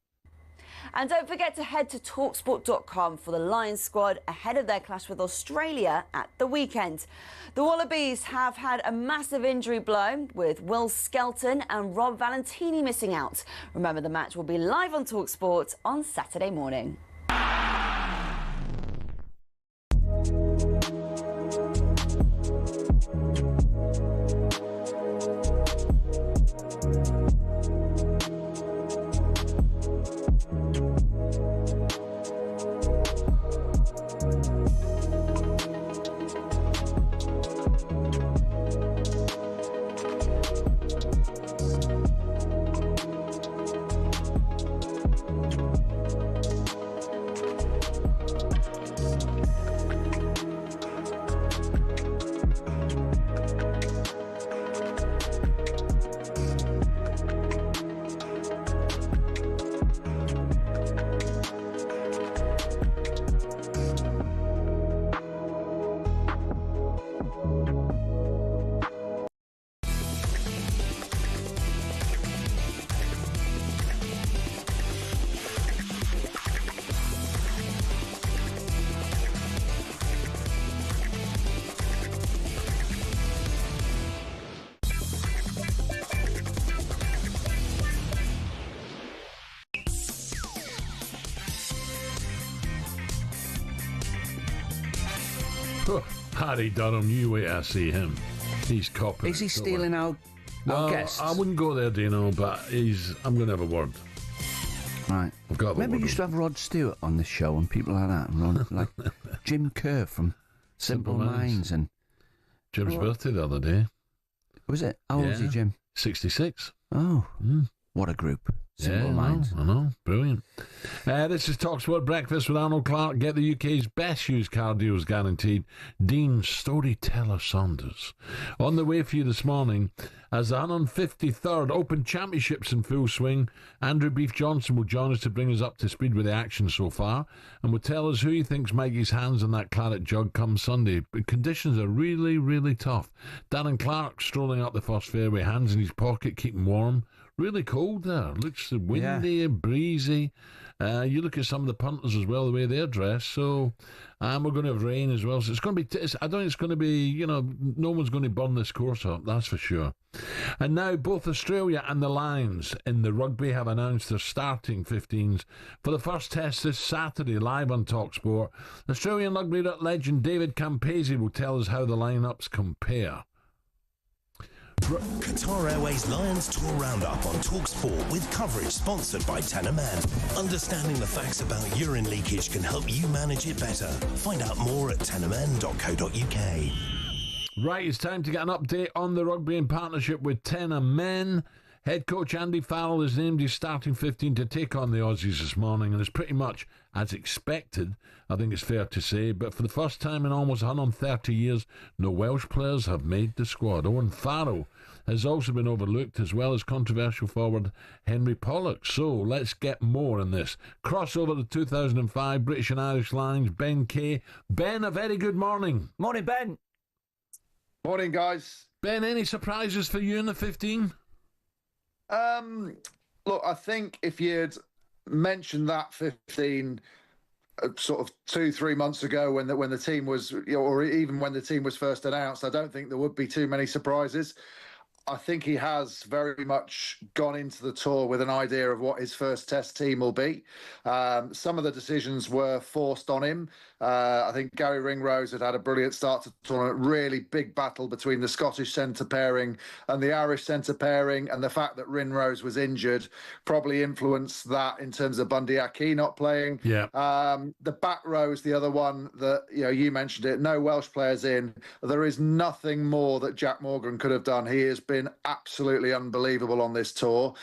And don't forget to head to talksport.com for the Lions squad ahead of their clash with Australia at the weekend. The Wallabies have had a massive injury blow with Will Skelton and Rob Valentini missing out. Remember, the match will be live on talkSPORT on Saturday morning. Harry Durham, you wait till I see him. He's copying. Is he stealing our guests? I wouldn't go there, Dino, but I'm going to have a word. Right. I've got the Remember, word. we used to have Rod Stewart on this show and people like that. And like Jim Kerr from Simple Minds. And Jim's birthday the other day. Was it? How old is he, Jim? 66. Oh, what a group. Simple Minds. I know. Brilliant. This is talkSPORT Breakfast with Arnold Clark. Get the UK's best used car deals guaranteed. Dean Storyteller Saunders. On the way for you this morning, as the 153rd Open Championships in full swing, Andrew Beef Johnson will join us to bring us up to speed with the action so far and will tell us who he thinks might get his hands on that claret jug come Sunday. But conditions are really, really tough. Darren Clark strolling up the first fairway, hands in his pocket, keeping warm. Really cold there. Looks windy, breezy. You look at some of the punters as well, the way they're dressed. So we're going to have rain as well. So it's going to be. I don't think it's going to be. No one's going to burn this course up. That's for sure. And now both Australia and the Lions in the rugby have announced their starting 15s for the first test this Saturday, live on talkSPORT. Australian rugby legend David Campese will tell us how the lineups compare. Qatar Airways Lions Tour Roundup on talkSPORT with coverage sponsored by Tanner Man. Understanding the facts about urine leakage can help you manage it better. Find out more at tannerman.co.uk. Right, it's time to get an update on the rugby in partnership with Tanner Men. Head coach Andy Farrell has named his starting 15 to take on the Aussies this morning, and it's pretty much as expected, I think it's fair to say. But for the first time in almost 130 years, no Welsh players have made the squad. Owen Farrell has also been overlooked, as well as controversial forward Henry Pollock. So let's get more on this. Crossover to 2005, British and Irish Lions, Ben Kay. Ben, a very good morning. Morning, Ben. Morning, guys. Ben, any surprises for you in the 15? Look, I think if you'd mentioned that 15 sort of 2-3 months ago when the team was, or even when the team was first announced, I don't think there would be too many surprises. I think he has very much gone into the tour with an idea of what his first test team will be. Some of the decisions were forced on him. I think Gary Ringrose had a brilliant start to the tournament, really big battle between the Scottish centre pairing and the Irish centre pairing, and the fact that Ringrose was injured probably influenced that in terms of Bundy Aki not playing. Yeah. The back row is the other one that, you mentioned it, no Welsh players in. There is nothing more that Jack Morgan could have done. He has been absolutely unbelievable on this tour.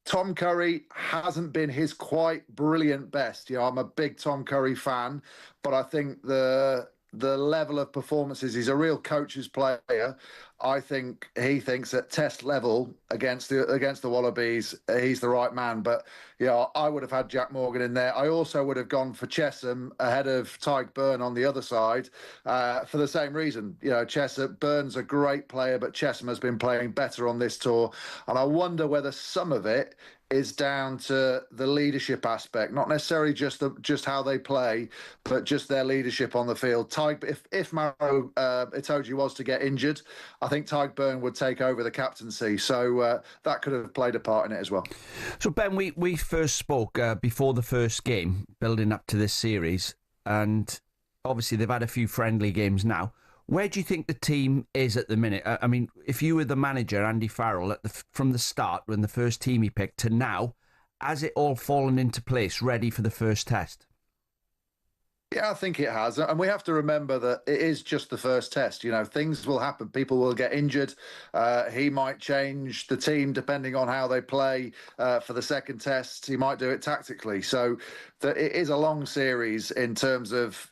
Tom Curry hasn't been his quite brilliant best. I'm a big Tom Curry fan, but I think the level of performances, he's a real coach's player. I think he thinks at test level against the Wallabies, he's the right man. But I would have had Jack Morgan in there. I also would have gone for Chesham ahead of Tyke Byrne on the other side for the same reason. Byrne's a great player, but Chesham has been playing better on this tour. And I wonder whether some of it is down to the leadership aspect, not necessarily just how they play, but just their leadership on the field. If Maro Itoje was to get injured, I think Tyke Byrne would take over the captaincy. So that could have played a part in it as well. So, Ben, we first spoke before the first game, building up to this series, and obviously they've had a few friendly games now. Where do you think the team is at the minute? I mean, if you were the manager, Andy Farrell, from the start, when the first team he picked, to now, has it all fallen into place, ready for the first test? Yeah, I think it has. And we have to remember that it is just the first test. Things will happen. People will get injured. He might change the team depending on how they play for the second test. He might do it tactically. So it is a long series in terms of,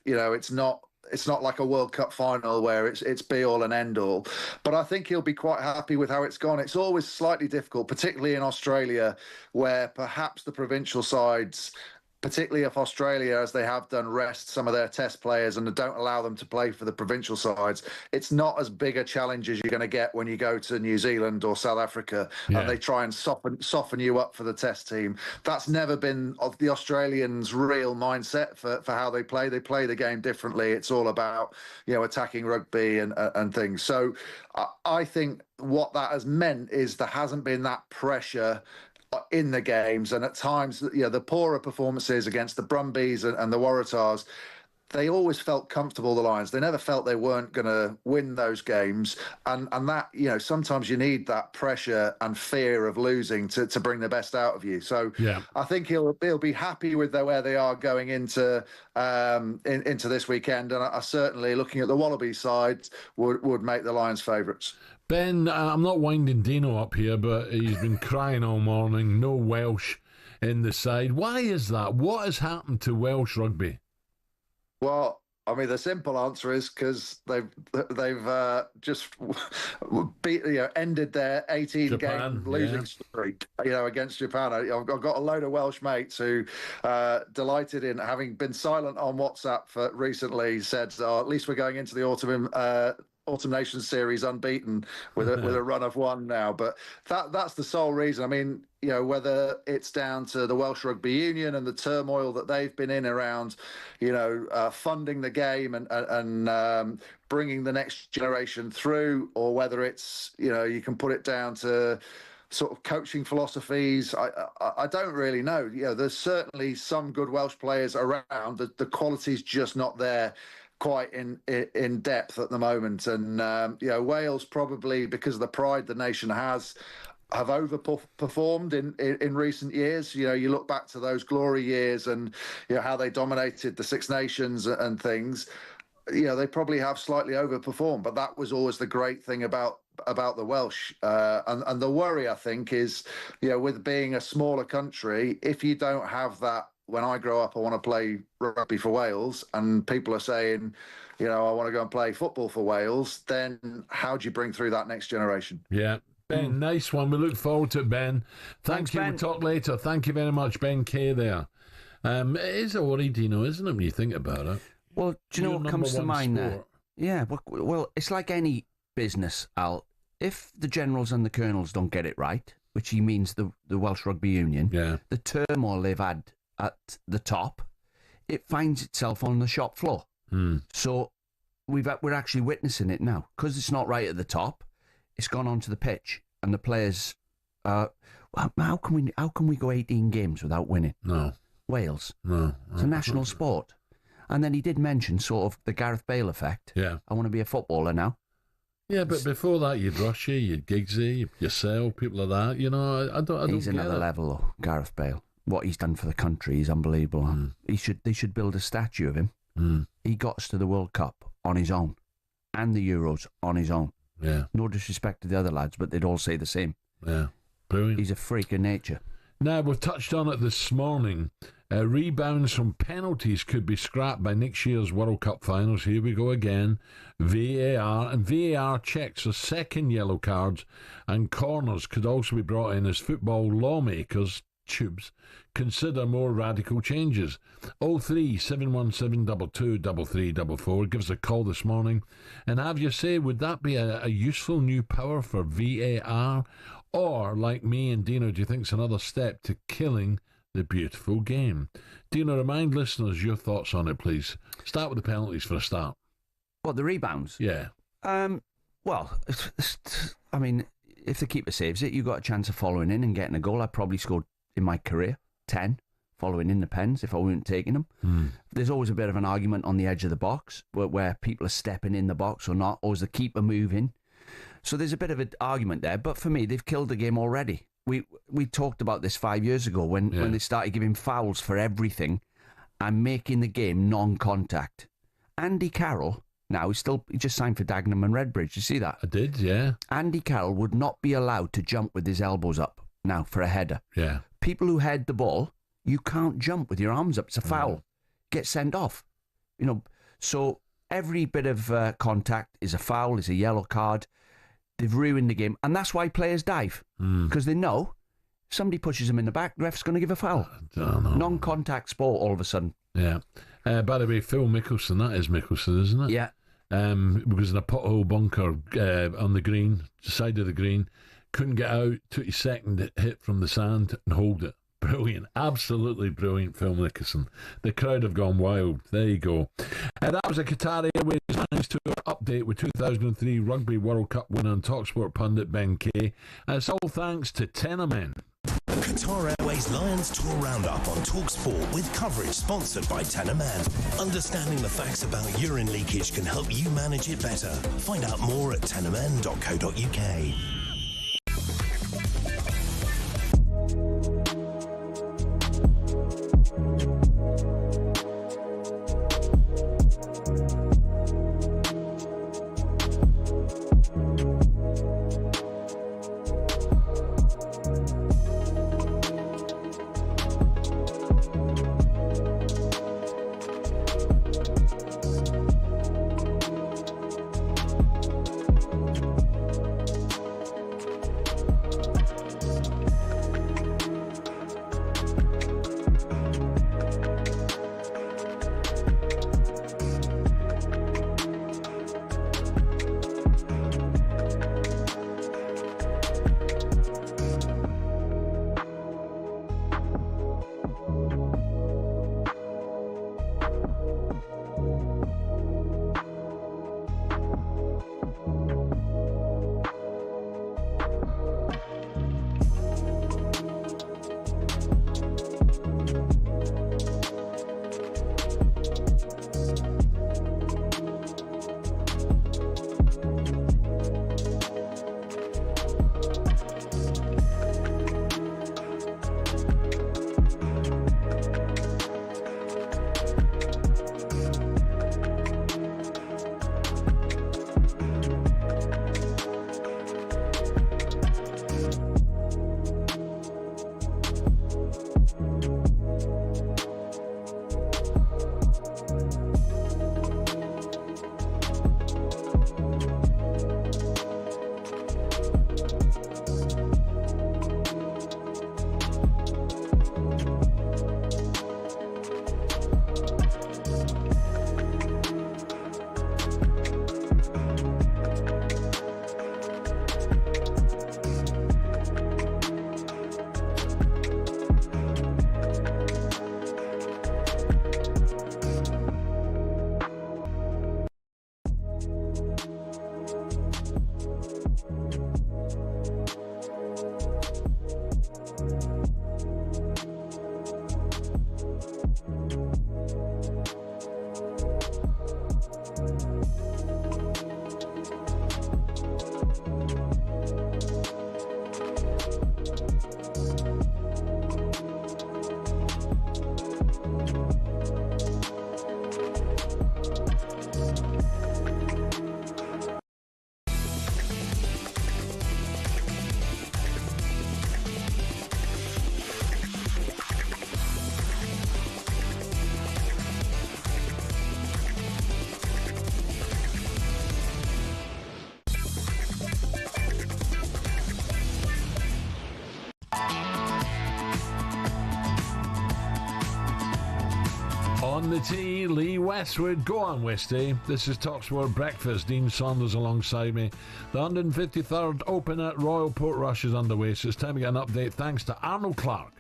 it's not like a World Cup final where it's be all and end all. But I think he'll be quite happy with how it's gone. It's always slightly difficult, particularly in Australia, where perhaps the provincial sides, particularly if Australia, as they have done, rest some of their test players and don't allow them to play for the provincial sides. It's not as big a challenge as you're going to get when you go to New Zealand or South Africa and they try and soften you up for the test team. That's never been the Australians' real mindset for how they play. They play the game differently. It's all about, attacking rugby and things. So I think what that has meant is there hasn't been that pressure in the games, and at times, the poorer performances against the Brumbies and the Waratahs, they always felt comfortable, the Lions. They never felt they weren't going to win those games. And that, sometimes you need that pressure and fear of losing to bring the best out of you. So I think he'll be happy with where they are going into this weekend. And I certainly, looking at the Wallabies side, would make the Lions favourites. Ben, I'm not winding Dino up here, but he's been crying all morning. No Welsh in the side. Why is that? What has happened to Welsh rugby? Well, I mean, the simple answer is because they've just ended their 18-game losing streak, against Japan. I've got a load of Welsh mates who delighted in having been silent on WhatsApp for recently. Said, at least we're going into the Autumn Nations series unbeaten with a run of one now. But that's the sole reason. I mean, whether it's down to the Welsh Rugby Union and the turmoil that they've been in around, funding the game and bringing the next generation through, or whether it's, you can put it down to sort of coaching philosophies. I don't really know. There's certainly some good Welsh players around. The quality's just not there quite in depth at the moment. And Wales, probably because of the pride the nation have overperformed in recent years. You look back to those glory years and how they dominated the Six Nations and things. They probably have slightly overperformed, but that was always the great thing about the Welsh. And the worry, I think, is with being a smaller country, if you don't have that. When I grow up, I want to play rugby for Wales, and people are saying, I want to go and play football for Wales, then how do you bring through that next generation? Yeah. Ben, nice one. We look forward to it, Ben. Thanks, you. Ben. We'll talk later. Thank you very much, Ben K there. It is a worry, Dino, isn't it, when you think about it? Well, do you know what comes to mind there? Yeah, well, it's like any business, Al. If the generals and the colonels don't get it right, which he means the Welsh Rugby Union, the turmoil they've had at the top, it finds itself on the shop floor. So we're actually witnessing it now, because it's not right at the top. It's gone onto the pitch, and the players. How can we go 18 games without winning? No, Wales. No, it's a national sport. And then he did mention sort of the Gareth Bale effect. Yeah, I want to be a footballer now. Yeah, but before that, you'd Russia, you'd Giggsy, yourself, people like that. I don't. He's another level, though, Gareth Bale. What he's done for the country is unbelievable. They should build a statue of him. He got us to the World Cup on his own, and the Euros on his own. Yeah. No disrespect to the other lads, but they'd all say the same. Yeah. Brilliant. He's a freak of nature. Now, we've touched on it this morning. Rebounds from penalties could be scrapped by next year's World Cup finals. Here we go again. VAR. And VAR checks for second yellow cards and corners could also be brought in as football lawmakers, tubes, consider more radical changes. 03717223344. Give us a call this morning and have you say, would that be a useful new power for VAR? Or, like me and Dino, do you think it's another step to killing the beautiful game? Dino, remind listeners your thoughts on it, please. Start with the penalties for a start. What, the rebounds? Yeah. Well, I mean, if the keeper saves it, you've got a chance of following in and getting a goal. I probably scored in my career 10 following in the pens if I weren't taking them. There's always a bit of an argument on the edge of the box where people are stepping in the box or not, or is the keeper moving? So there's a bit of an argument there, but for me, they've killed the game already. We talked about this 5 years ago when they started giving fouls for everything and making the game non-contact. Andy Carroll, now he just signed for Dagenham and Redbridge. You see that? I did, yeah. Andy Carroll would not be allowed to jump with his elbows up now for a header. Yeah. People who head the ball, you can't jump with your arms up. It's a foul. Get sent off. So every bit of contact is a foul, is a yellow card. They've ruined the game. And that's why players dive. Because they know if somebody pushes them in the back, the ref's going to give a foul. Non-contact sport all of a sudden. Yeah. By the way, Phil Mickelson, that is Mickelson, isn't it? Yeah. Was in a pothole bunker on the green, side of the green. Couldn't get out, took his second hit from the sand and hold it. Brilliant. Absolutely brilliant, Phil Mickelson. The crowd have gone wild. There you go. That was a Qatar Airways Managed Tour update with 2003 Rugby World Cup winner and talkSPORT pundit Ben Kay. And it's all thanks to Tenamen. Qatar Airways Lions Tour Roundup on talkSPORT with coverage sponsored by Tanaman. Understanding the facts about urine leakage can help you manage it better. Find out more at tanaman.co.uk. On the tee, Lee Westwood. Go on, Westy. This is talkSPORT Breakfast. Dean Saunders alongside me. The 153rd Open at Royal Portrush is underway, so it's time to get an update thanks to Arnold Clark.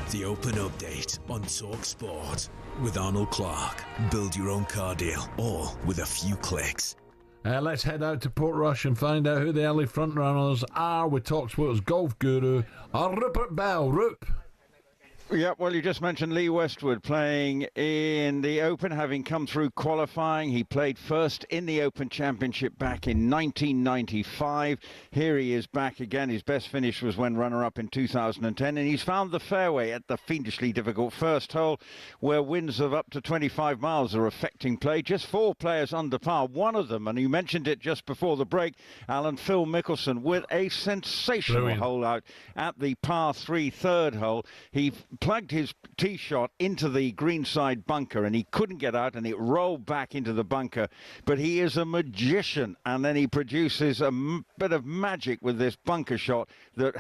The Open Update on talkSPORT with Arnold Clark. Build your own car deal, all with a few clicks. Let's head out to Portrush and find out who the early frontrunners are with talkSPORT's golf guru, Rupert Bell. Rup. Yeah, well, you just mentioned Lee Westwood playing in the Open, having come through qualifying. He played first in the Open Championship back in 1995. Here he is back again. His best finish was when runner-up in 2010, and he's found the fairway at the fiendishly difficult first hole, where winds of up to 25 miles are affecting play. Just 4 players under par. One of them, and you mentioned it just before the break, Alan Phil Mickelson, with a sensational hole out at the par 3 third hole. He plugged his tee shot into the greenside bunker and he couldn't get out, and it rolled back into the bunker. But he is a magician, and then he produces a bit of magic with this bunker shot that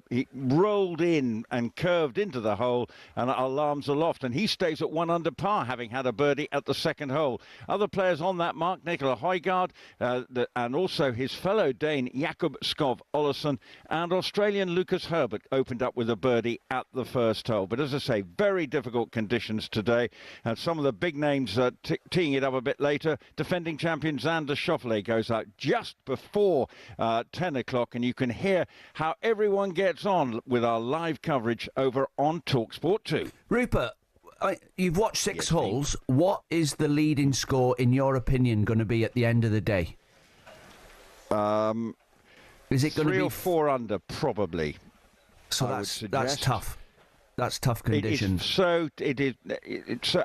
he rolled in and curved into the hole, and alarms aloft, and he stays at 1 under par, having had a birdie at the second hole. Other players on that mark, Nicola Højgaard, and also his fellow Dane Jakob Skov Olesen, and Australian Lucas Herbert opened up with a birdie at the first hole. But as I say, very difficult conditions today. And some of the big names teeing it up a bit later. Defending champion Xander Schauffele goes out just before 10 o'clock, and you can hear how everyone gets on with our live coverage over on talkSPORT 2. Rupert, you've watched 6 holes. What is the leading score, in your opinion, going to be at the end of the day? Is it going to be 3 or 4 under, probably? So that's tough. That's tough conditions. It is,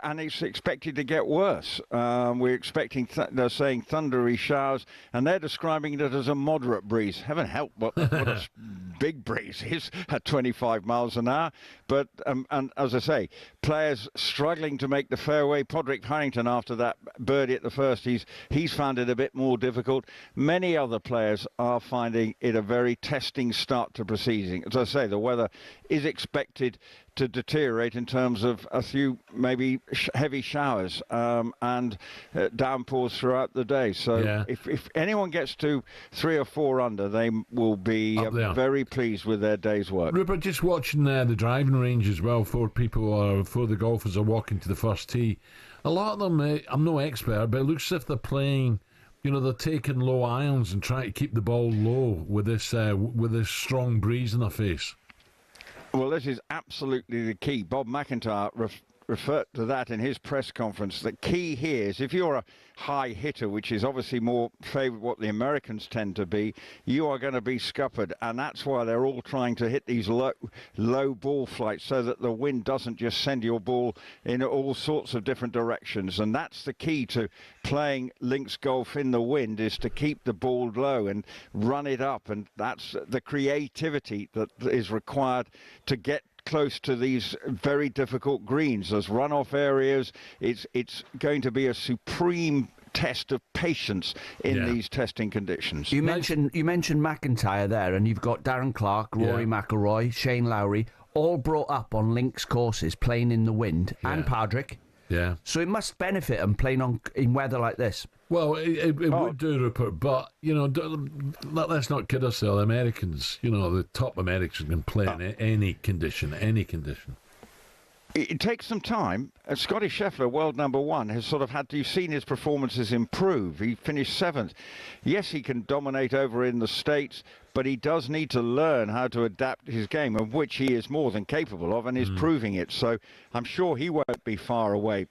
and it's expected to get worse. We're expecting, they're saying thundery showers, and they're describing it as a moderate breeze. Heaven help, what a big breeze is at 25 miles an hour. But, and as I say, players struggling to make the fairway. Podrick Harrington, after that birdie at the first, he's found it a bit more difficult. Many other players are finding it a very testing start to proceeding. As I say, the weather is expected to deteriorate in terms of a few maybe heavy showers and downpours throughout the day. So if anyone gets to 3 or 4 under, they will be very pleased with their day's work. Rupert, just watching the driving range as well, for the golfers are walking to the first tee. A lot of them, I'm no expert, but it looks as if they're playing, they're taking low irons and trying to keep the ball low with this strong breeze in their face. Well, this is absolutely the key. Bob McIntyre referred to that in his press conference. The key here is if you're a high hitter, which is obviously more favoured what the Americans tend to be, you are going to be scuppered, and that's why they're all trying to hit these low ball flights so that the wind doesn't just send your ball in all sorts of different directions. And that's the key to playing links golf in the wind, is to keep the ball low and run it up, and that's the creativity that is required to get close to these very difficult greens. There's runoff areas. It's going to be a supreme test of patience in these testing conditions. You mentioned McIntyre there, and you've got Darren Clark, Rory McIlroy, Shane Lowry, all brought up on links courses playing in the wind, and Padraig. Yeah. So it must benefit them playing in weather like this. Well, it would do, Rupert, but, let's not kid ourselves. Americans, the top Americans can play in any condition. It takes some time. Scotty Scheffler, world number 1, has sort of you've seen his performances improve. He finished 7th. Yes, he can dominate over in the States, but he does need to learn how to adapt his game, of which he is more than capable of and is proving it. So I'm sure he won't be far away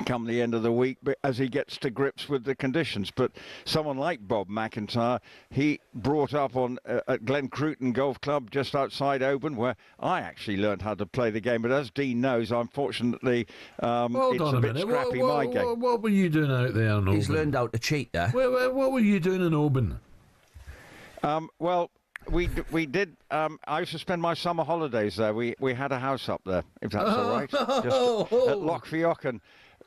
come the end of the week, but as he gets to grips with the conditions. But someone like Bob McIntyre, he brought up at Glen Cruton Golf Club just outside Oban, where I actually learned how to play the game. But as Dean knows, unfortunately, it's a bit scrappy, my game. What were you doing out there in Oban? He's learned how to cheat there. What were you doing in Oban? Well, we did. I used to spend my summer holidays there. We had a house up there, if that's all right, just at Loch Fiochan.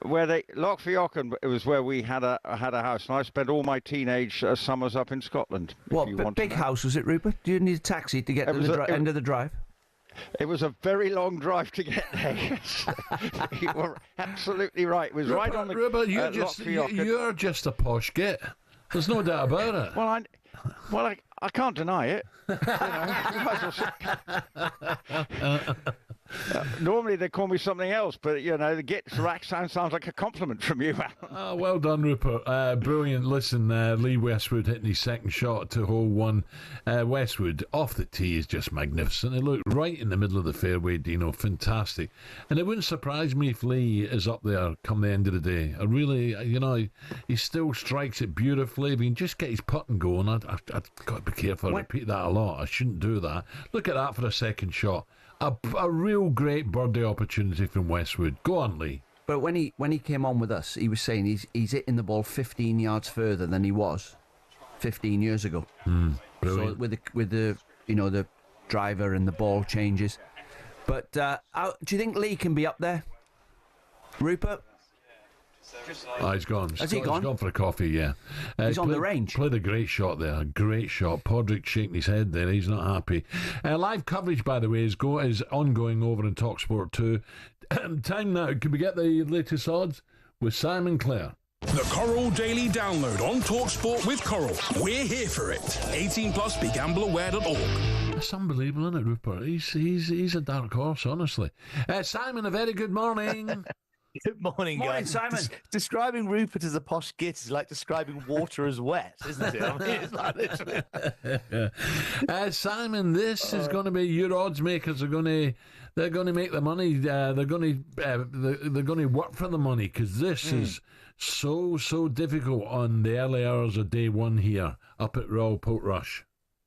Loch Fiochan, it was where we had a house, and I spent all my teenage summers up in Scotland. What big house was it, Rupert? Do you need a taxi to get to the end of the drive? It was a very long drive to get there. You were absolutely right. It was right on the Rupert, you're just a posh git. There's no doubt about it. Well, I can't deny it. Normally they call me something else, but the Gits rack sounds like a compliment from you, Alan. Well done, Rupert. Brilliant. Listen, Lee Westwood hitting his second shot to hole 1. Westwood off the tee is just magnificent. It looked right in the middle of the fairway, Dino. Fantastic. And it wouldn't surprise me if Lee is up there come the end of the day. I really, he still strikes it beautifully. If he can just get his putting going, I've got to be careful. I repeat that a lot. I shouldn't do that. Look at that for a second shot. A real great birdie opportunity from Westwood. Go on, Lee. But when he came on with us, he was saying he's hitting the ball 15 yards further than he was 15 years ago. Brilliant. So with the driver and the ball changes. But do you think Lee can be up there, Rupert? He's gone. Has he gone? He's gone for a coffee, yeah. He's on the range. Played a great shot there. A great shot. Podrick shaking his head there. He's not happy. Live coverage, by the way, is ongoing over in talkSPORT 2. Time now. Can we get the latest odds with Simon Clare? The Coral Daily Download on talkSPORT with Coral. We're here for it. 18 plus, begambleaware.org. It's unbelievable, isn't it, Rupert? He's a dark horse, honestly. Simon, a very good morning. Good morning, guys. Simon. Describing Rupert as a posh git is like describing water as wet, isn't it? I mean, it's like literally... Simon, this is going to be your odds makers. They're going to make the money. They're going to work for the money, because this is so difficult on the early hours of day one here up at Royal Portrush.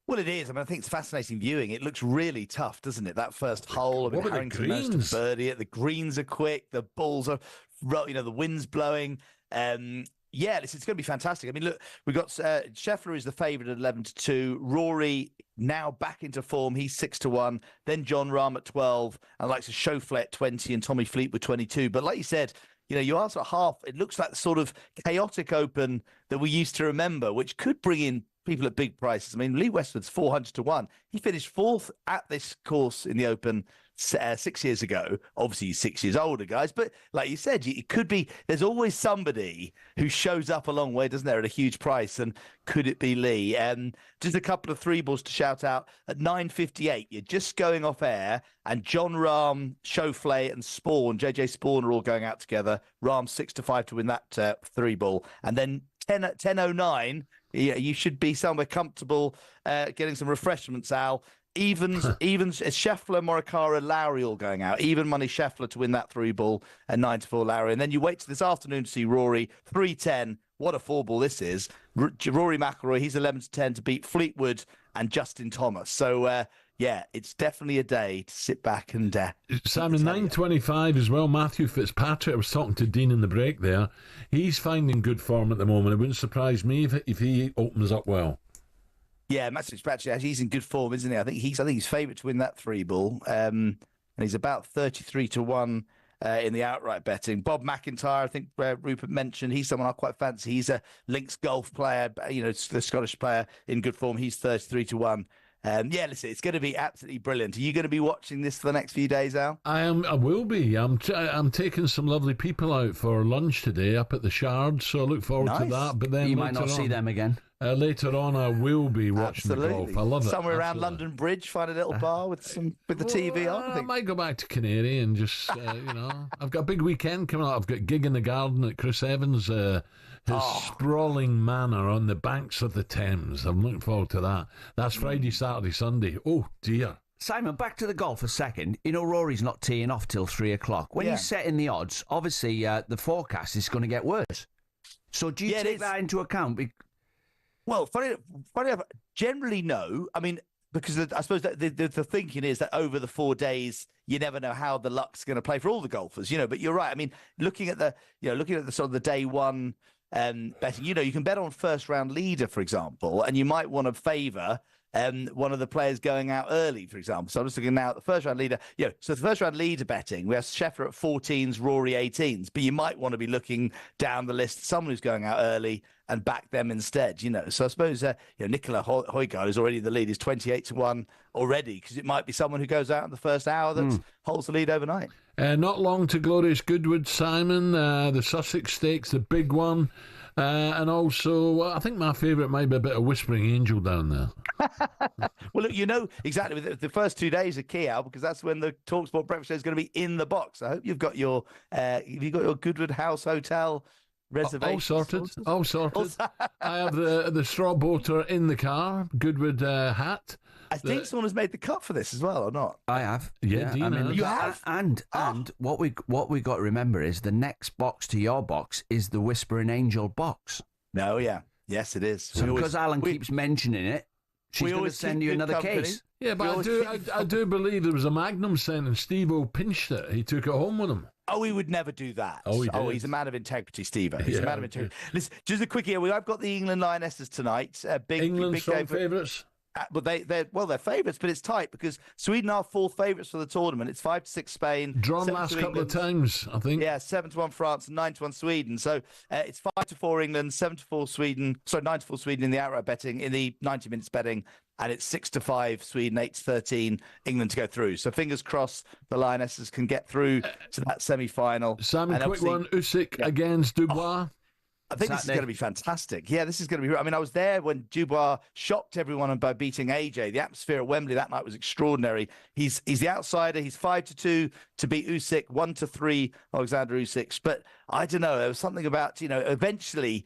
Well, it is. I mean, I think it's fascinating viewing. It looks really tough, doesn't it? That first hole. I mean, Harrington managed to birdie it. The greens are quick. The balls are, the wind's blowing. Yeah, it's going to be fantastic. I mean, look, we've got Scheffler is the favourite at 11-2. Rory now back into form. He's 6-1. Then John Rahm at 12, and likes of Schauffele at 20, and Tommy Fleetwood 22. But like you said, you are sort of half. It looks like the sort of chaotic Open that we used to remember, which could bring in people at big prices. I mean, Lee Westwood's 400-1. He finished fourth at this course in the Open 6 years ago. Obviously, he's 6 years older, guys. But like you said, it could be. There's always somebody who shows up a long way, doesn't there, at a huge price? And could it be Lee? Just a couple of three balls to shout out. At 9:58, you're just going off air, and John Rahm, Schauffele, and Spawn, JJ Spawn, are all going out together. Rahm 6-5 to win that three ball, and then 10:09. You should be somewhere comfortable, getting some refreshments, Al. Evens, Scheffler, Morikawa, Lowry all going out. Even money Scheffler to win that three ball at 9-4 Lowry. And then you wait till this afternoon to see Rory, 3-10. What a four ball this is. Rory McIlroy, he's 11-10 to beat Fleetwood and Justin Thomas. So, yeah, it's definitely a day to sit back and... Simon, 9:25 as well. Matthew Fitzpatrick, I was talking to Dean in the break there. He's finding good form at the moment. It wouldn't surprise me if he opens up well. Yeah, Matthew Fitzpatrick, he's in good form, isn't he? I think he's favourite to win that three ball. And he's about 33-1 in the outright betting. Bob McIntyre, I think Rupert mentioned, he's someone I quite fancy. He's a links golf player, the Scottish player in good form. He's 33-1. Yeah, listen, it's going to be absolutely brilliant. Are you going to be watching this for the next few days, Al? I will be. I'm taking some lovely people out for lunch today up at the Shard, so I look forward to that. But then you might not see them again. Later on, I will be watching the golf. I love it. Somewhere around London Bridge, find a little bar with the TV on. I might go back to Canary and just, I've got a big weekend coming up. I've got a gig in the garden at Chris Evans' his sprawling manor on the banks of the Thames. I'm looking forward to that. That's Friday, Saturday, Sunday. Oh, dear. Simon, back to the golf a second. Rory's not teeing off till 3 o'clock. When he's setting the odds, obviously the forecast is going to get worse. So do you take that into account? Well, funny enough, generally no. I mean, because I suppose that the thinking is that over the 4 days, you never know how the luck's going to play for all the golfers, But you're right. I mean, looking at the sort of the day one betting, you can bet on first round leader, for example, and you might want to favour one of the players going out early, for example. So I'm just looking now at the first round leader. So the first round leader betting, we have Scheffler at 14s, Rory 18s, but you might want to be looking down the list, someone who's going out early and back them instead, So I suppose, Nicola Højgaard is already the lead, is 28-1 already, because it might be someone who goes out in the first hour that holds the lead overnight. Not long to Glorious Goodwood, Simon. The Sussex Stakes, the big one. And also, I think my favourite might be a bit of Whispering Angel down there. Well, look, exactly. The first 2 days are key, Al, because that's when the talkSPORT breakfast show is going to be in the box. I hope you've got your Goodwood House Hotel reservation. All sorted. I have the straw boater in the car, Goodwood hat. I think someone has made the cut for this as well, or not? I have. Yeah, Dino. I mean, you have. And what we got to remember is the next box to your box is the Whispering Angel box. No, yeah, yes, it is. So because Alan keeps mentioning it, she's going to send you another case. Yeah, but I do believe there was a Magnum sent and Steve-O pinched it. He took it home with him. Oh, he would never do that. Oh, he's a man of integrity, Steve. He's a man of integrity. Listen, just a quickie. I've got the England Lionesses tonight. England big strong favourites. But they're favourites, but it's tight because Sweden are fourth favourites for the tournament. It's 5-6 Spain, drawn last couple of times, I think. Yeah, 7-1 France and 9-1 Sweden. So it's 5-4 England, 7-4 Sweden. Sorry, 9-4 Sweden in the outright betting, in the 90 minutes betting, and it's 6-5 Sweden, 8-13 England to go through. So fingers crossed the Lionesses can get through to that semi-final. Simon, quick one: Usyk against Dubois. I think this is going to be fantastic. Yeah, this is going to be. I mean, I was there when Dubois shocked everyone by beating AJ. The atmosphere at Wembley that night was extraordinary. He's the outsider. He's 5-2 to beat Usyk, 1-3 Alexander Usyk. But I don't know. There was something about, eventually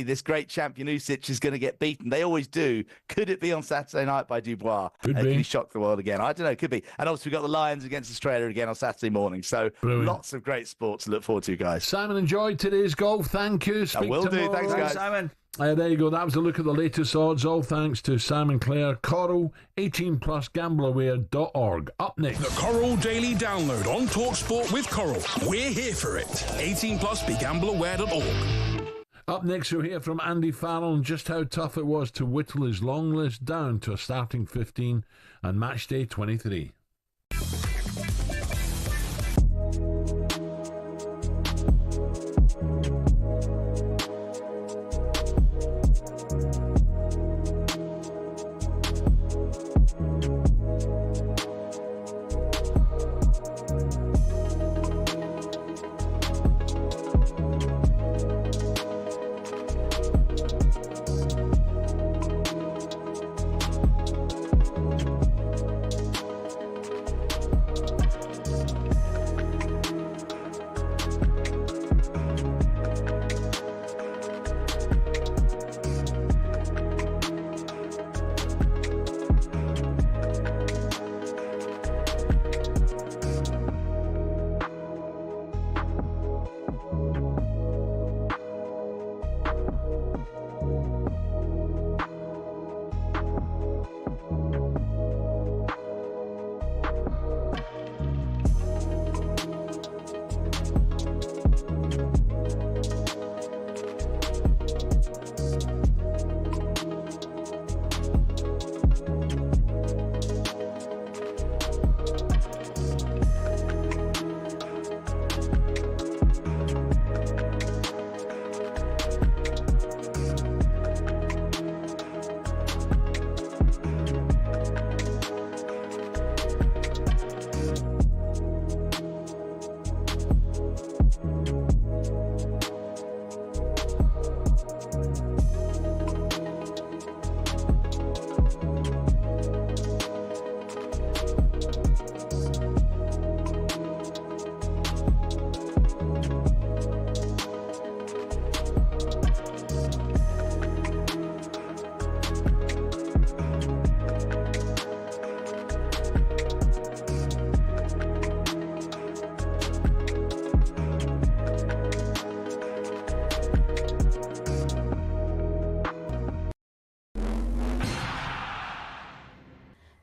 this great champion Usyk is going to get beaten. They always do. Could it be on Saturday night by Dubois? Could be. Could he shock the world again? I don't know. Could be. And obviously we've got the Lions against Australia again on Saturday morning. So Brilliant. Lots of great sports to look forward to, guys. Simon, enjoyed today's golf. Thank you. I will do. Thanks, guys. Simon. There you go. That was a look at the latest odds. All thanks to Simon Clare. Coral, 18+, gambleaware.org. Up next. The Coral Daily Download on talkSPORT with Coral. We're here for it. 18+, begambleaware.org. Up next, we'll hear from Andy Farrell on just how tough it was to whittle his long list down to a starting 15 on match day 23.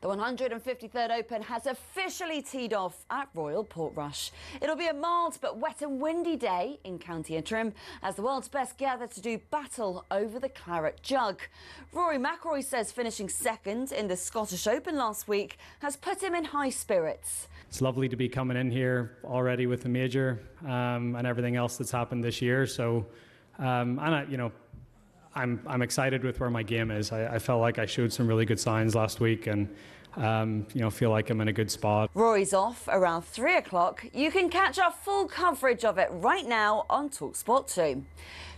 The 153rd Open has officially teed off at Royal Portrush. It'll be a mild but wet and windy day in County Antrim as the world's best gather to do battle over the claret jug. Rory McIlroy says finishing second in the Scottish Open last week has put him in high spirits. It's lovely to be coming in here already with the major and everything else that's happened this year. So, I'm excited with where my game is. I felt like I showed some really good signs last week and, feel like I'm in a good spot. Rory's off around 3 o'clock. You can catch our full coverage of it right now on talkSPORT 2.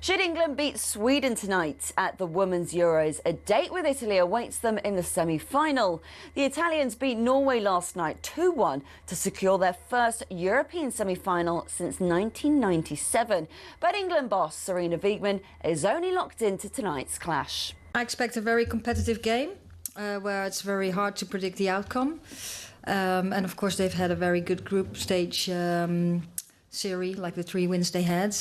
Should England beat Sweden tonight at the Women's Euros, a date with Italy awaits them in the semi-final. The Italians beat Norway last night 2-1 to secure their first European semi-final since 1997. But England boss Sarina Wiegman is only locked into tonight's clash. I expect a very competitive game where it's very hard to predict the outcome. And of course, they've had a very good group stage series, like the 3 wins they had.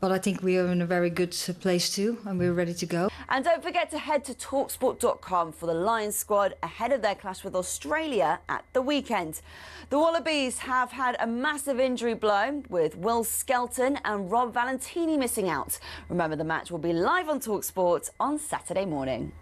But I think we are in a very good place too, and we're ready to go. And don't forget to head to talksport.com for the Lions squad ahead of their clash with Australia at the weekend. The Wallabies have had a massive injury blow with Will Skelton and Rob Valentini missing out. Remember, the match will be live on talkSPORT on Saturday morning.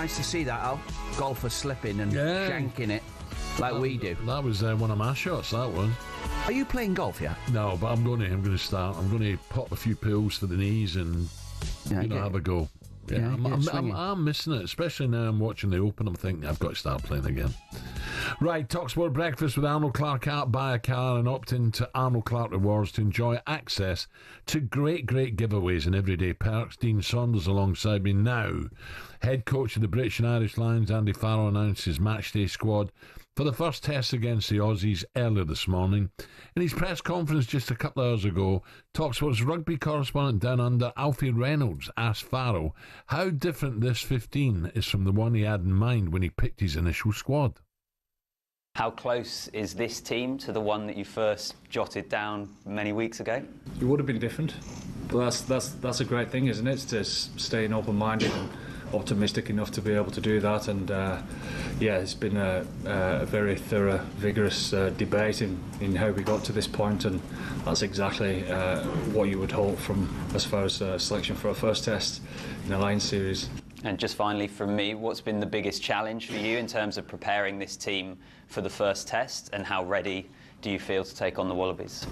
nice to see that, Al. Golfers slipping and shanking it like we do. That was one of my shots, that was. Are you playing golf yet? No, but I'm going to start. I'm going to pop a few pills for the knees and have a go. Yeah, I'm missing it, especially now I'm watching the Open. I'm thinking I've got to start playing again. Right, talkSPORT Breakfast with Arnold Clark out. Buy a car and opt into Arnold Clark Rewards to enjoy access to great giveaways and everyday perks. Dean Saunders alongside me now. Head coach of the British and Irish Lions, Andy Farrell, announced his matchday squad for the first test against the Aussies earlier this morning. In his press conference just a couple of hours ago, talkSPORT's rugby correspondent down under, Alfie Reynolds, asked Farrell how different this 15 is from the one he had in mind when he picked his initial squad. How close is this team to the one that you first jotted down many weeks ago? It would have been different, but that's a great thing, isn't it? It's just staying open-minded and optimistic enough to be able to do that. And it's been a very thorough, vigorous debate in how we got to this point, and that's exactly what you would hope from as far as selection for a first test in the Lions series. And just finally from me, what's been the biggest challenge for you in terms of preparing this team for the first test, and how ready do you feel to take on the Wallabies?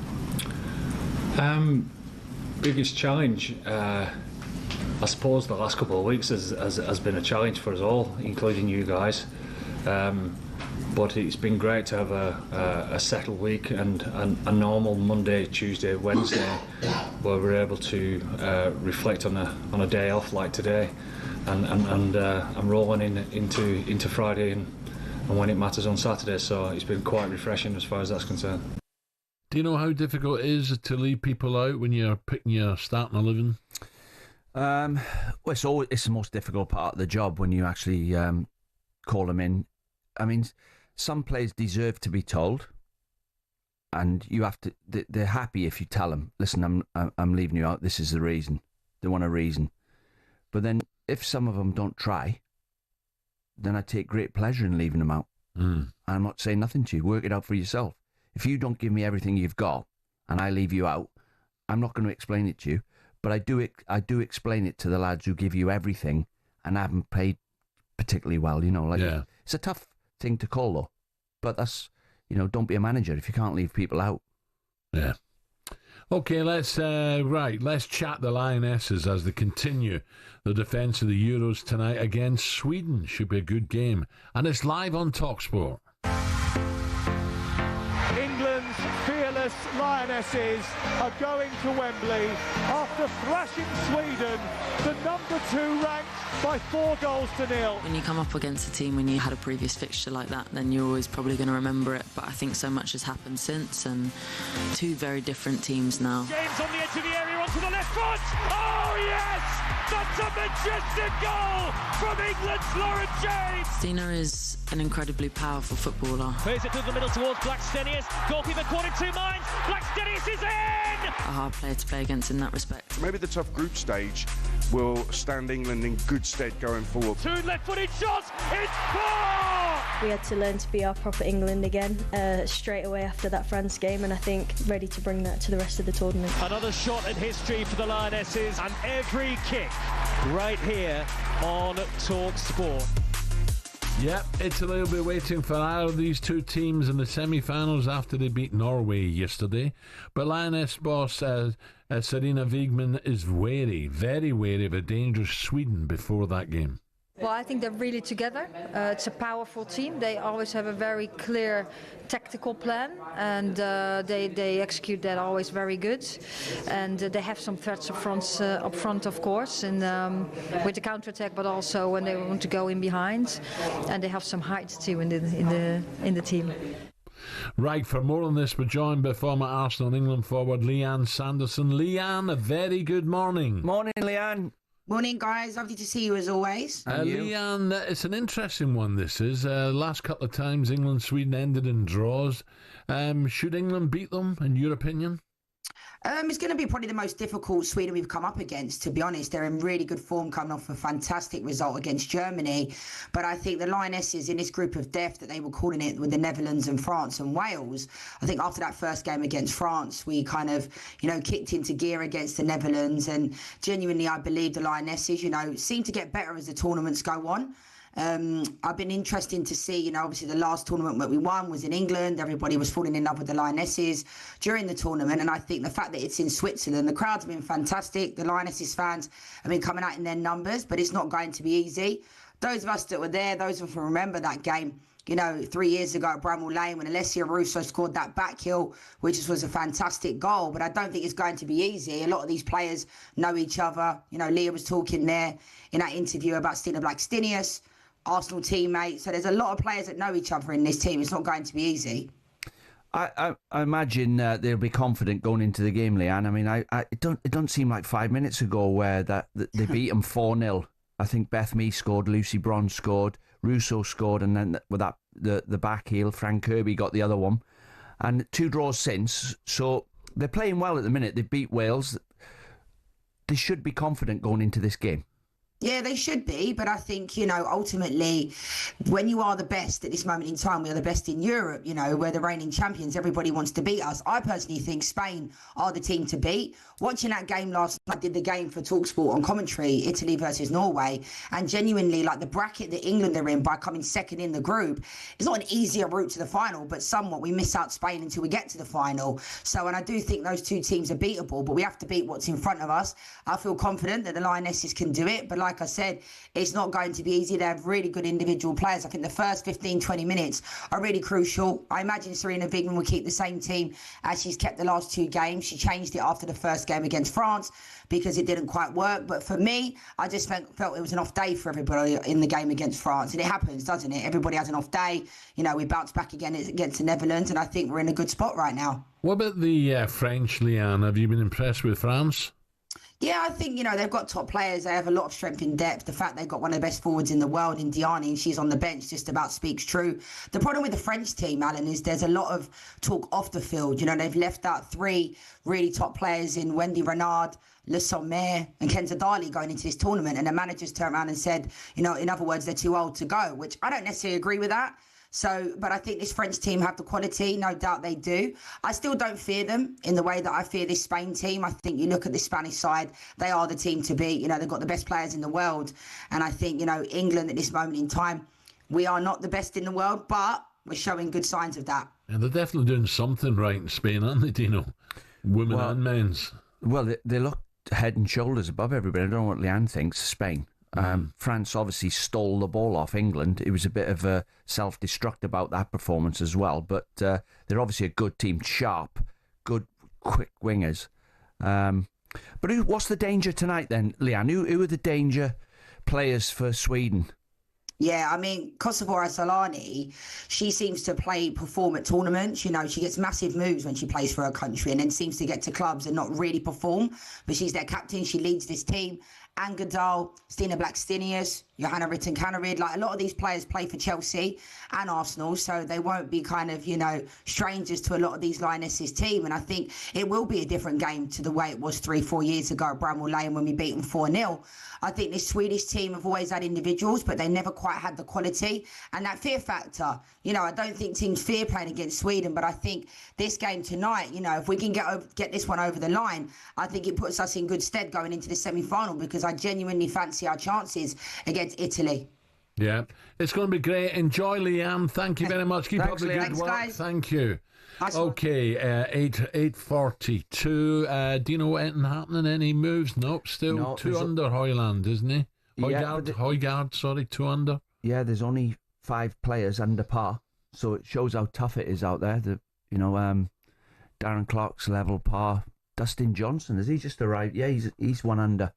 Biggest challenge, I suppose the last couple of weeks has been a challenge for us all, including you guys. But it's been great to have a settled week and a normal Monday, Tuesday, Wednesday, where we're able to reflect on a day off like today, and rolling into Friday and when it matters on Saturday. So it's been quite refreshing as far as that's concerned. Do you know how difficult it is to leave people out when you're picking your starting 11? Well, it's the most difficult part of the job when you actually call them in. I mean, some players deserve to be told, and you have to. They're happy if you tell them, "Listen, I'm leaving you out. This is the reason." They want a reason. But then, if some of them don't try, then I take great pleasure in leaving them out. I'm not saying nothing to you. Work it out for yourself. If you don't give me everything you've got, and I leave you out, I'm not going to explain it to you. But I do explain it to the lads who give you everything and haven't played particularly well. It's a tough thing to call, though. But that's, don't be a manager if you can't leave people out. Yeah. Okay, let's chat the Lionesses as they continue the defence of the Euros tonight against Sweden. Should be a good game, and it's live on talkSPORT. England's fearless Lionesses are going to Wembley after thrashing Sweden, the number 2 ranked, by 4-0. When you come up against a team when you had a previous fixture like that, then you're always probably going to remember it. But I think so much has happened since, and two very different teams now. James on the edge of the area onto the left foot. Oh yes! That's a majestic goal from England's Lauren James. Dino is an incredibly powerful footballer. Plays it to the middle towards Blackstenius. Goalkeeper caught in 2 minds. Blackstenius is in! A hard player to play against in that respect. Maybe the tough group stage will stand England in good stead going forward. 2 left-footed shots. It's 4! We had to learn to be our proper England again straight away after that France game, and I think ready to bring that to the rest of the tournament. Another shot at history for the Lionesses, and every kick right here on talkSPORT. Yep, Italy will be waiting for either of these two teams in the semi-finals after they beat Norway yesterday. But Lioness boss Sarina Wiegman is very wary of a dangerous Sweden before that game. Well, I think they're really together. It's a powerful team. They always have a very clear tactical plan, and they execute that always very good. And they have some threats up front, of course, and with the counter-attack, but also when they want to go in behind. And they have some height too in the team. Right, for more on this, we're joined by former Arsenal England forward Leanne Sanderson. Leanne, a very good morning. Morning, Leanne. Morning, guys. Lovely to see you as always. Leanne, it's an interesting one, this is. Last couple of times England-Sweden ended in draws. Should England beat them, in your opinion? It's going to be probably the most difficult Sweden we've come up against, to be honest. They're in really good form, coming off a fantastic result against Germany. But I think the Lionesses in this group of death that they were calling it, with the Netherlands and France and Wales, I think after that first game against France, we kind of, kicked into gear against the Netherlands. And genuinely, I believe the Lionesses, seem to get better as the tournaments go on. I've been interested to see, obviously the last tournament that we won was in England. Everybody was falling in love with the Lionesses during the tournament. And I think the fact that it's in Switzerland, the crowds have been fantastic. The Lionesses fans have been coming out in their numbers, but it's not going to be easy. Those of us that were there, those of us who remember that game, 3 years ago at Bramall Lane when Alessia Russo scored that back heel, which was a fantastic goal. But I don't think it's going to be easy. A lot of these players know each other. Leah was talking there in that interview about Stina Blackstenius, Arsenal teammate. So there's a lot of players that know each other in this team. It's not going to be easy. I imagine they'll be confident going into the game, Leanne. I mean, it don't seem like 5 minutes ago where that they beat them 4-0. I think Beth Mee scored, Lucy Bronze scored, Russo scored, and then with that the back heel, Frank Kirby got the other one, and 2 draws since. So they're playing well at the minute. They beat Wales. They should be confident going into this game. Yeah, they should be, but I think, ultimately, when you are the best at this moment in time, we are the best in Europe, we're the reigning champions, everybody wants to beat us. I personally think Spain are the team to beat. Watching that game last night, I did the game for talkSPORT on commentary, Italy versus Norway, and genuinely, the bracket that England are in by coming second in the group, it's not an easier route to the final, but somewhat we miss out Spain until we get to the final. So, and I do think those 2 teams are beatable, but we have to beat what's in front of us. I feel confident that the Lionesses can do it, but like I said, it's not going to be easy. They have really good individual players. I think the first 15-20 minutes are really crucial. I imagine Serena Bigman will keep the same team as she's kept the last 2 games. She changed it after the first game against France because it didn't quite work. But for me, I just felt it was an off day for everybody in the game against France. And it happens, doesn't it? Everybody has an off day. We bounce back again against the Netherlands, and I think we're in a good spot right now. What about the French, Leanne? Have you been impressed with France? Yeah, I think, they've got top players. They have a lot of strength in depth. The fact they've got one of the best forwards in the world in Diani, and she's on the bench, just about speaks true. The problem with the French team, Alan, is there's a lot of talk off the field. They've left out 3 really top players in Wendy Renard, Le Sommer and Kenza Darley going into this tournament. And the managers turned around and said, in other words, they're too old to go, which I don't necessarily agree with that. So, but I think this French team have the quality, no doubt they do. I still don't fear them in the way that I fear this Spain team. I think you look at the Spanish side, they are the team to beat. They've got the best players in the world. And I think, England at this moment in time, we are not the best in the world, but we're showing good signs of that. And they're definitely doing something right in Spain, aren't they, Dino? Women and men's. Well, they look head and shoulders above everybody. I don't know what Leanne thinks, Spain. France obviously stole the ball off England. It was a bit of a self-destruct about that performance as well. But they're obviously a good team, sharp, good, quick wingers. But what's the danger tonight then, Leanne? Who are the danger players for Sweden? Yeah, I mean, Kosovo Asllani, she seems to perform at tournaments. She gets massive moves when she plays for her country and then seems to get to clubs and not really perform. But she's their captain. She leads this team. Angadal, Stina Blackstenius, Johanna Rytting-Kaneryd, a lot of these players play for Chelsea and Arsenal, so they won't be strangers to a lot of these Lionesses team. And I think it will be a different game to the way it was 3-4 years ago at Bramall Lane when we beat them 4-0. I think this Swedish team have always had individuals, but they never quite had the quality. And that fear factor, I don't think teams fear playing against Sweden, but I think this game tonight, if we can get this one over the line, I think it puts us in good stead going into the semi-final, because I genuinely fancy our chances against Italy. Yeah, it's going to be great. Enjoy, Leanne. Thank you very much. Keep up the good work. Guys. Thank you. Okay, 8:42. Dino, anything happening? Any moves? Nope, still 2 under Hoyland, isn't he? Højgaard, sorry, 2 under. Yeah, there's only 5 players under par, so it shows how tough it is out there. Darren Clark's level par. Dustin Johnson, has he just arrived? Yeah, he's 1 under.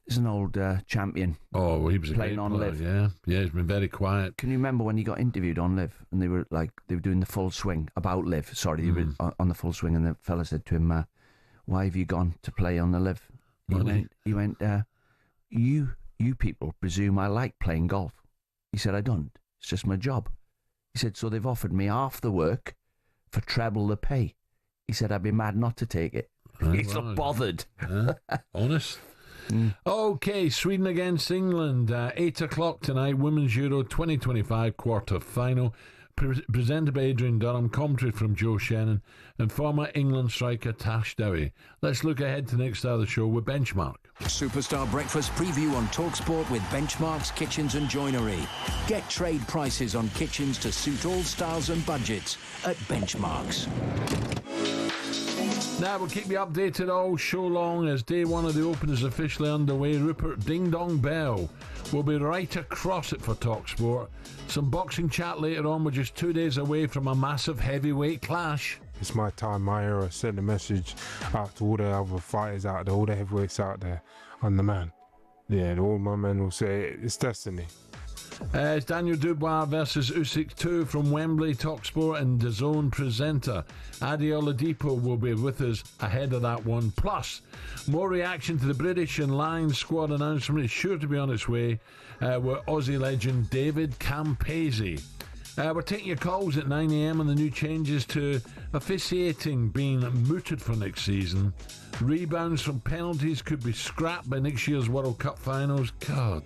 He's an old champion. Oh, he was playing on player, Live. Yeah, he's been very quiet. Can you remember when he got interviewed on Live and they were doing the full swing about Live? Sorry, they were on the full swing, and the fella said to him, "Why have you gone to play on the Live?" He went, "You people presume I like playing golf." He said, "I don't. It's just my job." He said, "So they've offered me half the work for treble the pay." He said, "I'd be mad not to take it." He's not bothered. Honest. Okay, Sweden against England, 8 o'clock tonight, Women's Euro 2025 quarter-final. Presented by Adrian Durham, commentary from Joe Shannon, and former England striker Tash Dowie. Let's look ahead to the next hour of the show with Benchmark. Superstar Breakfast preview on talkSPORT with Benchmark's Kitchens and Joinery. Get trade prices on kitchens to suit all styles and budgets at Benchmark's. Now we'll keep you updated all show long as day one of the Open is officially underway. Rupert Ding Dong Bell will be right across it for talkSPORT. Some boxing chat later on. We're just 2 days away from a massive heavyweight clash. It's my time, my era. Send a message out to all the other fighters out there, all the heavyweights out there. I'm the man. Yeah, all my men will say it's destiny. It's Daniel Dubois versus Usyk 2 from Wembley. talkSPORT and DAZN presenter Adi Oladipo will be with us ahead of that one. Plus, more reaction to the British and Lions squad announcement is sure to be on its way with Aussie legend David Campese. We're taking your calls at 9 a.m. on the new changes to officiating being mooted for next season. Rebounds from penalties could be scrapped by next year's World Cup finals. God.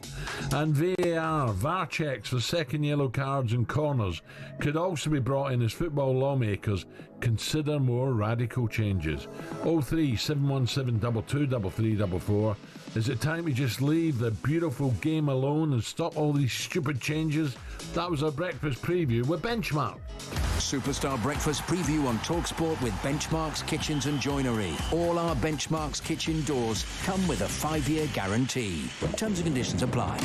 And VAR checks for second yellow cards and corners could also be brought in as football lawmakers consider more radical changes. 03 717 223344. Is it time to just leave the beautiful game alone and stop all these stupid changes? That was our breakfast preview with Benchmark. Superstar Breakfast preview on talkSPORT with Benchmark's Kitchens and Joinery. All our Benchmark's kitchen doors come with a 5-year guarantee. Terms and conditions apply.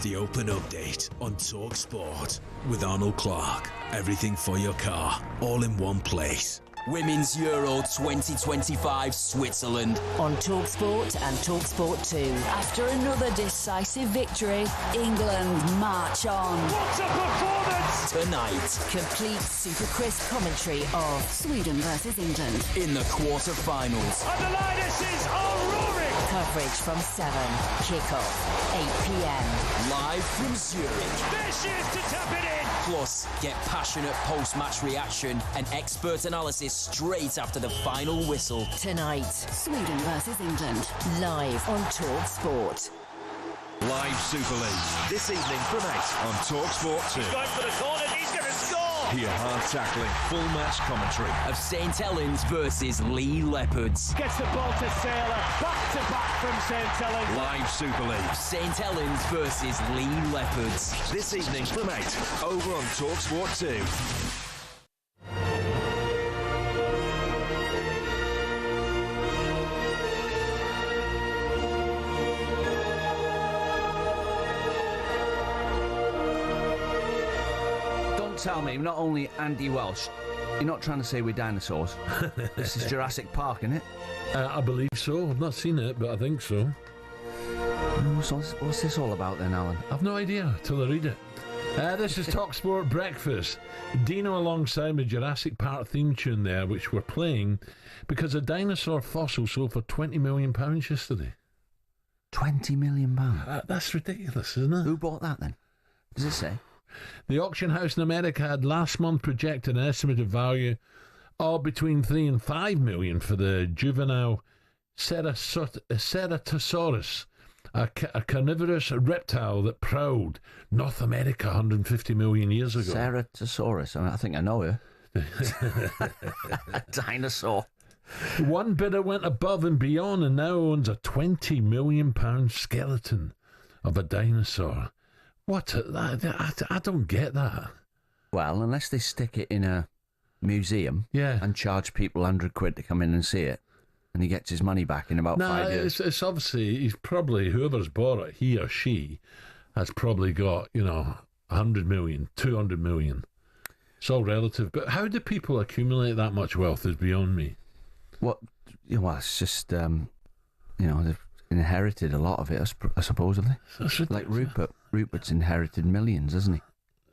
The Open Update on talkSPORT with Arnold Clark. Everything for your car, all in one place. Women's Euro 2025 Switzerland. On talkSPORT and talkSPORT 2. After another decisive victory, England march on. What a performance! Tonight, Complete super crisp commentary of Sweden versus England. in the quarter-finals. And the Lionesses are roaring! Coverage from 7. Kick-off, 8 p.m. Live from Zurich. There she is to tap it in! Plus, get passionate post-match reaction and expert analysis straight after the final whistle. Tonight, Sweden versus England. Live on talkSPORT. Live Super League this evening from 8 on talkSPORT 2. He's going for the corner, he's going to score! Hear hard-tackling, full-match commentary Of St Helens versus Lee Leopards. Gets the ball to Sailor, back-to-back from St Helens. Live Super League St Helens versus Lee Leopards. this evening from 8 over on talkSPORT 2. Don't tell me, not only Andy Welsh, you're not trying to say we're dinosaurs. This is Jurassic Park, isn't it? I believe so. I've not seen it, but I think so. So what's this all about then, Alan? I've no idea till I read it. This is talkSPORT Breakfast. Dino alongside the Jurassic Park theme tune there, which we're playing because a dinosaur fossil sold for £20 million yesterday. £20 million? That's ridiculous, isn't it? Who bought that then? Does it say? The auction house in America had last month projected an estimated value of between 3 and 5 million for the juvenile Ceratosaurus, a carnivorous reptile that prowled North America 150 million years ago. Ceratosaurus. I think I know her. Dinosaur. One bidder went above and beyond and now owns a £20 million skeleton of a dinosaur. What? I don't get that. Well, unless they stick it in a museum and charge people £100 to come in and see it, and he gets his money back in about 5 years. It's obviously, he's probably, whoever's bought it, he or she, has probably got, 100 million, 200 million. It's all relative. But how do people accumulate that much wealth is beyond me. Well, it's just, they've inherited a lot of it, supposedly. Like Rupert. Rupert's inherited millions, hasn't he?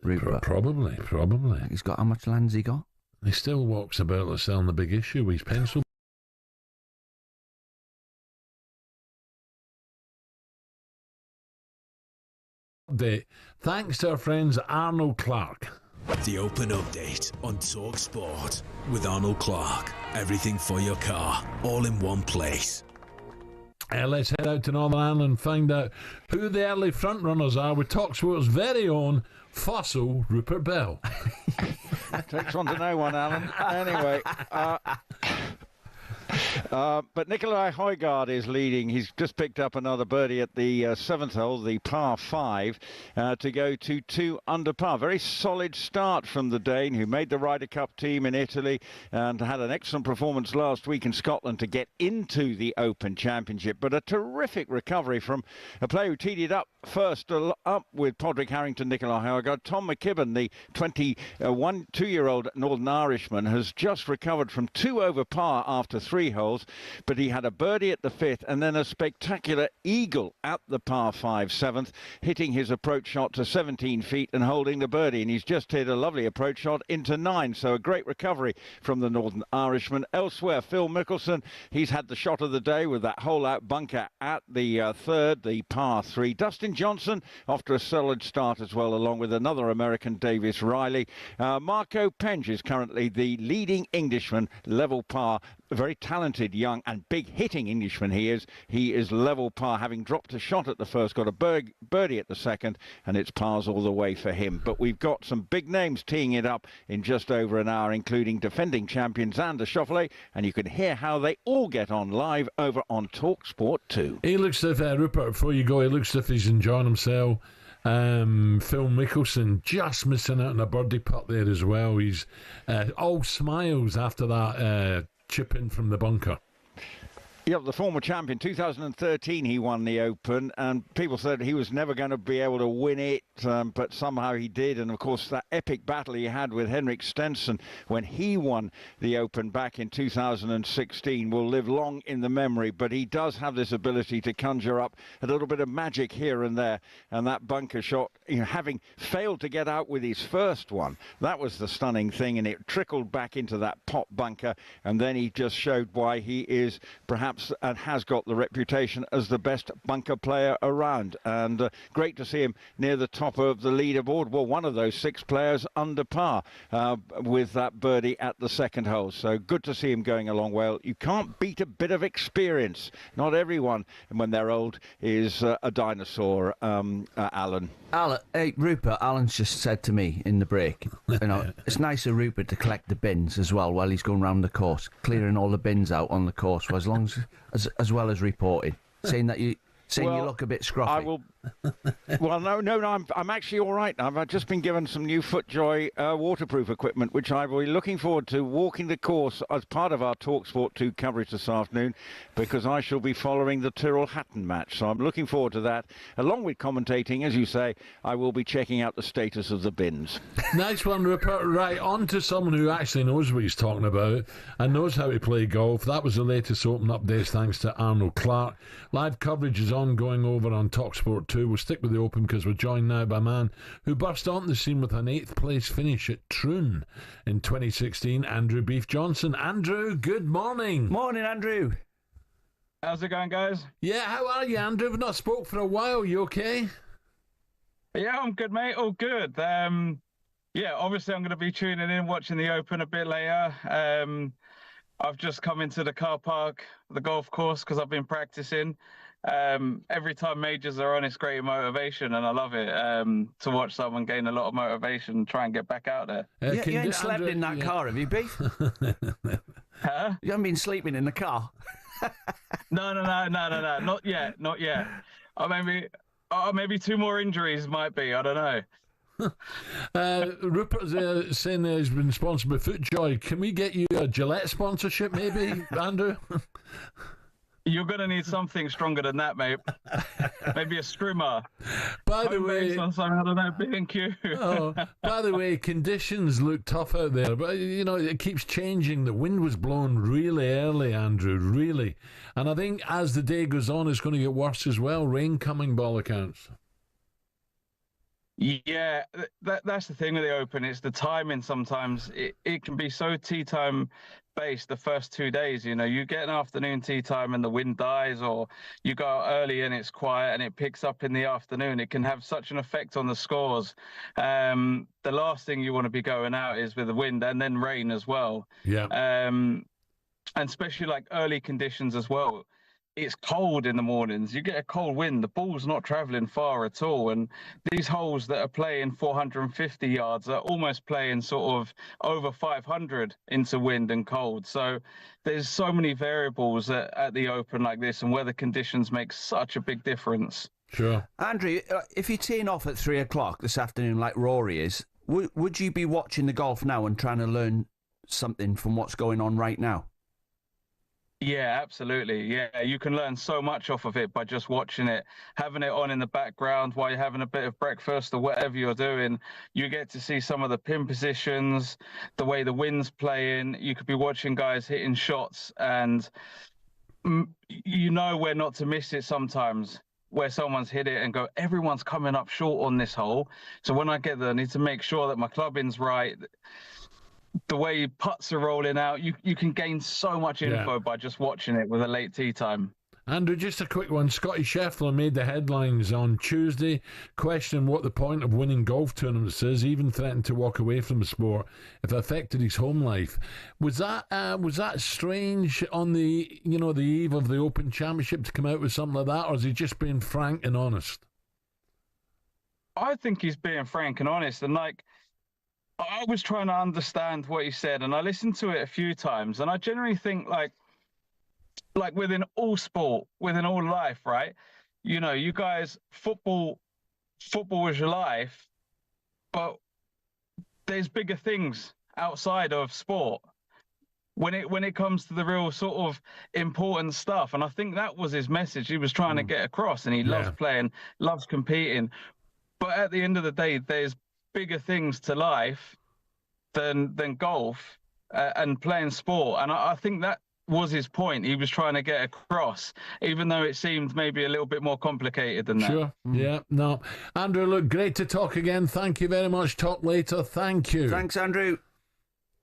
Rupert. Probably. He's got, how much land's he got? He still walks about like selling the big issue with his pencil. Update. Thanks to our friends Arnold Clark. The Open Update on talkSPORT with Arnold Clark. Everything for your car, all in one place. Let's head out to Northern Ireland and find out who the early front runners are with talkSPORT's very own fossil Rupert Bell. Takes one to know one, Alan. Anyway, but Nikolai Højgaard is leading. He's just picked up another birdie at the seventh hole, the par 5, to go to 2 under par. Very solid start from the Dane, who made the Ryder Cup team in Italy and had an excellent performance last week in Scotland to get into the Open Championship. But a terrific recovery from a player who teed it up first, up with Padraig Harrington, Nikolai Højgaard. Tom McKibben, the 22-year-old Northern Irishman, has just recovered from 2 over par after 3 holes, but he had a birdie at the 5th and then a spectacular eagle at the par 5 7th, hitting his approach shot to 17 feet and holding the birdie, and he's just hit a lovely approach shot into 9, so a great recovery from the Northern Irishman. Elsewhere, Phil Mickelson, he's had the shot of the day with that hole-out bunker at the 3rd, the par 3. Dustin Johnson, after a solid start as well, along with another American, Davis Riley. Marco Penge is currently the leading Englishman, level par. A very talented, young and big hitting Englishman he is. He is level par, having dropped a shot at the first, got a birdie at the second, and it's pars all the way for him. But we've got some big names teeing it up in just over an hour, including defending champion Xander Schauffele, and you can hear how they all get on live over on talkSPORT 2. He looks as if, Rupert, before you go, he looks as if he's enjoying himself. Phil Mickelson just missing out on a birdie putt there as well. He's all smiles after that chip in from the bunker. Yeah, the former champion. 2013 he won the Open, and people said he was never going to be able to win it, but somehow he did. And of course that epic battle he had with Henrik Stenson when he won the Open back in 2016 will live long in the memory. But he does have this ability to conjure up a little bit of magic here and there, and that bunker shot, having failed to get out with his first one, that was the stunning thing, and it trickled back into that pot bunker, and then he just showed why he is perhaps and has got the reputation as the best bunker player around. And great to see him near the top of the leaderboard. Well, one of those 6 players under par with that birdie at the second hole. So good to see him going along well. You can't beat a bit of experience. Not everyone, when they're old, is a dinosaur, Alan. Hey, Rupert, Alan's just said to me in the break, it's nice of Rupert to collect the bins as well while he's going round the course, clearing all the bins out on the course, as long as well as reporting, saying that you look a bit scruffy. I will. Well, no. I'm actually all right. I've just been given some new FootJoy waterproof equipment, which I will be looking forward to walking the course as part of our talkSPORT 2 coverage this afternoon, because I shall be following the Tyrrell Hatton match. So I'm looking forward to that. Along with commentating, as you say, I will be checking out the status of the bins. Nice one, Rupert. Right, on to someone who actually knows what he's talking about and knows how to play golf. That was the latest Open updates, thanks to Arnold Clark. Live coverage is ongoing over on talkSPORT 2. We'll stick with the Open because we're joined now by a man who burst onto the scene with an 8th place finish at Troon in 2016, Andrew Beef Johnson. Andrew, good morning. Morning, Andrew. How's it going, guys? Yeah, how are you, Andrew? We've not spoke for a while. You okay? Yeah, I'm good, mate. All good. Yeah, obviously I'm going to be tuning in, watching the Open a bit later. I've just come into the car park, the golf course, because I've been practicing. Every time majors are on, it's great motivation, and I love it to watch someone gain a lot of motivation and try and get back out there. You ain't slept in that car, have you, Beef? Huh? You haven't been sleeping in the car? No, not yet. Maybe 2 more injuries might be, I don't know. Rupert's saying that he's been sponsored by FootJoy. Can we get you a Gillette sponsorship, maybe, Andrew? You're going to need something stronger than that, mate. Maybe a scrimmer. By the way, I don't know, B&Q. By the way, conditions look tough out there, but it keeps changing. The wind was blowing really early, Andrew, really, and I think as the day goes on, it's going to get worse as well. Rain coming, by all accounts. Yeah, that's the thing with the Open. It's the timing sometimes. It can be so tee time based the first 2 days. You get an afternoon tee time and the wind dies, or you go out early and it's quiet and it picks up in the afternoon. It can have such an effect on the scores. The last thing you want to be going out is with the wind and then rain as well. Yeah. And especially like early conditions as well. It's cold in the mornings. You get a cold wind. The ball's not traveling far at all. And these holes that are playing 450 yards are almost playing sort of over 500 into wind and cold. So there's so many variables at the Open like this, and weather conditions make such a big difference. Sure. Andrew, if you're teeing off at 3 o'clock this afternoon like Rory is, would you be watching the golf now and trying to learn something from what's going on right now? Yeah, absolutely. Yeah, you can learn so much off of it by just watching it, having it on in the background while you're having a bit of breakfast or whatever you're doing. You get to see some of the pin positions, the way the wind's playing. You could be watching guys hitting shots, and where not to miss it sometimes, where someone's hit it and go, everyone's coming up short on this hole. So when I get there, I need to make sure that my clubbing's right. The way putts are rolling out, you can gain so much info by just watching it with a late tee time. Andrew, just a quick one. Scotty Scheffler made the headlines on Tuesday, questioning what the point of winning golf tournaments is, even threatened to walk away from the sport if it affected his home life. Was that strange on the the eve of the Open Championship to come out with something like that, or is he just being frank and honest? I think he's being frank and honest, and I was trying to understand what he said, and I listened to it a few times, and I generally think like within all sport, within all life, right? You guys, football is your life, but there's bigger things outside of sport. when it comes to the real sort of important stuff. And I think that was his message he was trying to get across. And he loves playing, loves competing. But at the end of the day, there's bigger things to life than golf and playing sport. And I think that was his point he was trying to get across, even though it seemed maybe a little bit more complicated than that. Sure. Yeah, no. Andrew, look, great to talk again. Thank you very much. Talk later. Thank you. Thanks, Andrew.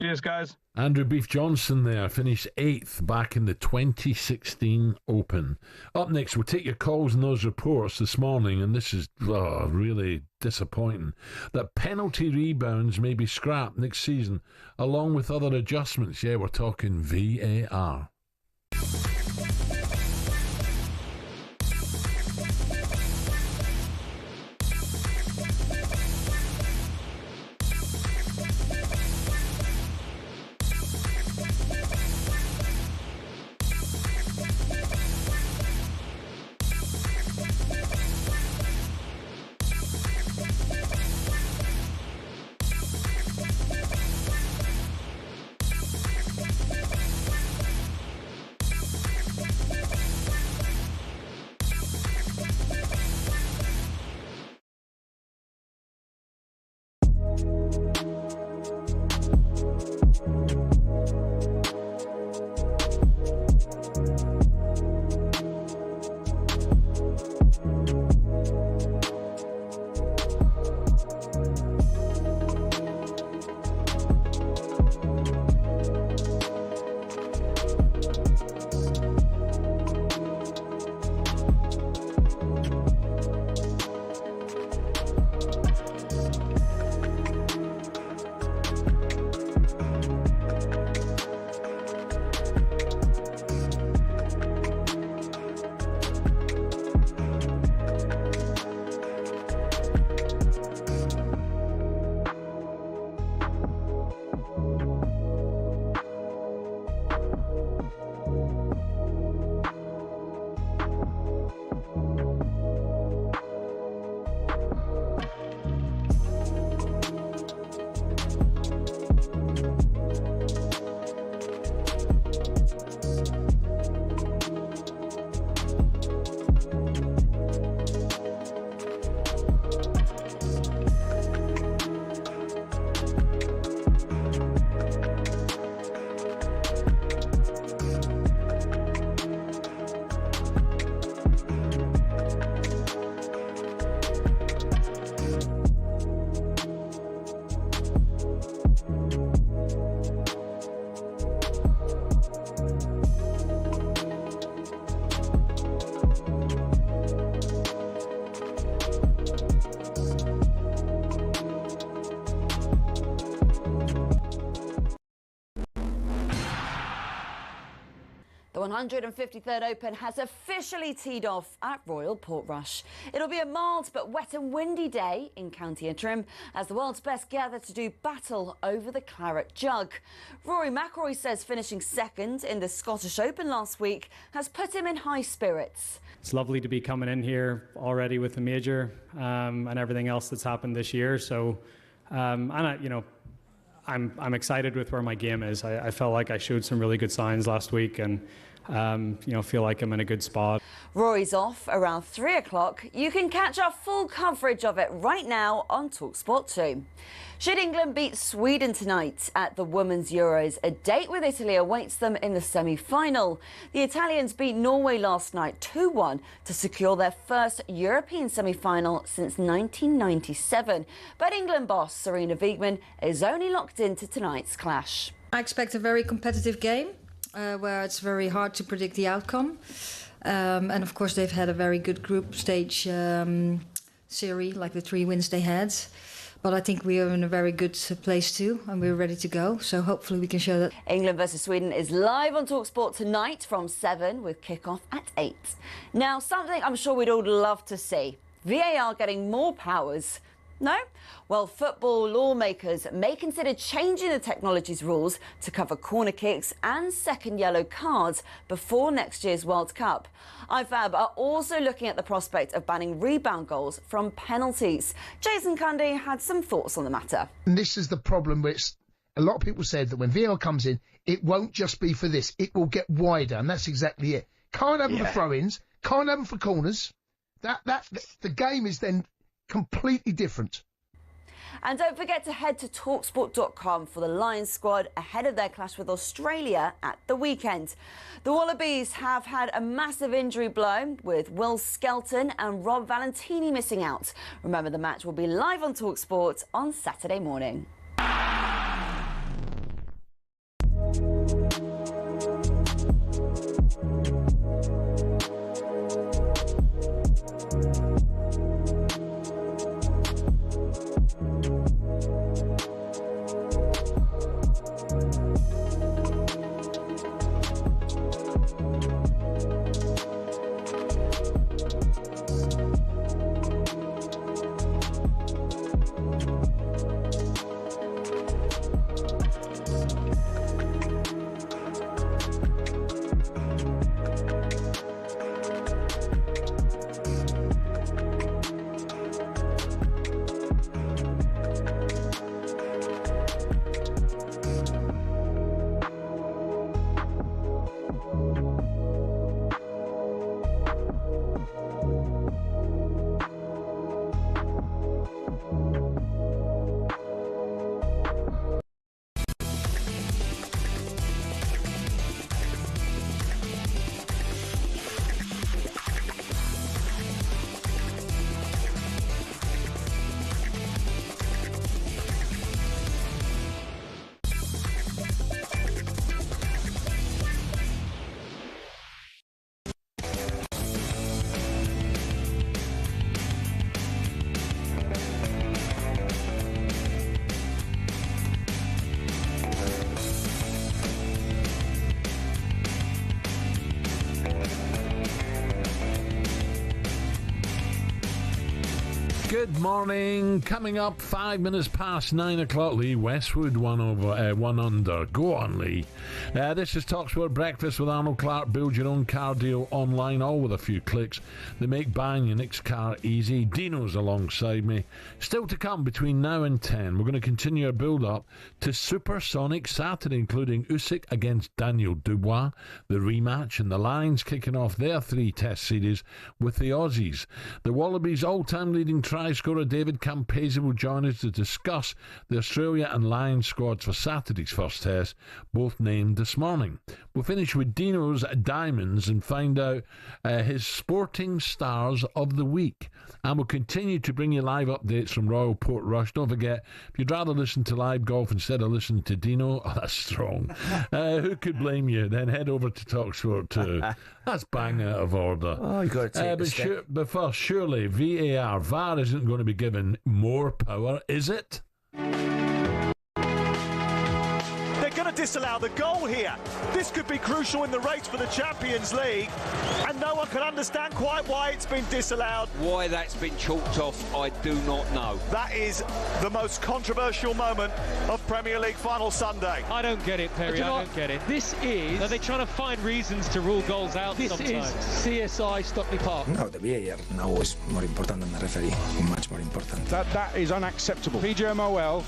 Cheers, guys. Andrew Beef Johnson there finished 8th back in the 2016 Open. Up next, we'll take your calls on those reports this morning, and this is really disappointing, that penalty rebounds may be scrapped next season, along with other adjustments. Yeah, we're talking VAR. The 153rd Open has officially teed off at Royal Portrush. It'll be a mild but wet and windy day in County Antrim as the world's best gather to do battle over the claret jug. Rory McIlroy says finishing second in the Scottish Open last week has put him in high spirits. It's lovely to be coming in here already with the major and everything else that's happened this year. So, I'm excited with where my game is. I felt like I showed some really good signs last week and, feel like I'm in a good spot. Rory's off around 3 o'clock. You can catch our full coverage of it right now on talkSPORT 2. Should England beat Sweden tonight at the Women's Euros, a date with Italy awaits them in the semi-final. The Italians beat Norway last night 2-1 to secure their first European semi-final since 1997. But England boss Serena Wiegman is only locked into tonight's clash. I expect a very competitive game where it's very hard to predict the outcome. And of course, they've had a very good group stage series, like the 3 wins they had. But I think we are in a very good place too, and we're ready to go. So hopefully we can show that. England versus Sweden is live on talkSPORT tonight from 7 with kickoff at 8. Now, something I'm sure we'd all love to see. VAR getting more powers. No? Well, football lawmakers may consider changing the technology's rules to cover corner kicks and second yellow cards before next year's World Cup. IFAB are also looking at the prospect of banning rebound goals from penalties. Jason Cundy had some thoughts on the matter. And this is the problem which a lot of people said that when VAR comes in, it won't just be for this. It will get wider, and that's exactly it. Can't have them for throw-ins. Can't have them for corners. The game is then completely different. And don't forget to head to talksport.com for the Lions squad ahead of their clash with Australia at the weekend. The Wallabies have had a massive injury blow, with Will Skelton and Rob Valentini missing out. Remember, the match will be live on talkSPORT on Saturday morning. Good morning. Coming up, 5 minutes past 9 o'clock. Lee Westwood, one under. Go on, Lee. This is talkSPORT Breakfast with Arnold Clark. Build your own car deal online, all with a few clicks. They make buying your next car easy. Dino's alongside me. Still to come between now and 10. We're going to continue our build-up to Supersonic Saturday, including Usyk against Daniel Dubois, the rematch, and the Lions kicking off their 3-test series with the Aussies. The Wallabies' all-time leading try scorer David Campese will join us to discuss the Australia and Lions squads for Saturday's first test, both named this morning. We'll finish with Dino's Diamonds and find out his sporting stars of the week. And we'll continue to bring you live updates from Royal Portrush. Don't forget, if you'd rather listen to live golf instead of listening to Dino, that's strong. Who could blame you? Then head over to talkSPORT 2. That's bang out of order. Oh, you got to take the step. But first, surely VAR isn't going to be given more power, is it? They're going to disallow the goal here. This could be crucial in the race for the Champions League, and no one can understand quite why it's been disallowed. Why that's been chalked off, I do not know. That is the most controversial moment of Premier League final Sunday. I don't get it, Perry. I don't get it. This is... Are they trying to find reasons to rule goals out sometimes? This is CSI Stockley Park. No, the VAR now is more important than the referee. Much more important. That is unacceptable. PGMOL,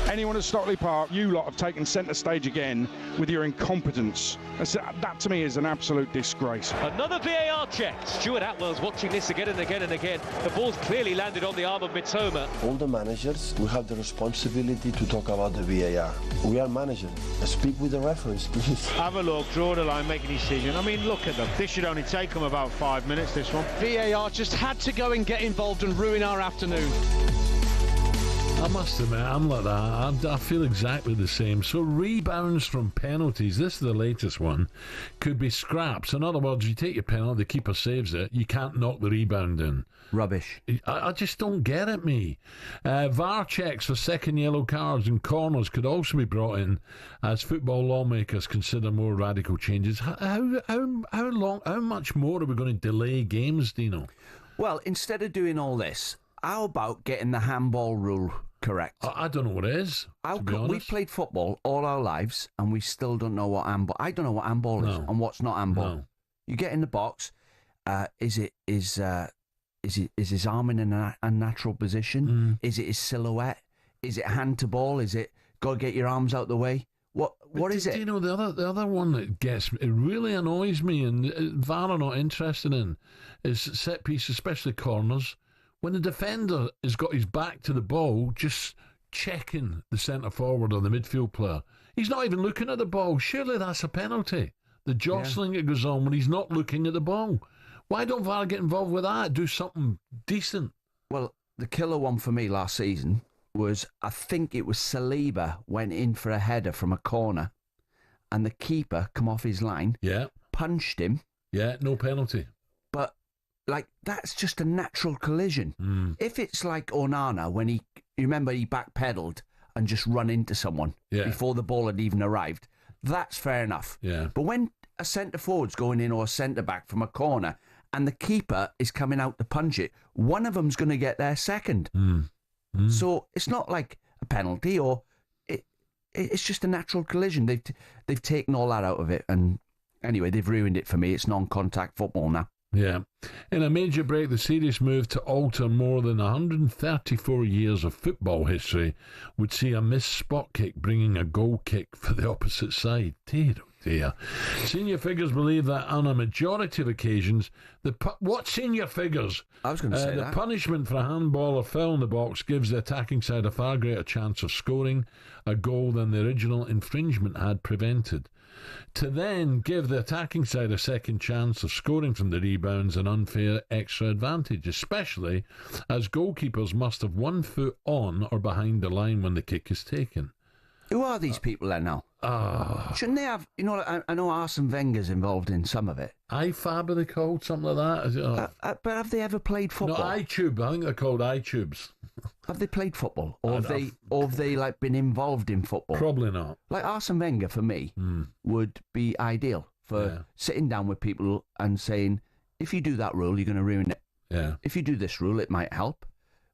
anyone at Stockley Park, you lot have taken centre stage again with your incompetence. That to me is an absolute disgrace. Another VAR check. Stuart Atwell's watching this again and again and again. The ball's clearly landed on the arm of Mitoma. All the managers, we have the responsibility to talk about the VAR. We are managers. Speak with the referees, please. Have a look, draw the line, make a decision. I mean, look at them. This should only take them about 5 minutes, this one. VAR just had to go and get involved and ruin our afternoon. I must admit, I'm like that. I feel exactly the same. So rebounds from penalties, this is the latest one, could be scraps. In other words, you take your penalty, the keeper saves it, you can't knock the rebound in. Rubbish. I just don't get it, me. VAR checks for second yellow cards and corners could also be brought in as football lawmakers consider more radical changes. How much more are we going to delay games, Dino? Well, instead of doing all this, how about getting the handball rule correct? I don't know what it is. We've played football all our lives and we still don't know what handball. I don't know what handball is and what's not handball. No. You get in the box. Is his arm in a natural position? Is it his silhouette? Is it hand to ball? Is it got to get your arms out the way. What is it? You know, the other one that it really annoys me, and VAR are not interested in, is set piece, especially corners. When the defender has got his back to the ball, just checking the centre forward or the midfield player, he's not even looking at the ball. Surely that's a penalty. The jostling that goes on when he's not looking at the ball. Why don't VAR get involved with that? Do something decent. Well, the killer one for me last season was, I think it was Saliba went in for a header from a corner and the keeper come off his line, punched him. Yeah, no penalty. But, like, that's just a natural collision. If it's like Onana, when you remember he backpedaled and just run into someone before the ball had even arrived, that's fair enough. Yeah. But when a centre-forward's going in or a centre-back from a corner and the keeper is coming out to punch it, one of them's going to get there second. So it's not like a penalty, or it's just a natural collision. They've taken all that out of it, and anyway, they've ruined it for me. It's non-contact football now. Yeah. In a major break, the serious move to alter more than 134 years of football history would see a missed spot kick bringing a goal kick for the opposite side. Dear, oh dear. Senior figures believe that on a majority of occasions, what senior figures? I was going to say the that. punishment for a handball or foul in the box gives the attacking side a far greater chance of scoring a goal than the original infringement had prevented. To then give the attacking side a second chance of scoring from the rebounds an unfair extra advantage, especially as goalkeepers must have 1 foot on or behind the line when the kick is taken. Who are these people then now? Shouldn't they have, I know Arsene Wenger's involved in some of it. IFAB are they called? Something like that? But have they ever played football? No, iTube. I think they're called iTubes. Have they played football? Or have they like been involved in football? Probably not. Like Arsene Wenger, for me, would be ideal for sitting down with people and saying, if you do that rule, you're going to ruin it. Yeah. If you do this rule, it might help.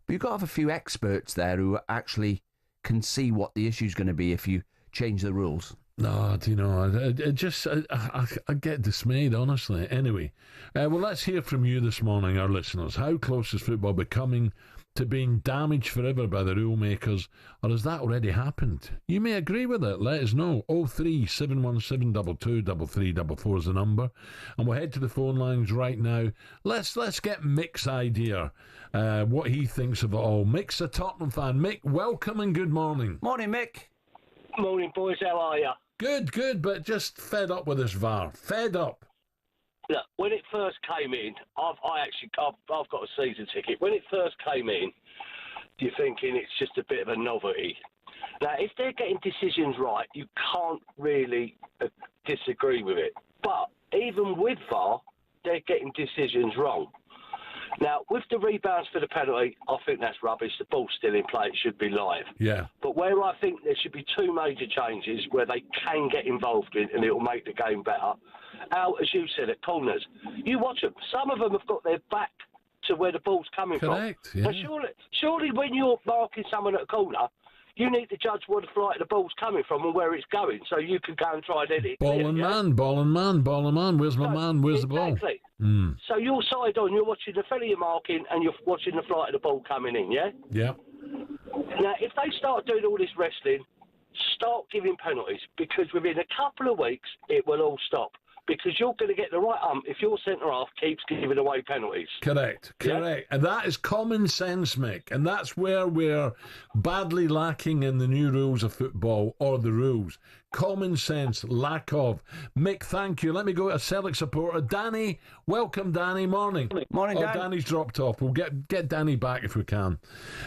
But you've got to have a few experts there who actually can see what the issue's going to be if you change the rules. No, do you know, I get dismayed, honestly. Anyway, well, let's hear from you this morning, our listeners. How close is football becoming to being damaged forever by the rule makers, or has that already happened? You may agree with it. Let us know. 03717 223344 is the number, and we'll head to the phone lines right now. Let's get Mick's idea, what he thinks of it all. Mick's a Tottenham fan. Mick, welcome and good morning. Morning, Mick. Morning, boys. How are you? Good, but just fed up with this VAR. Fed up. Look, when it first came in, I've got a season ticket. When it first came in, you're thinking it's just a bit of a novelty. Now, if they're getting decisions right, you can't really disagree with it. But even with VAR, they're getting decisions wrong. Now, with the rebounds for the penalty, I think that's rubbish. The ball's still in play. It should be live. Yeah. But where I think there should be 2 major changes where they can get involved in and it will make the game better. Out, as you said, at corners. You watch them. Some of them have got their back to where the ball's coming Correct, from. yeah. Now, surely when you're marking someone at a corner, you need to judge where the flight of the ball's coming from and where it's going, so you can go and try and edit it. Ball and man. Where's my man? Where's the ball? Exactly. So you're side on, you're watching the fella you're marking and you're watching the flight of the ball coming in, yeah? Yeah. Now, if they start doing all this wrestling, start giving penalties, because within a couple of weeks, it will all stop. Because you're going to get the right if your centre-half keeps giving away penalties. Correct. Yeah? And that is common sense, Mick. And that's where we're badly lacking in the new rules of football, or the rules. Common sense, lack of. Mick, thank you. Let me go to a Celtic supporter. Danny, welcome, Danny. Morning. Morning, Dan. Danny's dropped off. We'll get Danny back if we can.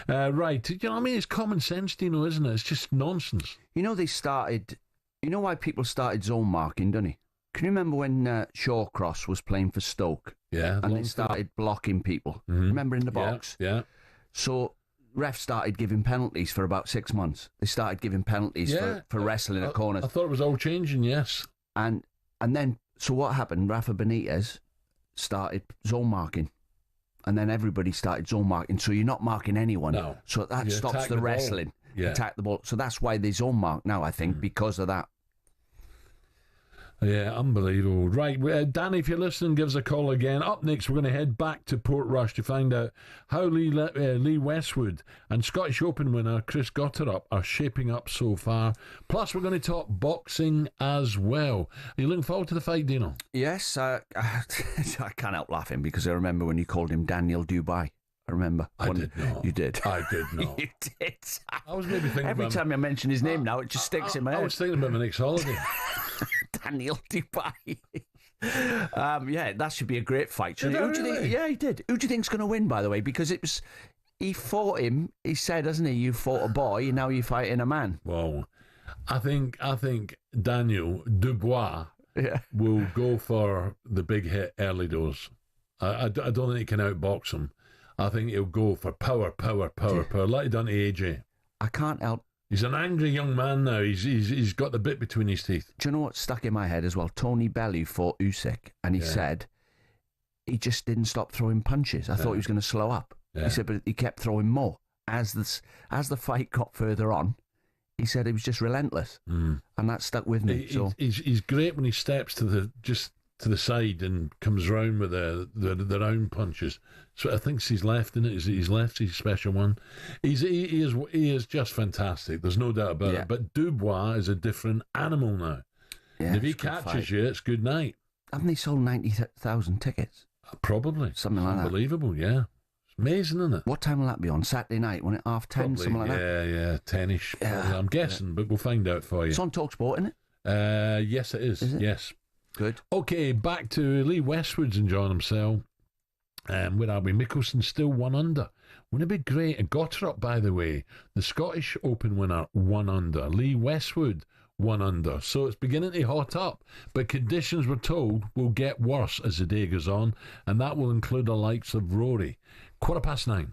Right. You know what I mean? It's common sense, Dino, isn't it? It's just nonsense. You know, you know why people started zone marking, don't you? Can you remember when Shawcross was playing for Stoke? Yeah. And they started blocking people. Remember in the box? Yeah. So refs started giving penalties for about 6 months. They started giving penalties for wrestling at corners. I thought it was all changing, yes. And then, so what happened? Rafa Benitez started zone marking. And then everybody started zone marking. So you're not marking anyone. No. So that stops the wrestling. Yeah. Attack the ball. So that's why they zone mark now, I think, because of that. Yeah, unbelievable. Right, Danny, if you're listening, give us a call again. Up next, we're going to head back to Portrush to find out how Lee Westwood and Scottish Open winner Chris Gotterup are shaping up so far. Plus, we're going to talk boxing as well. Are you looking forward to the fight, Dino? Yes, I can't help laughing because I remember when you called him Daniel Dubai. I remember. I did not. You did. I did not. You did. I was maybe thinking Every time I mention his name now, it just sticks in my head. I was thinking about my next holiday. Daniel Dubai. Yeah, that should be a great fight. Did Who do you really? think? Yeah, he did. Who do you think's going to win, by the way? Because he fought him. He said, hasn't he? You fought a boy, and now you're fighting a man. Well, I think Daniel Dubois will go for the big hit early doors. I don't think he can outbox him. I think he'll go for power, like he done to AJ. I can't help. He's an angry young man now. He's got the bit between his teeth. Do you know what stuck in my head as well? Tony Bellew fought Usyk, and he said he just didn't stop throwing punches. I thought he was going to slow up. Yeah. He said, but he kept throwing more. As the fight got further on, he said he was just relentless, and that stuck with me. He's great when he steps to the side and comes round with the round punches. So I think it's his left, isn't it? His left's his special one. He is just fantastic. There's no doubt about it. But Dubois is a different animal now. Yeah, and if he catches you, it's good night. Haven't they sold 90,000 tickets? Probably. Something like that. Unbelievable, yeah. It's amazing, isn't it? What time will that be on? Saturday night? Won't it 10:30, something like that? Yeah, 10ish. Yeah. I'm guessing, but we'll find out for you. It's on talkSPORT, isn't it? Yes, it is. Yes. Good. Okay, back to Lee Westwood's enjoying himself. Where are we? Mickelson still 1 under. Wouldn't it be great? And Gotterup, by the way, the Scottish Open winner 1 under. Lee Westwood 1 under. So it's beginning to hot up. But conditions, we're told, will get worse as the day goes on. And that will include the likes of Rory. 9:15.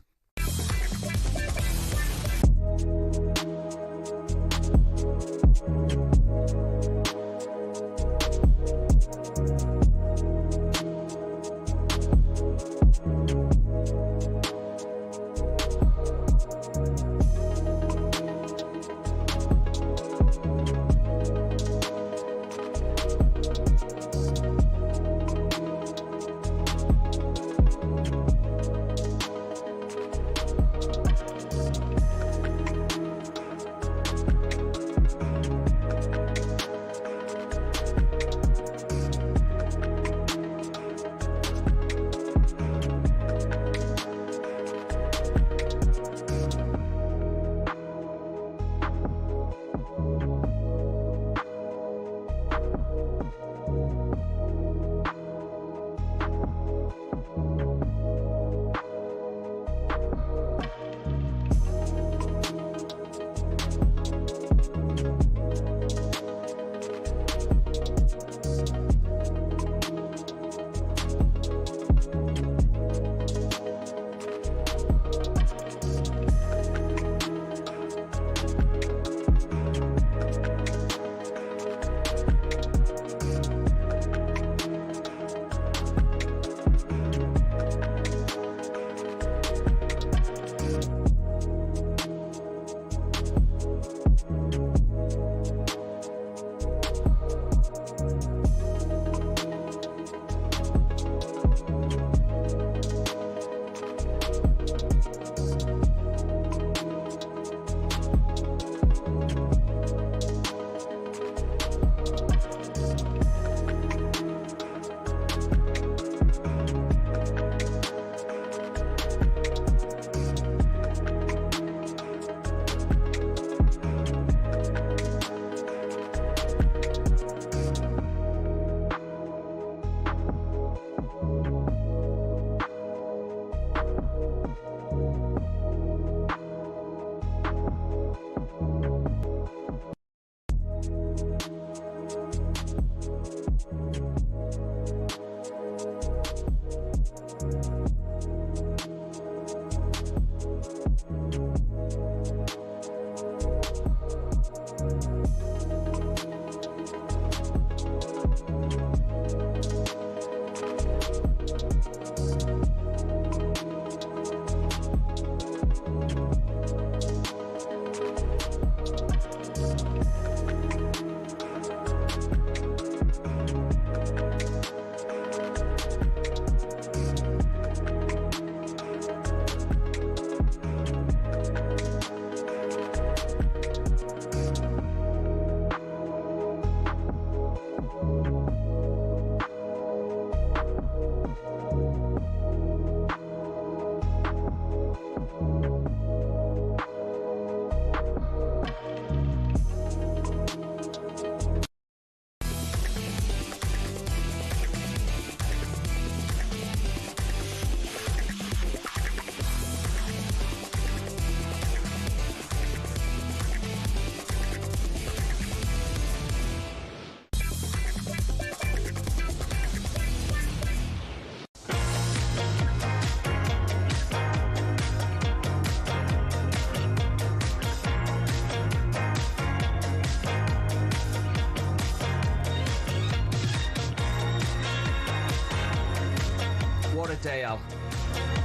a day, Al.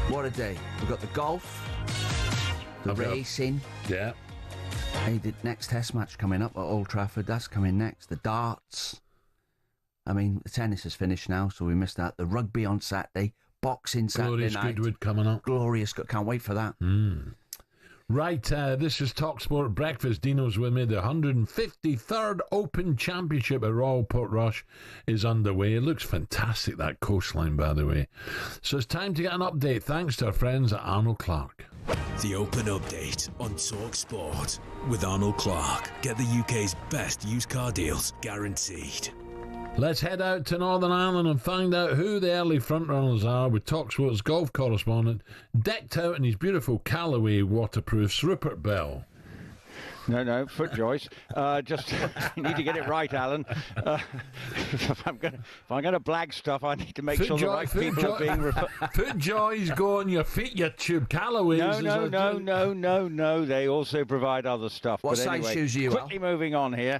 What a day. We've got the golf, the racing. Yeah. Hey, the next test match coming up at Old Trafford, that's coming next. The darts. I mean, the tennis is finished now, so we missed that. The rugby on Saturday. Boxing Saturday night. Glorious Goodwood coming up. Glorious. Can't wait for that. Right, this is talkSPORT Breakfast. Dino's with me. The 153rd Open Championship at Royal Portrush is underway. It looks fantastic, that coastline, by the way. So it's time to get an update, thanks to our friends at Arnold Clark. The Open Update on talkSPORT with Arnold Clark. Get the UK's best used car deals, guaranteed. Let's head out to Northern Ireland and find out who the early frontrunners are with talkSPORT's golf correspondent, decked out in his beautiful Callaway waterproofs, Rupert Bell. No, FootJoys. Just you need to get it right, Alan. If I'm going to blag stuff, I need to make sure the right people are being referred. FootJoys go on your feet, you tube Callaways. No. They also provide other stuff. What size shoes are you? Quickly moving on here.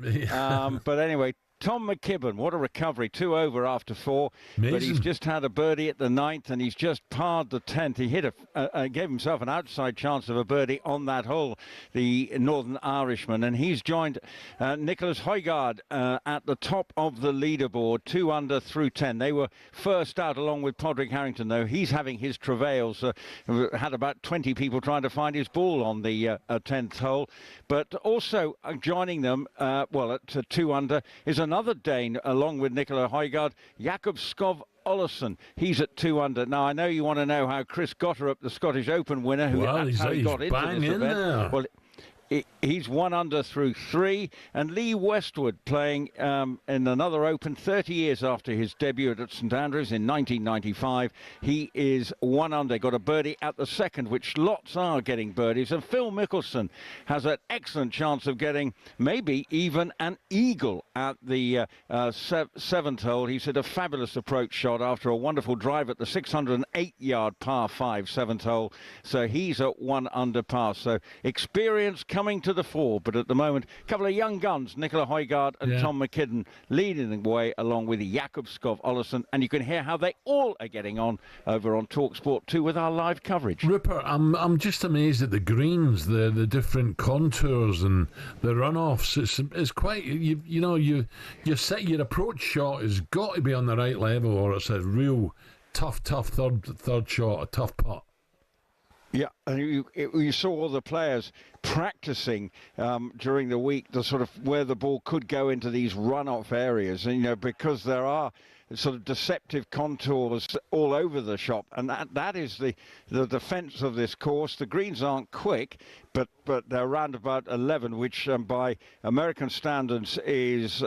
But anyway. Tom McKibben, what a recovery. 2 over after 4. Amazing. But he's just had a birdie at the 9th and he's just parred the 10th. He hit gave himself an outside chance of a birdie on that hole, the Northern Irishman. And he's joined Nicholas Højgaard at the top of the leaderboard, 2 under through 10. They were first out along with Podrick Harrington, though. He's having his travails. Had about 20 people trying to find his ball on the 10th hole. But also joining them, at 2 under, is another Dane, along with Nicola Højgaard, Jakob Skov Olesen. He's at 2 under. Now, I know you want to know how Chris Gotterup, the Scottish Open winner, who got into this event. There. Well, he's 1 under through 3, and Lee Westwood playing in another Open 30 years after his debut at St Andrews in 1995. He is 1 under, got a birdie at the 2nd, which lots are getting birdies, and Phil Mickelson has an excellent chance of getting maybe even an eagle at the 7th hole. He's hit a fabulous approach shot after a wonderful drive at the 608-yard par 5 7th hole, so he's at 1 under par. So experience coming to the fore, but at the moment, a couple of young guns, Nicola Højgaard and Tom McKibben, leading the way along with Jakob Skov Olesen, and you can hear how they all are getting on over on talkSPORT 2 with our live coverage. Rupert, I'm just amazed at the greens, the different contours and the runoffs. It's quite, your approach shot has got to be on the right level, or it's a real tough third shot, a tough putt. Yeah, and you saw all the players practicing during the week, the sort of where the ball could go into these run-off areas, and because there are sort of deceptive contours all over the shop, and that is the defence of this course. The greens aren't quick, but they're around about 11, which by American standards is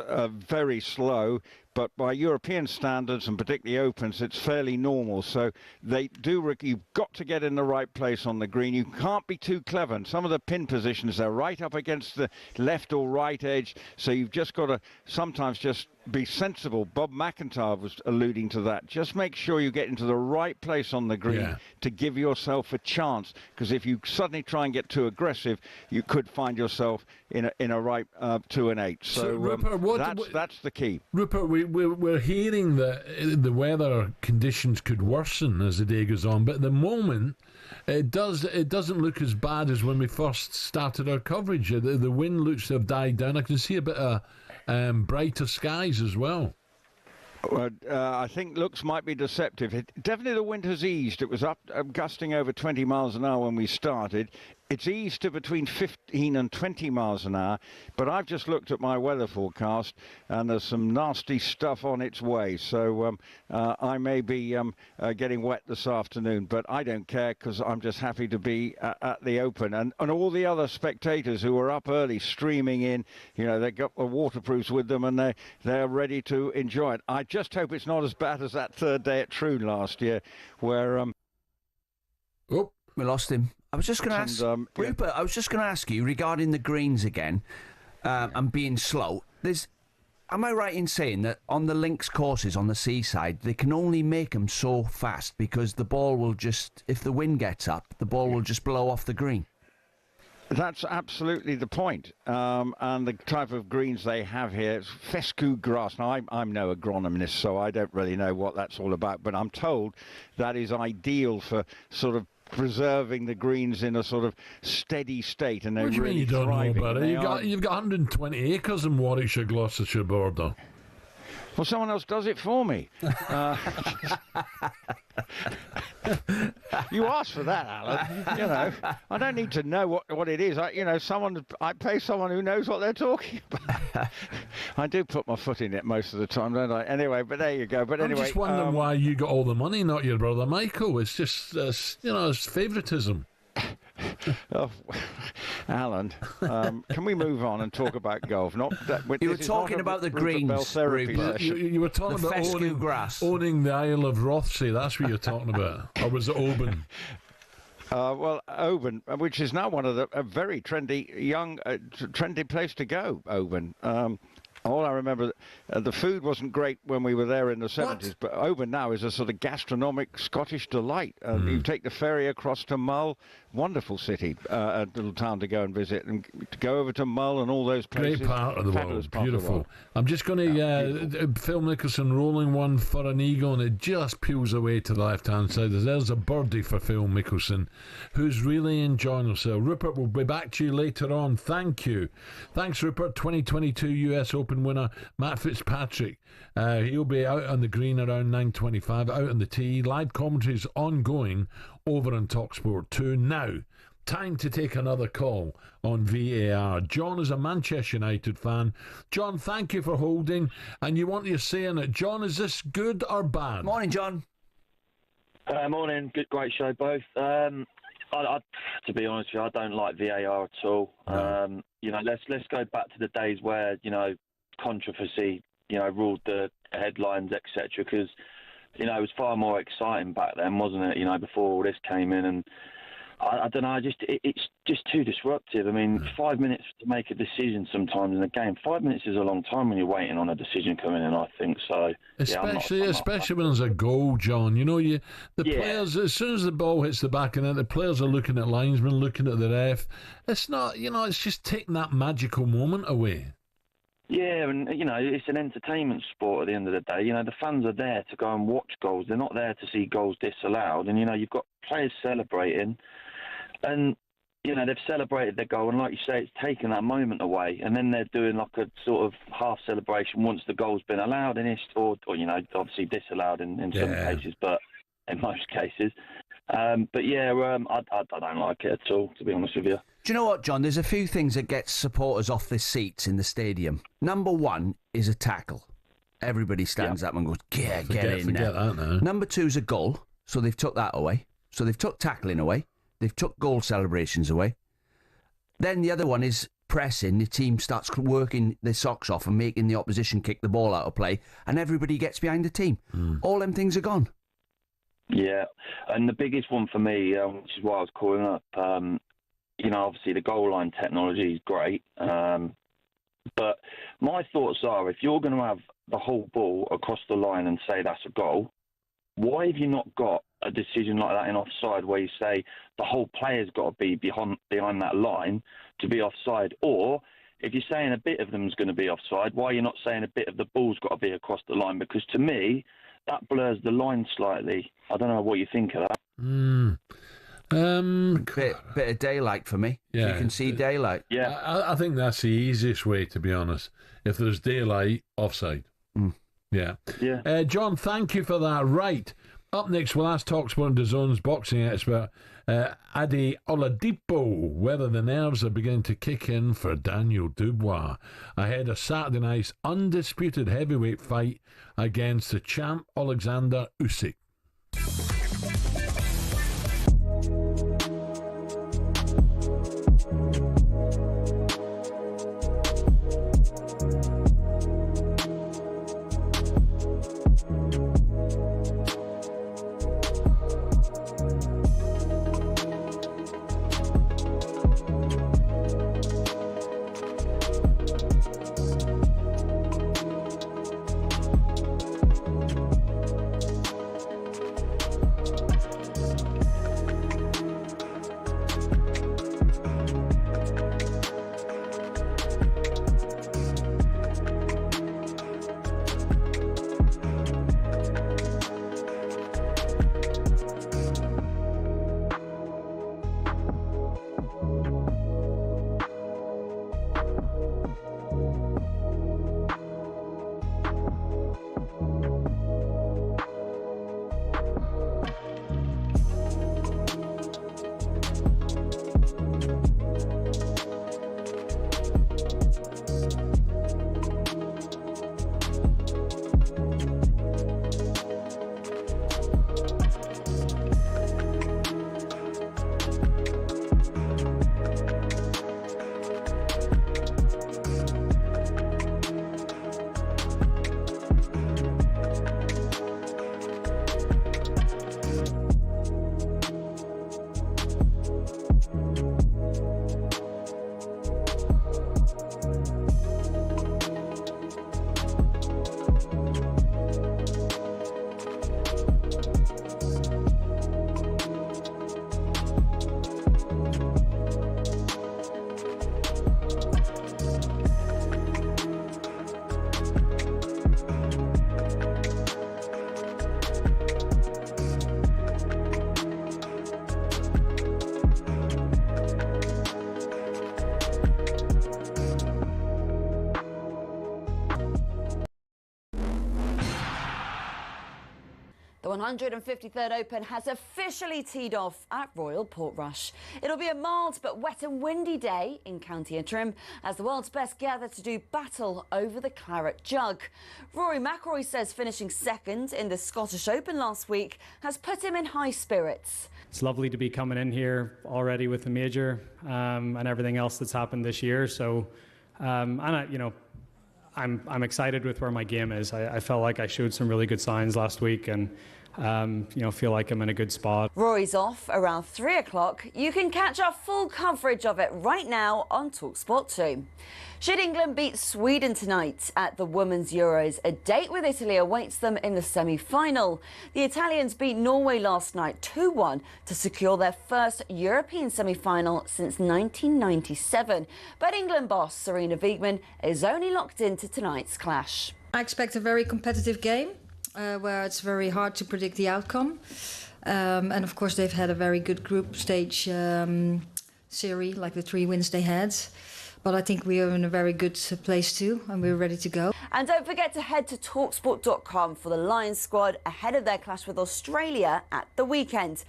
very slow. But by European standards, and particularly Opens, it's fairly normal. So they do. You've got to get in the right place on the green. You can't be too clever. And some of the pin positions, they're right up against the left or right edge. So you've just got to sometimes just be sensible. Bob McIntyre was alluding to that. Just make sure you get into the right place on the green to give yourself a chance. Because if you suddenly try and get too aggressive, you could find yourself in a right 2 and 8. So Rupert, that's the key. Rupert, we're hearing that the weather conditions could worsen as the day goes on, but at the moment it doesn't look as bad as when we first started our coverage. The wind looks to have died down. I can see a bit of brighter skies as well. I think looks might be deceptive. Definitely the wind has eased. It was up gusting over 20 miles an hour when we started. It's eased to between 15 and 20 miles an hour, but I've just looked at my weather forecast and there's some nasty stuff on its way. So I may be getting wet this afternoon, but I don't care because I'm just happy to be at the Open. And all the other spectators who were up early streaming in, they got the waterproofs with them and they're ready to enjoy it. I just hope it's not as bad as that third day at Troon last year where... We lost him. I was just going to ask, Rupert, I was just going to ask you regarding the greens again and being slow. Am I right in saying that on the links courses on the seaside, they can only make them so fast because the ball will just, if the wind gets up, the ball will just blow off the green? That's absolutely the point. And the type of greens they have here, it's fescue grass. Now, I'm no agronomist, so I don't really know what that's all about, but I'm told that is ideal for sort of preserving the greens in a sort of steady state, and they're what do you really mean you don't thriving. know about it? You've got 120 acres in Warwickshire, Gloucestershire border. Well, someone else does it for me. You asked for that, Alan. You know, I don't need to know what it is. I pay someone who knows what they're talking about. I do put my foot in it most of the time, don't I? Anyway, but there you go. But anyway, I'm just wondering why you got all the money, not your brother Michael. It's just, it's favouritism. Oh, Alan, can we move on and talk about golf? You were talking about the greens, you were talking about owning the Isle of Rothsay. That's what you're talking about. Or was it Oban? Well, Oban, which is now one of a very trendy, trendy place to go, Oban. All I remember, the food wasn't great when we were there in the 70s, but Oban now is a sort of gastronomic Scottish delight. You take the ferry across to Mull, wonderful city, a little town to go and visit, and to go over to Mull and all those places. Great part of the world, beautiful. I'm just going to Phil Mickelson rolling one for an eagle, and it just peels away to the left-hand side. There's a birdie for Phil Mickelson, who's really enjoying himself. Rupert, we'll be back to you later on. Thank you. Thanks, Rupert. 2022 US Open winner Matt Fitzpatrick. He'll be out on the green around 9:25, out on the tee. Live commentaries ongoing over on talkSPORT 2. Now, time to take another call on VAR. John is a Manchester United fan. John, thank you for holding, and you want your say on it. John, is this good or bad? Morning, John. Morning. Good, great show, both. To be honest with you, I don't like VAR at all. No. Let's go back to the days where controversy, ruled the headlines, etc. Because it was far more exciting back then, wasn't it? Before all this came in, and I don't know. It's just too disruptive. I mean, 5 minutes to make a decision sometimes in a game. 5 minutes is a long time when you're waiting on a decision coming in. I think so. Especially when there's a goal, John. The players, as soon as the ball hits the back of the net, the players are looking at linesmen, looking at the ref. It's not, it's just taking that magical moment away. Yeah, and it's an entertainment sport at the end of the day. The fans are there to go and watch goals. They're not there to see goals disallowed. And you've got players celebrating, and they've celebrated their goal. And like you say, it's taken that moment away. And then they're doing like a sort of half celebration once the goal's been allowed, or obviously disallowed in some cases, but in most cases. I don't like it at all, to be honest with you. Do you know what, John? There's a few things that get supporters off their seats in the stadium. Number one is a tackle. Everybody stands up and goes, get in there. That now. Number two is a goal, so they've took that away. So they've took tackling away. They've took goal celebrations away. Then the other one is pressing. The team starts working their socks off and making the opposition kick the ball out of play, and everybody gets behind the team. All them things are gone. Yeah, and the biggest one for me, which is why I was calling up, obviously the goal line technology is great, but my thoughts are, if you're going to have the whole ball across the line and say that's a goal, why have you not got a decision like that in offside where you say the whole player's got to be behind that line to be offside? Or if you're saying a bit of them's going to be offside, why are you not saying a bit of the ball's got to be across the line? Because to me, that blurs the line slightly. I don't know what you think of that. Bit of daylight for me. Yeah, you can see daylight. Yeah, I think that's the easiest way, to be honest. If there's daylight, offside. Yeah. John, thank you for that. Right. Up next, we'll ask talkSPORT and DAZN's boxing expert, Ade Oladipo, whether the nerves are beginning to kick in for Daniel Dubois ahead of Saturday night's undisputed heavyweight fight against the champ Alexander Usyk. The 153rd Open has officially teed off at Royal Portrush. It'll be a mild but wet and windy day in County Antrim as the world's best gather to do battle over the claret jug. Rory McIlroy says finishing second in the Scottish Open last week has put him in high spirits. It's lovely to be coming in here already with the major and everything else that's happened this year. So, I'm excited with where my game is. I felt like I showed some really good signs last week and, feel like I'm in a good spot. Rory's off around 3 o'clock. You can catch our full coverage of it right now on talkSPORT 2. Should England beat Sweden tonight at the Women's Euros, a date with Italy awaits them in the semi-final. The Italians beat Norway last night 2-1 to secure their first European semi-final since 1997. But England boss Serena Wiegman is only locked into tonight's clash. I expect a very competitive game where it's very hard to predict the outcome. And of course they've had a very good group stage series, like the 3 wins they had. But I think we are in a very good place too, and we're ready to go. And don't forget to head to talksport.com for the Lions squad ahead of their clash with Australia at the weekend.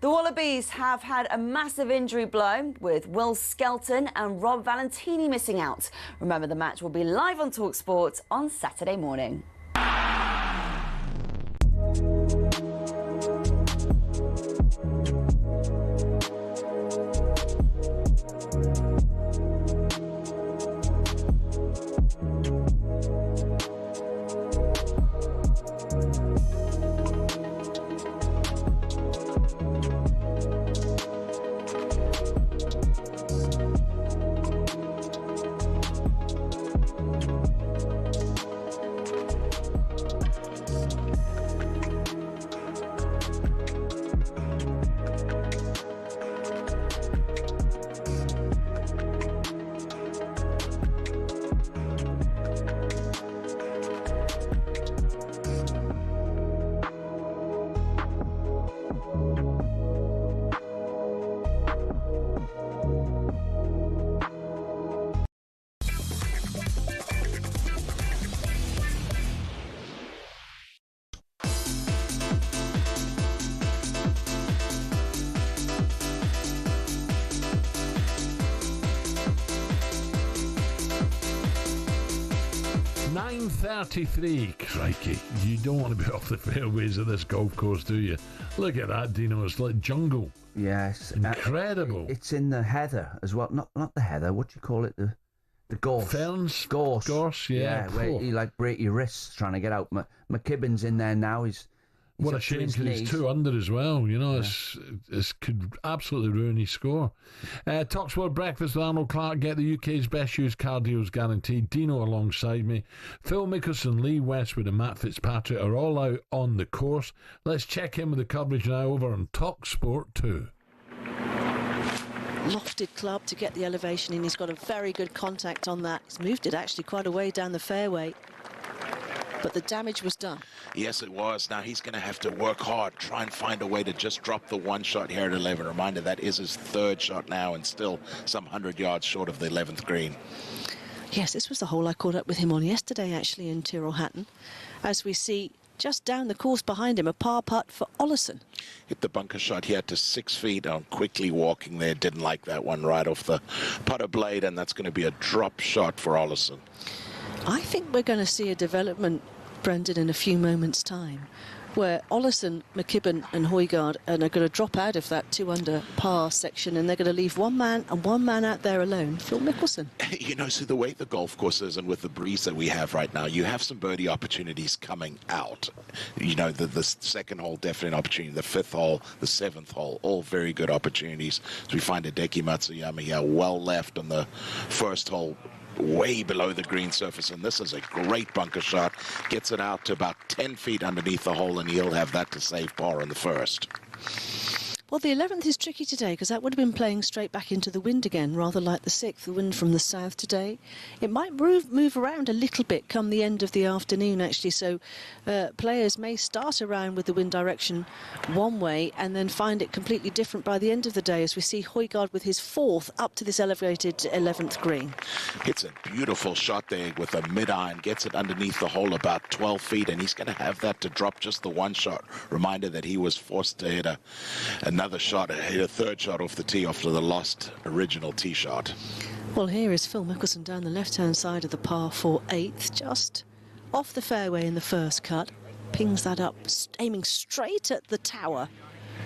The Wallabies have had a massive injury blow, with Will Skelton and Rob Valentini missing out. Remember, the match will be live on talkSPORT on Saturday morning. .33, crikey, you don't want to be off the fairways of this golf course, do you? Look at that, Dino, it's like jungle. Yes. Incredible. It's in the heather as well, not the heather, what do you call it, the gorse? Ferns? Gorse, yeah. Where you like break your wrists trying to get out. McKibben's in there now, he's what a shame, because he's 2 under as well. You know, it could absolutely ruin his score. talkSPORT Breakfast with Arnold Clark. Get the UK's best used car deals guaranteed. Dino alongside me. Phil Mickelson, Lee Westwood and Matt Fitzpatrick are all out on the course. Let's check in with the coverage now over on talkSPORT 2. Lofted club to get the elevation in. He's got a very good contact on that. He's moved it actually quite a way down the fairway. But the damage was done. Yes, it was. Now he's going to have to work hard, try and find a way to just drop the one shot here at 11. Reminder, that is his 3rd shot now and still some 100 yards short of the 11th green. Yes, this was the hole I caught up with him on yesterday, actually, in Tyrrell Hatton. As we see just down the course behind him, a par putt for Ollison. Hit the bunker shot here to 6 feet. I'm quickly walking there. Didn't like that one right off the putter blade, and that's going to be a drop shot for Ollison. I think we're going to see a development, Brendan, in a few moments' time, where Ollison, McKibben and Højgaard are going to drop out of that 2 under par section, and they're going to leave one man out there alone, Phil Mickelson. You know, so the way the golf course is and with the breeze that we have right now, you have some birdie opportunities coming out. You know, the second hole, definite opportunity. The 5th hole, the 7th hole, all very good opportunities. So we find Hideki Matsuyama here well left on the 1st hole, way below the green surface, and this is a great bunker shot. Gets it out to about 10 feet underneath the hole, and he'll have that to save par in the 1st. Well, the 11th is tricky today because that would have been playing straight back into the wind again, rather like the 6th, the wind from the south today. It might move around a little bit come the end of the afternoon, actually, so players may start around with the wind direction one way and then find it completely different by the end of the day, as we see Højgaard with his 4th up to this elevated 11th green. It's a beautiful shot there with a mid-iron, gets it underneath the hole about 12 feet, and he's going to have that to drop just the 1 shot. Reminder that he was forced to hit another shot, hit a 3rd shot off the tee after the lost original tee shot. Well, here is Phil Mickelson down the left-hand side of the par 4 8th, just off the fairway in the 1st cut. Pings that up, aiming straight at the tower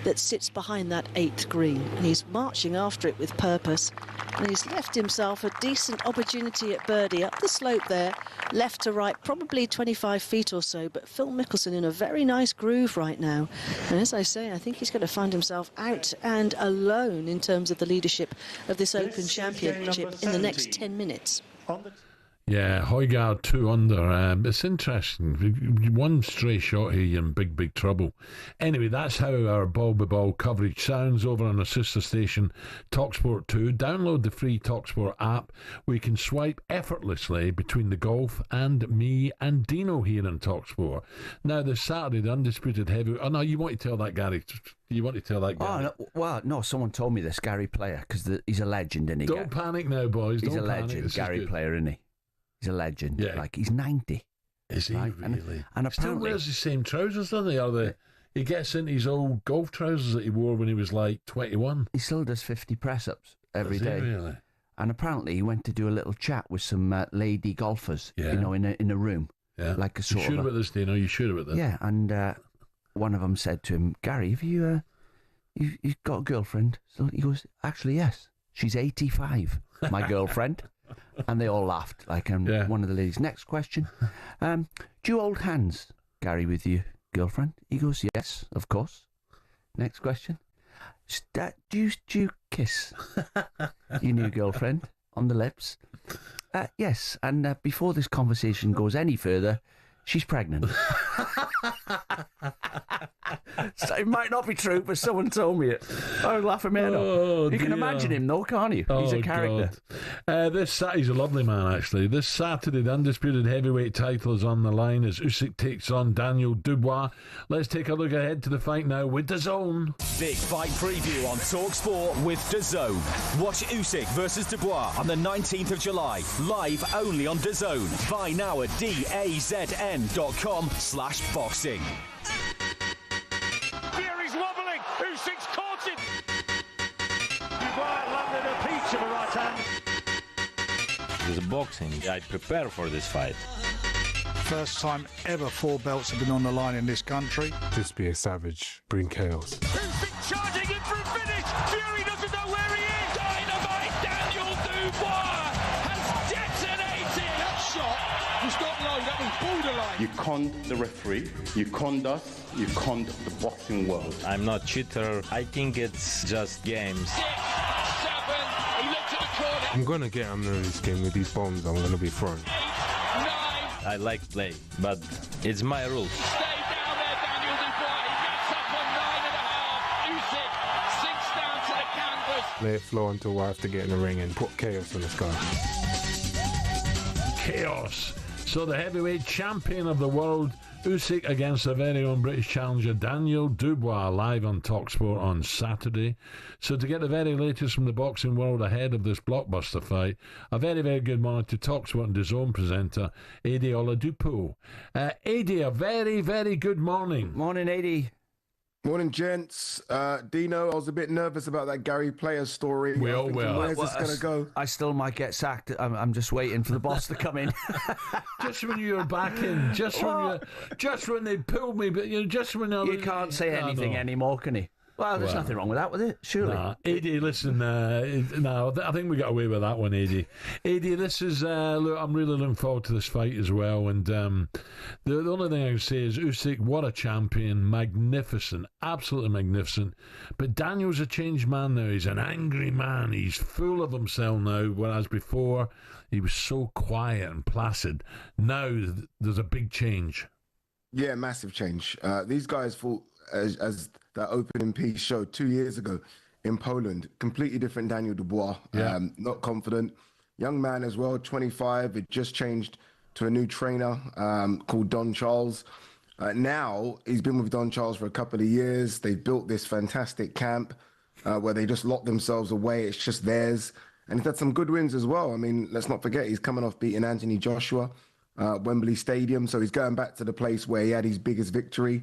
that sits behind that 8th green. And he's marching after it with purpose. And he's left himself a decent opportunity at birdie up the slope there, left to right, probably 25 feet or so. But Phil Mickelson in a very nice groove right now. And as I say, I think he's going to find himself out and alone in terms of the leadership of this Open Championship in the next 10 minutes. Yeah, Højgaard 2 under. It's interesting. One stray shot here, you're in big trouble. Anyway, that's how our ball-by-ball coverage sounds over on our sister station, talkSPORT 2. Download the free talkSPORT app where you can swipe effortlessly between the golf and me and Dino here on talkSPORT. Now, this Saturday, the undisputed heavyweight... Oh, no, you want to tell that, Gary. You want to tell that, Gary? Oh, no, well, no, someone told me this, Gary Player, because he's a legend, isn't he? Don't panic now, boys. He's Don't a legend, panic. Gary Player, isn't he? He's a legend. Yeah. Like, he's 90. Is he right? really? And He still apparently... wears the same trousers, doesn't he? Or he gets into his old golf trousers that he wore when he was like 21. He still does 50 press-ups every day. Really? And apparently he went to do a little chat with some lady golfers, you know, in a room. Yeah. Like a sort You sure about this, Dino? You sure about this? Yeah, and one of them said to him, Gary, have you've got a girlfriend? So he goes, actually, yes. She's 85, my girlfriend. And they all laughed, like one of the ladies. Next question. Do you hold hands, Gary, with your girlfriend? He goes, yes, of course. Next question. Do you kiss your new girlfriend on the lips? Yes, and before this conversation goes any further, she's pregnant. So it might not be true, but someone told me it. I was laughing my head off. You can imagine him, though, can't you? He's a character. He's a lovely man, actually. This Saturday, the undisputed heavyweight title is on the line as Usyk takes on Daniel Dubois. Let's take a look ahead to the fight now with DAZN. Big fight preview on talkSPORT with DAZN. Watch Usyk versus Dubois on the 19th of July. Live only on DAZN. Buy now at DAZN.com/boxing. Fury's wobbling. Usyk's caught it. Dubois landed a peach of a right hand. This is boxing. I prepare for this fight. First time ever 4 belts have been on the line in this country. Just be a savage. Bring chaos. Usyk charging in for a finish. Fury doesn't know where he is. Dynamite Daniel Dubois has detonated. That shot was not low. That was borderline. You conned the referee. You conned us. You conned the boxing world. I'm not cheater. I think it's just games. 6, 7. He looked at the corner. I'm going to get under this game with these bombs I'm going to be throwing. 9. I like play, but it's my rules. Stay down there, Daniel Dubois. He gets up on 9.5. Usyk sinks down to the canvas. Let it flow until I have to get in the ring and put chaos on this guy. Chaos. So the heavyweight champion of the world, Usyk against the very own British challenger Daniel Dubois, live on talkSPORT on Saturday. So to get the very latest from the boxing world ahead of this blockbuster fight, a very, very good morning to talkSPORT and DAZN presenter, Eddie Oladipo. Eddie, a very, very good morning. Morning, Eddie. Morning, gents. Dino, I was a bit nervous about that Gary Player story. We all will. Where's this going to go? I still might get sacked. I'm just waiting for the boss to come in. Just when you're back in, just when they pulled me, but just when you can't say anything anymore, can you? Well, there's nothing wrong with that, with it, surely. Nah, Eddie, listen, no, I think we got away with that one, Eddie. Eddie, this is, look, I'm really looking forward to this fight as well, and the only thing I can say is Usyk, what a champion, magnificent, absolutely magnificent, but Daniel's a changed man now. He's an angry man, he's full of himself now, whereas before he was so quiet and placid. Now there's a big change. Yeah, massive change. These guys fought as that opening piece showed 2 years ago in Poland. Completely different Daniel Dubois. Yeah. Not confident. Young man as well, 25. It just changed to a new trainer called Don Charles. Now he's been with Don Charles for a couple of years. They've built this fantastic camp where they just lock themselves away. It's just theirs. And he's had some good wins as well. I mean, let's not forget, he's coming off beating Anthony Joshua at Wembley Stadium. So he's going back to the place where he had his biggest victory.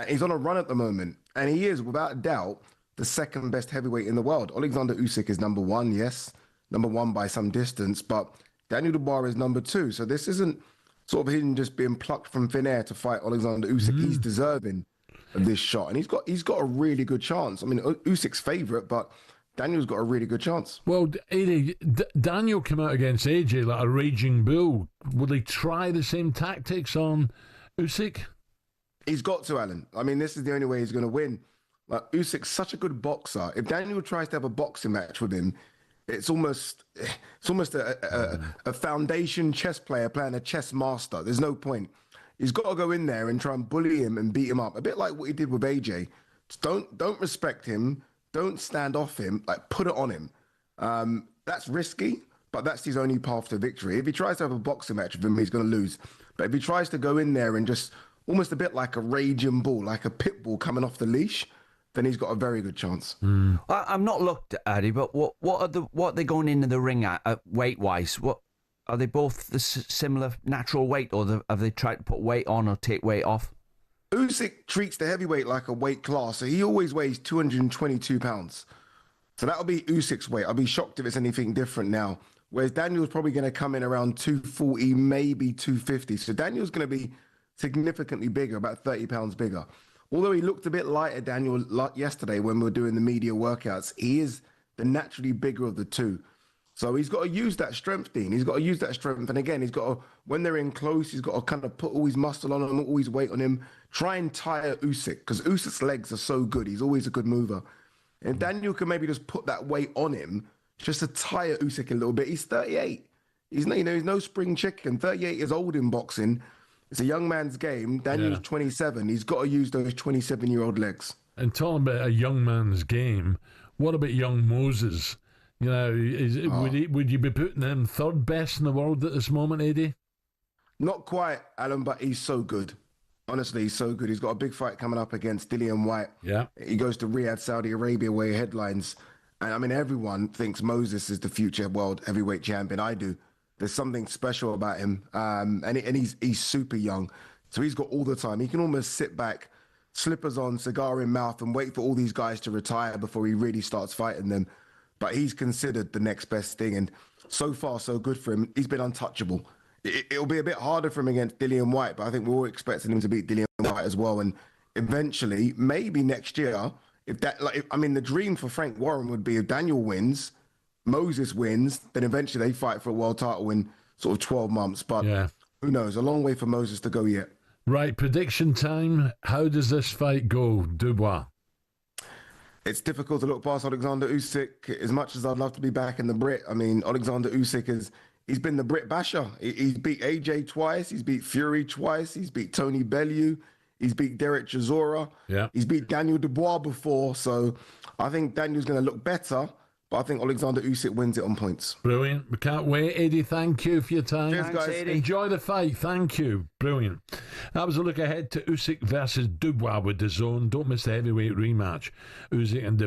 He's on a run at the moment, and he is, without a doubt, the second best heavyweight in the world. Alexander Usyk is number one, yes, number one by some distance, but Daniel Dubois is number two. So this isn't sort of him just being plucked from thin air to fight Alexander Usyk. He's deserving of this shot, and he's got a really good chance. I mean, Usyk's favourite, but Daniel's got a really good chance. Well, Eddie, Daniel came out against AJ like a raging bull. Will they try the same tactics on Usyk? He's got to, Alan. I mean, this is the only way he's going to win. Like, Usyk's such a good boxer. If Daniel tries to have a boxing match with him, it's almost a foundation chess player playing a chess master. There's no point. He's got to go in there and try and bully him and beat him up. A bit like what he did with AJ. Just don't respect him. Don't stand off him. Like, put it on him. That's risky, but that's his only path to victory. If he tries to have a boxing match with him, he's going to lose. But if he tries to go in there and just almost a bit like a raging bull, like a pit bull coming off the leash, then he's got a very good chance. I'm not looked at it, but what are they going into the ring at weight wise? What are they both the similar natural weight, or have they tried to put weight on or take weight off? Usyk treats the heavyweight like a weight class, so he always weighs 222 pounds. So that'll be Usyk's weight. I'll be shocked if it's anything different now. Whereas Daniel's probably going to come in around 240, maybe 250. So Daniel's going to be significantly bigger, about 30 pounds bigger. Although he looked a bit lighter, Daniel, yesterday when we were doing the media workouts, he is the naturally bigger of the two. So he's got to use that strength, Dean. He's got to use that strength. And again, he's got to, when they're in close, he's got to kind of put all his muscle on him, all his weight on him, try and tire Usyk, because Usyk's legs are so good. He's always a good mover. And Daniel can maybe just put that weight on him just to tire Usyk a little bit. He's 38. He's no spring chicken. 38 years old in boxing. It's a young man's game. Daniel's 27. He's got to use those 27-year-old legs. And talking about a young man's game, what about young Moses? You know, would you be putting him third best in the world at this moment, Eddie? Not quite, Alan, but he's so good. Honestly, he's so good. He's got a big fight coming up against Dillian Whyte. Yeah. He goes to Riyadh, Saudi Arabia, where he headlines. And I mean, everyone thinks Moses is the future world heavyweight champion. I do. There's something special about him, and he's super young, so he's got all the time. He can almost sit back, slippers on, cigar in mouth, and wait for all these guys to retire before he really starts fighting them. But he's considered the next best thing, and so far, so good for him. He's been untouchable. It'll be a bit harder for him against Dillian Whyte, but I think we're all expecting him to beat Dillian Whyte as well. And eventually, maybe next year, the dream for Frank Warren would be if Daniel wins, Moses wins, then eventually they fight for a world title in sort of 12 months. But who knows? A long way for Moses to go yet. Right, prediction time. How does this fight go, Dubois? It's difficult to look past Alexander Usyk. As much as I'd love to be back in the Brit, I mean, Alexander Usyk he's been the Brit basher. He's beat AJ twice. He's beat Fury twice. He's beat Tony Bellew. He's beat Derek Chisora. Yeah. He's beat Daniel Dubois before. So I think Daniel's going to look better. But I think Alexander Usyk wins it on points. Brilliant. We can't wait. Eddie, thank you for your time. Cheers, guys. Eddie. Enjoy the fight. Thank you. Brilliant. That was a look ahead to Usyk versus Dubois with DAZN. Don't miss the heavyweight rematch. Usyk and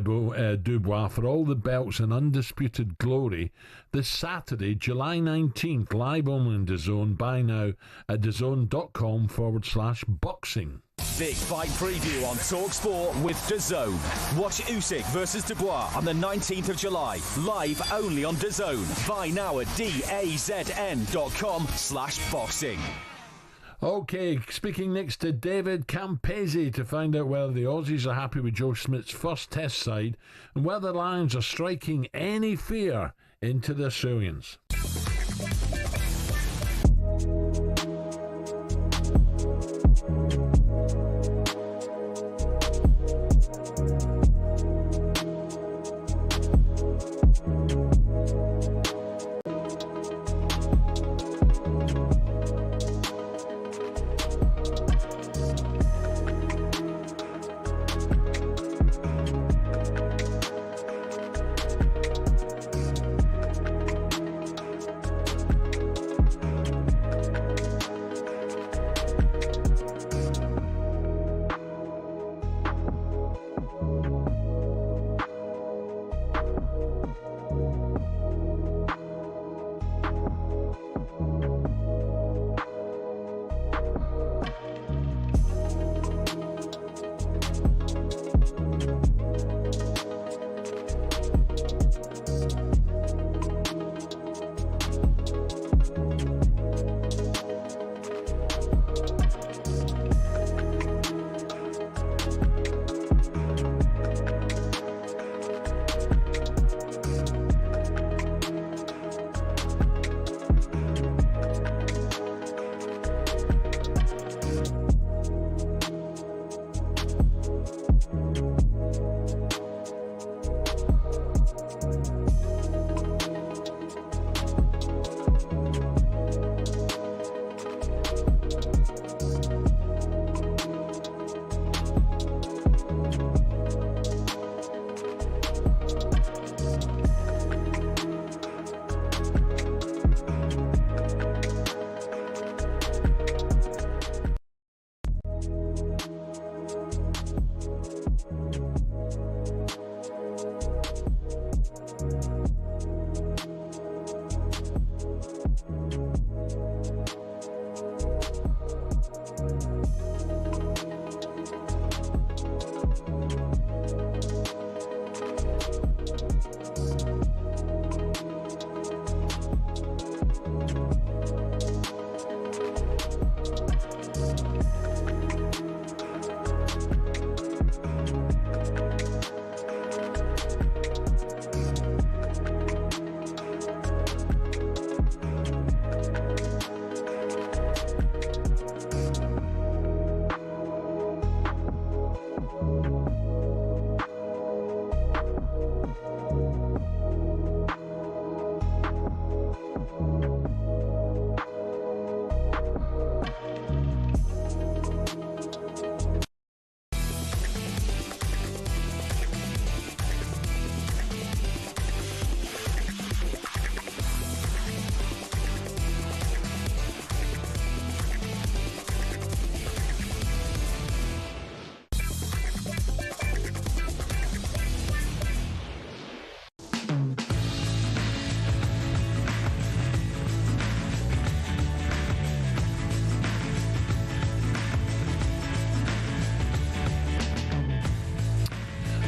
Dubois for all the belts and undisputed glory this Saturday, July 19th, live only on DAZN. Buy now at DAZN.com/boxing. Big fight preview on talkSPORT with DAZN. Watch Usyk versus Dubois on the 19th of July, live only on DAZN. Buy now at DAZN.com/boxing. Okay, speaking next to David Campese to find out whether the Aussies are happy with Joe Schmidt's first test side and whether the Lions are striking any fear into the Australians.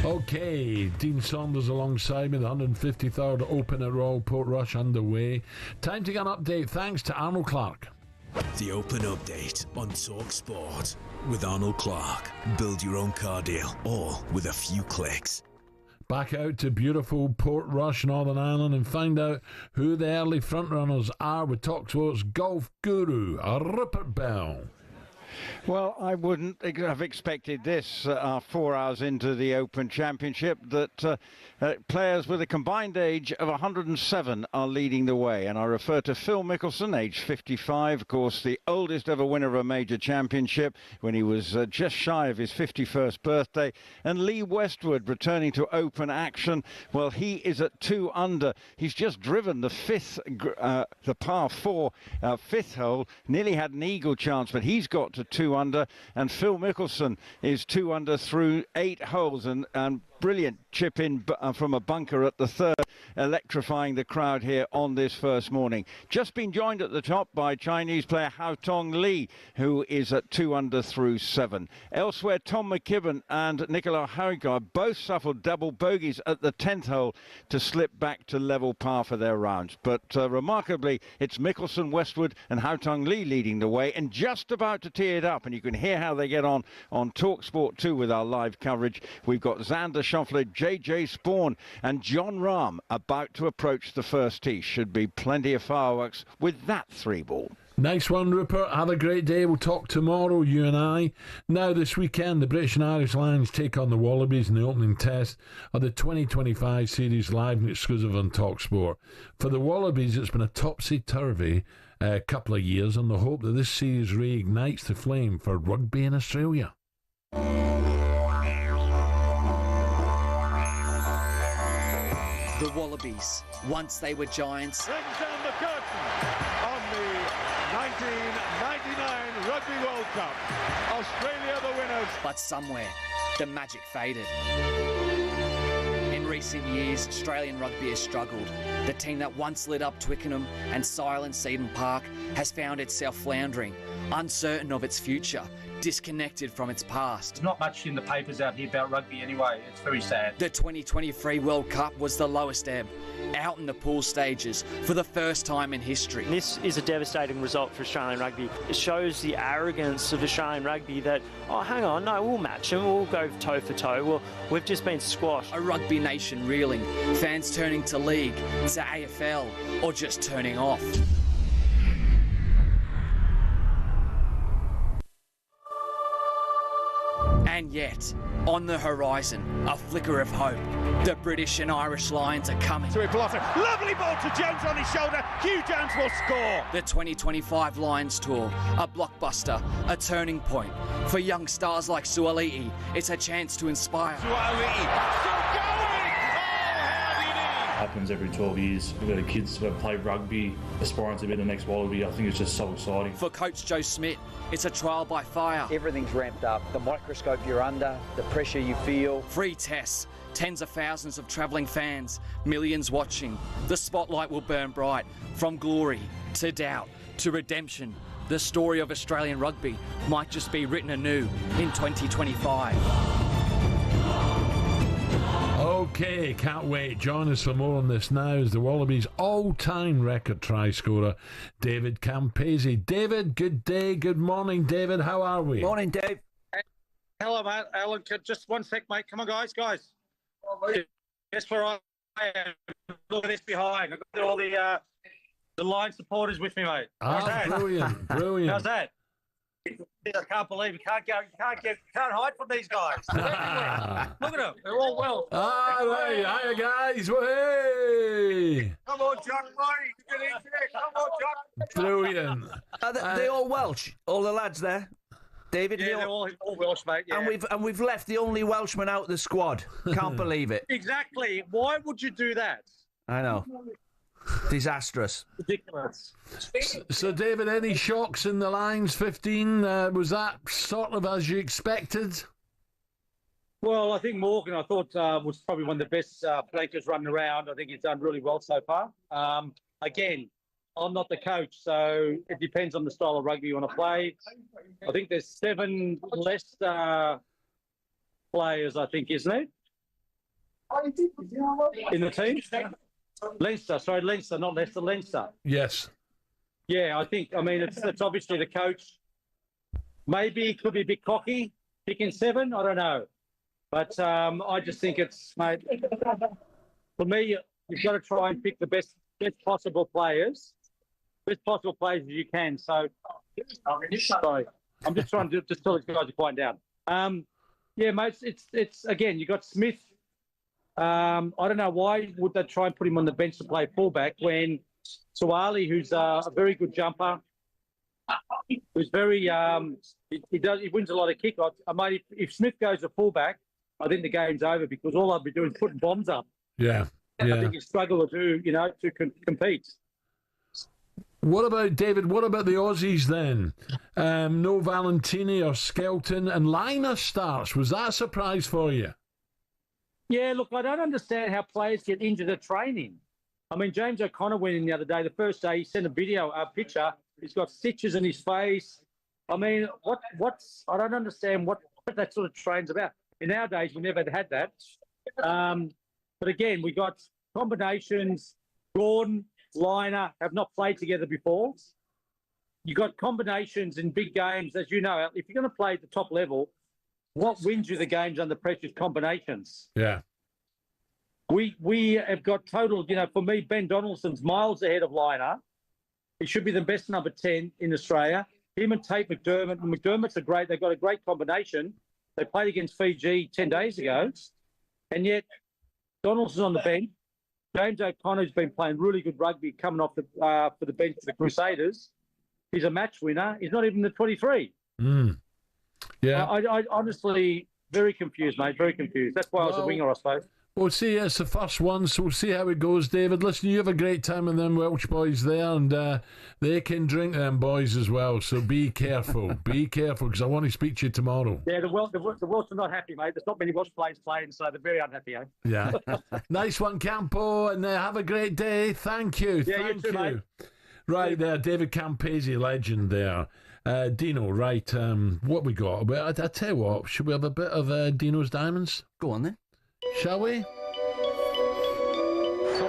Okay, Dean Saunders alongside me, the 153rd Open at Royal Portrush underway. Time to get an update thanks to Arnold Clark. The Open Update on talkSPORT with Arnold Clark. Build your own car deal, all with a few clicks. Back out to beautiful Portrush, Northern Ireland, and find out who the early frontrunners are with talkSPORT's golf guru, Rupert Bell. Well, I wouldn't have expected this 4 hours into the Open Championship, that players with a combined age of 107 are leading the way. And I refer to Phil Mickelson, age 55, of course, the oldest ever winner of a major championship when he was just shy of his 51st birthday. And Lee Westwood returning to Open action. Well, he is at 2 under. He's just driven the the par 4 fifth hole. Nearly had an eagle chance, but he's got to 2 under. And Phil Mickelson is 2 under through 8 holes, and brilliant chip in from a bunker at the third, electrifying the crowd here on this first morning. Just been joined at the top by Chinese player Hao Tong Lee, who is at 2 under through 7. Elsewhere, Tom McKibben and Nicola Højgaard both suffered double bogeys at the 10th hole to slip back to level par for their rounds. But remarkably, it's Mickelson, Westwood and Hao Tong Lee leading the way and just about to tee it up. And you can hear how they get on talkSPORT 2 with our live coverage. We've got Xander Schauffele, JJ Spawn and John Rahm about to approach the first tee. Should be plenty of fireworks with that 3-ball. Nice one, Rupert. Have a great day. We'll talk tomorrow, you and I. Now, this weekend, the British and Irish Lions take on the Wallabies in the opening test of the 2025 series, live and exclusive on talkSPORT. For the Wallabies, it's been a topsy-turvy couple of years, on the hope that this series reignites the flame for rugby in Australia. The Wallabies, once they were giants, Brings down the curtain on the 1999 Rugby World Cup. Australia the winners. but somewhere the magic faded. In recent years, Australian rugby has struggled. The team that once lit up Twickenham and silenced Eden Park has found itself floundering, uncertain of its future, disconnected from its past. There's not much in the papers out here about rugby anyway. It's very sad. The 2023 World Cup was the lowest ebb, out in the pool stages for the first time in history. This is a devastating result for Australian rugby. It shows the arrogance of Australian rugby that, oh, hang on, no, we'll match them, we'll go toe for toe. Well, we've just been squashed. A rugby nation reeling, fans turning to league, to AFL, or just turning off. And yet, on the horizon, a flicker of hope. The British and Irish Lions are coming. To Iblota. Lovely ball to Jones on his shoulder. Hugh Jones will score. The 2025 Lions Tour, a blockbuster, a turning point. For young stars like Suaalii, it's a chance to inspire. Happens every 12 years. We've got kids who play rugby, aspiring to be the next Wallaby. I think it's just so exciting. For Coach Joe Schmidt, it's a trial by fire. Everything's ramped up. The microscope you're under, the pressure you feel. Free tests, tens of thousands of travelling fans, millions watching. The spotlight will burn bright. From glory to doubt to redemption, the story of Australian rugby might just be written anew in 2025. Okay, can't wait. Join us for more on this now as the Wallabies' all-time record try scorer, David Campese. David, good day, good morning, David. How are we? Morning, Dave. Hello, mate. Alan, just one sec, mate. Come on, guys. Guess where I am? Look at this behind. I've got all the Lion supporters with me, mate. How's that? Brilliant. How's that? I can't believe you can't hide from these guys. They're everywhere. Look at them. They're all well. Hiya, guys. Hey. Come on, John. Get in there. Come on, John. Brilliant. Are they all Welsh? All the lads there? David? Yeah, they're all Welsh, mate. Yeah. And we've left the only Welshman out of the squad. Can't believe it. Exactly. Why would you do that? I know. Disastrous. Ridiculous. So, David, any shocks in the Lions 15? Was that sort of as you expected? Well, I think Morgan, I thought, was probably one of the best flankers running around. I think he's done really well so far. Again, I'm not the coach, so it depends on the style of rugby you want to play. I think there's 7 less players, I think, isn't it? In the team? Leinster, not Leicester, Leinster. Yes. Yeah, it's obviously the coach. Maybe he could be a bit cocky, picking 7, I don't know. But I just think it's, mate, for me, you've got to try and pick the best possible players as you can. So, sorry. I'm just trying to just tell these guys to quiet down. Yeah, mate, it's again, you got Smith. I don't know why would they try and put him on the bench to play fullback when Suwali, who's a very good jumper, who's very he wins a lot of kickoffs. Mate, if Smith goes to fullback, I think the game's over because all I'll be doing is putting bombs up. Yeah. I think you struggle to compete. What about, David, what about the Aussies then? No Valentini or Skelton and Lina starts. Was that a surprise for you? Yeah, look, I don't understand how players get injured at training. I mean, James O'Connor went in the other day. The first day he sent a picture. He's got stitches in his face. I mean, I don't understand what that sort of train's about. In our days, we never had that. But again, we got combinations. Gordon, Liner have not played together before. You got combinations in big games, as you know. If you're going to play at the top level, what wins you the games under pressure is combinations. Yeah. We have got total, for me, Ben Donaldson's miles ahead of Liner. He should be the best number 10 in Australia. Him and Tate McDermott. McDermott's they've got a great combination. They played against Fiji 10 days ago. And yet, Donaldson's on the bench. James O'Connor's been playing really good rugby coming off for the bench for the Crusaders. He's a match winner. He's not even the 23. Yeah. I honestly, very confused, mate, very confused. That's why I was a winger, I suppose. We'll see. It's the first one, so we'll see how it goes, David. Listen, you have a great time with them Welsh boys there, and they can drink them boys as well, so be careful. Be careful, because I want to speak to you tomorrow. Yeah, the Welsh are not happy, mate. There's not many Welsh players playing, so they're very unhappy, eh? Yeah. Nice one, Campo, and have a great day. Thank you. Yeah, Thank you too, mate. Right there, David Campese, legend there. Dino, right, what we got? Well, I tell you what, should we have a bit of Dino's Diamonds? Go on then. Shall we? Saw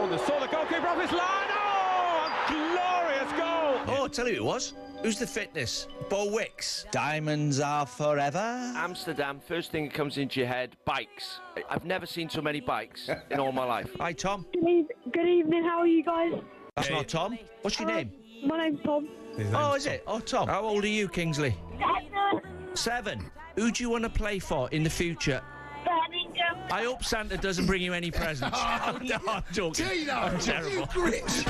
the goalkeeper off his line. Oh, a glorious goal. Oh, I'll tell you who it was. Who's the fitness? Bo Wicks. Diamonds are forever. Amsterdam, first thing that comes into your head, bikes. I've never seen so many bikes in all my life. Hi, Tom. Good evening, how are you guys? That's not Tom. What's your name? My name's Tom. Oh, is it? Oh, Tom. How old are you, Kingsley? 7. Who do you want to play for in the future? I hope Santa doesn't bring you any presents. Oh, no, I'm joking. Dino, I'm terrible. you Grinch.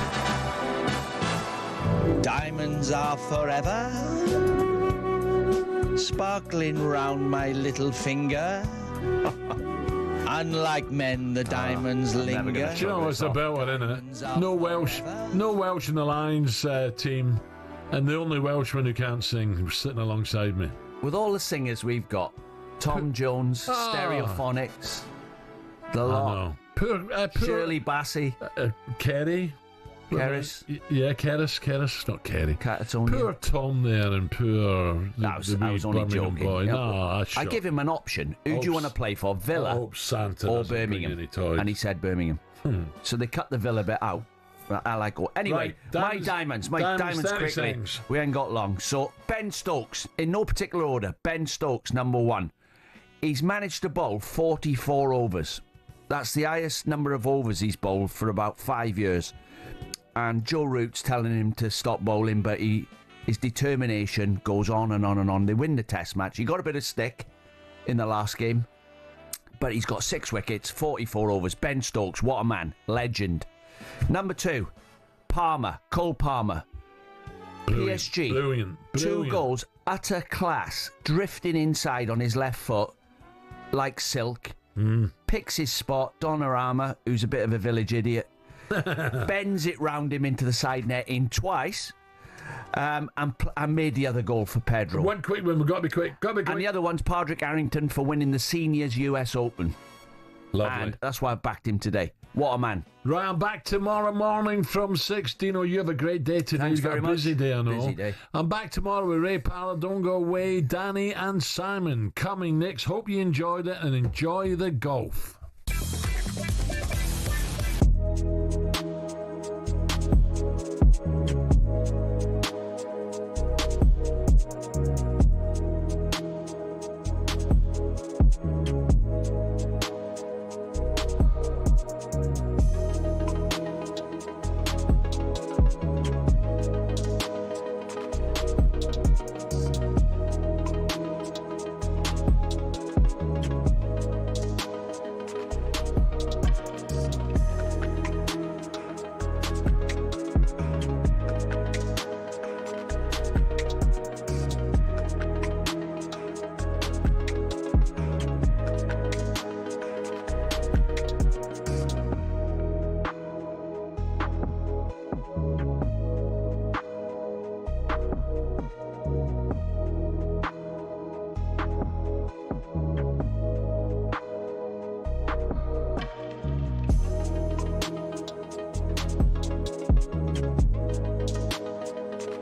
Diamonds are forever, sparkling round my little finger. Unlike men, the diamonds linger. Do you know what's about it, isn't it? No Welsh in the Lions team, and the only Welshman who can't sing who's sitting alongside me. With all the singers we've got, Tom Jones, Stereophonics, the lot. Poor Shirley Bassey, Kerry. Kerris. Yeah, Kerris, not Kerry. Catatonia. Poor Tom there and poor I was only joking. boy. Yeah. No, I give him an option. Who do you want to play for, Villa Santa or Birmingham? And he said Birmingham. So they cut the Villa bit out. I like it. Anyway, right, my diamonds quickly. Seconds. We ain't got long. So Ben Stokes, in no particular order. Ben Stokes, number 1. He's managed to bowl 44 overs. That's the highest number of overs he's bowled for about 5 years. And Joe Root's telling him to stop bowling, but his determination goes on and on and on. They win the Test match. He got a bit of stick in the last game, but he's got 6 wickets, 44 overs. Ben Stokes, what a man, legend. Number 2, Palmer, Cole Palmer. Brilliant, PSG, brilliant. 2 goals, utter class, drifting inside on his left foot like silk. Picks his spot, Donnarumma, who's a bit of a village idiot, bends it round him into the side net in twice, and made the other goal for Pedro. One quick one, we've got to be quick. And the other one's Padraig Harrington for winning the Seniors US Open. Lovely. And that's why I backed him today. What a man. Right, I'm back tomorrow morning from 6. Dino, you have a great day today. Thanks You've got very a busy much. day, I know. Busy day. I'm back tomorrow with Ray Parler. Don't go away. Danny and Simon coming next. Hope you enjoyed it and enjoy the golf.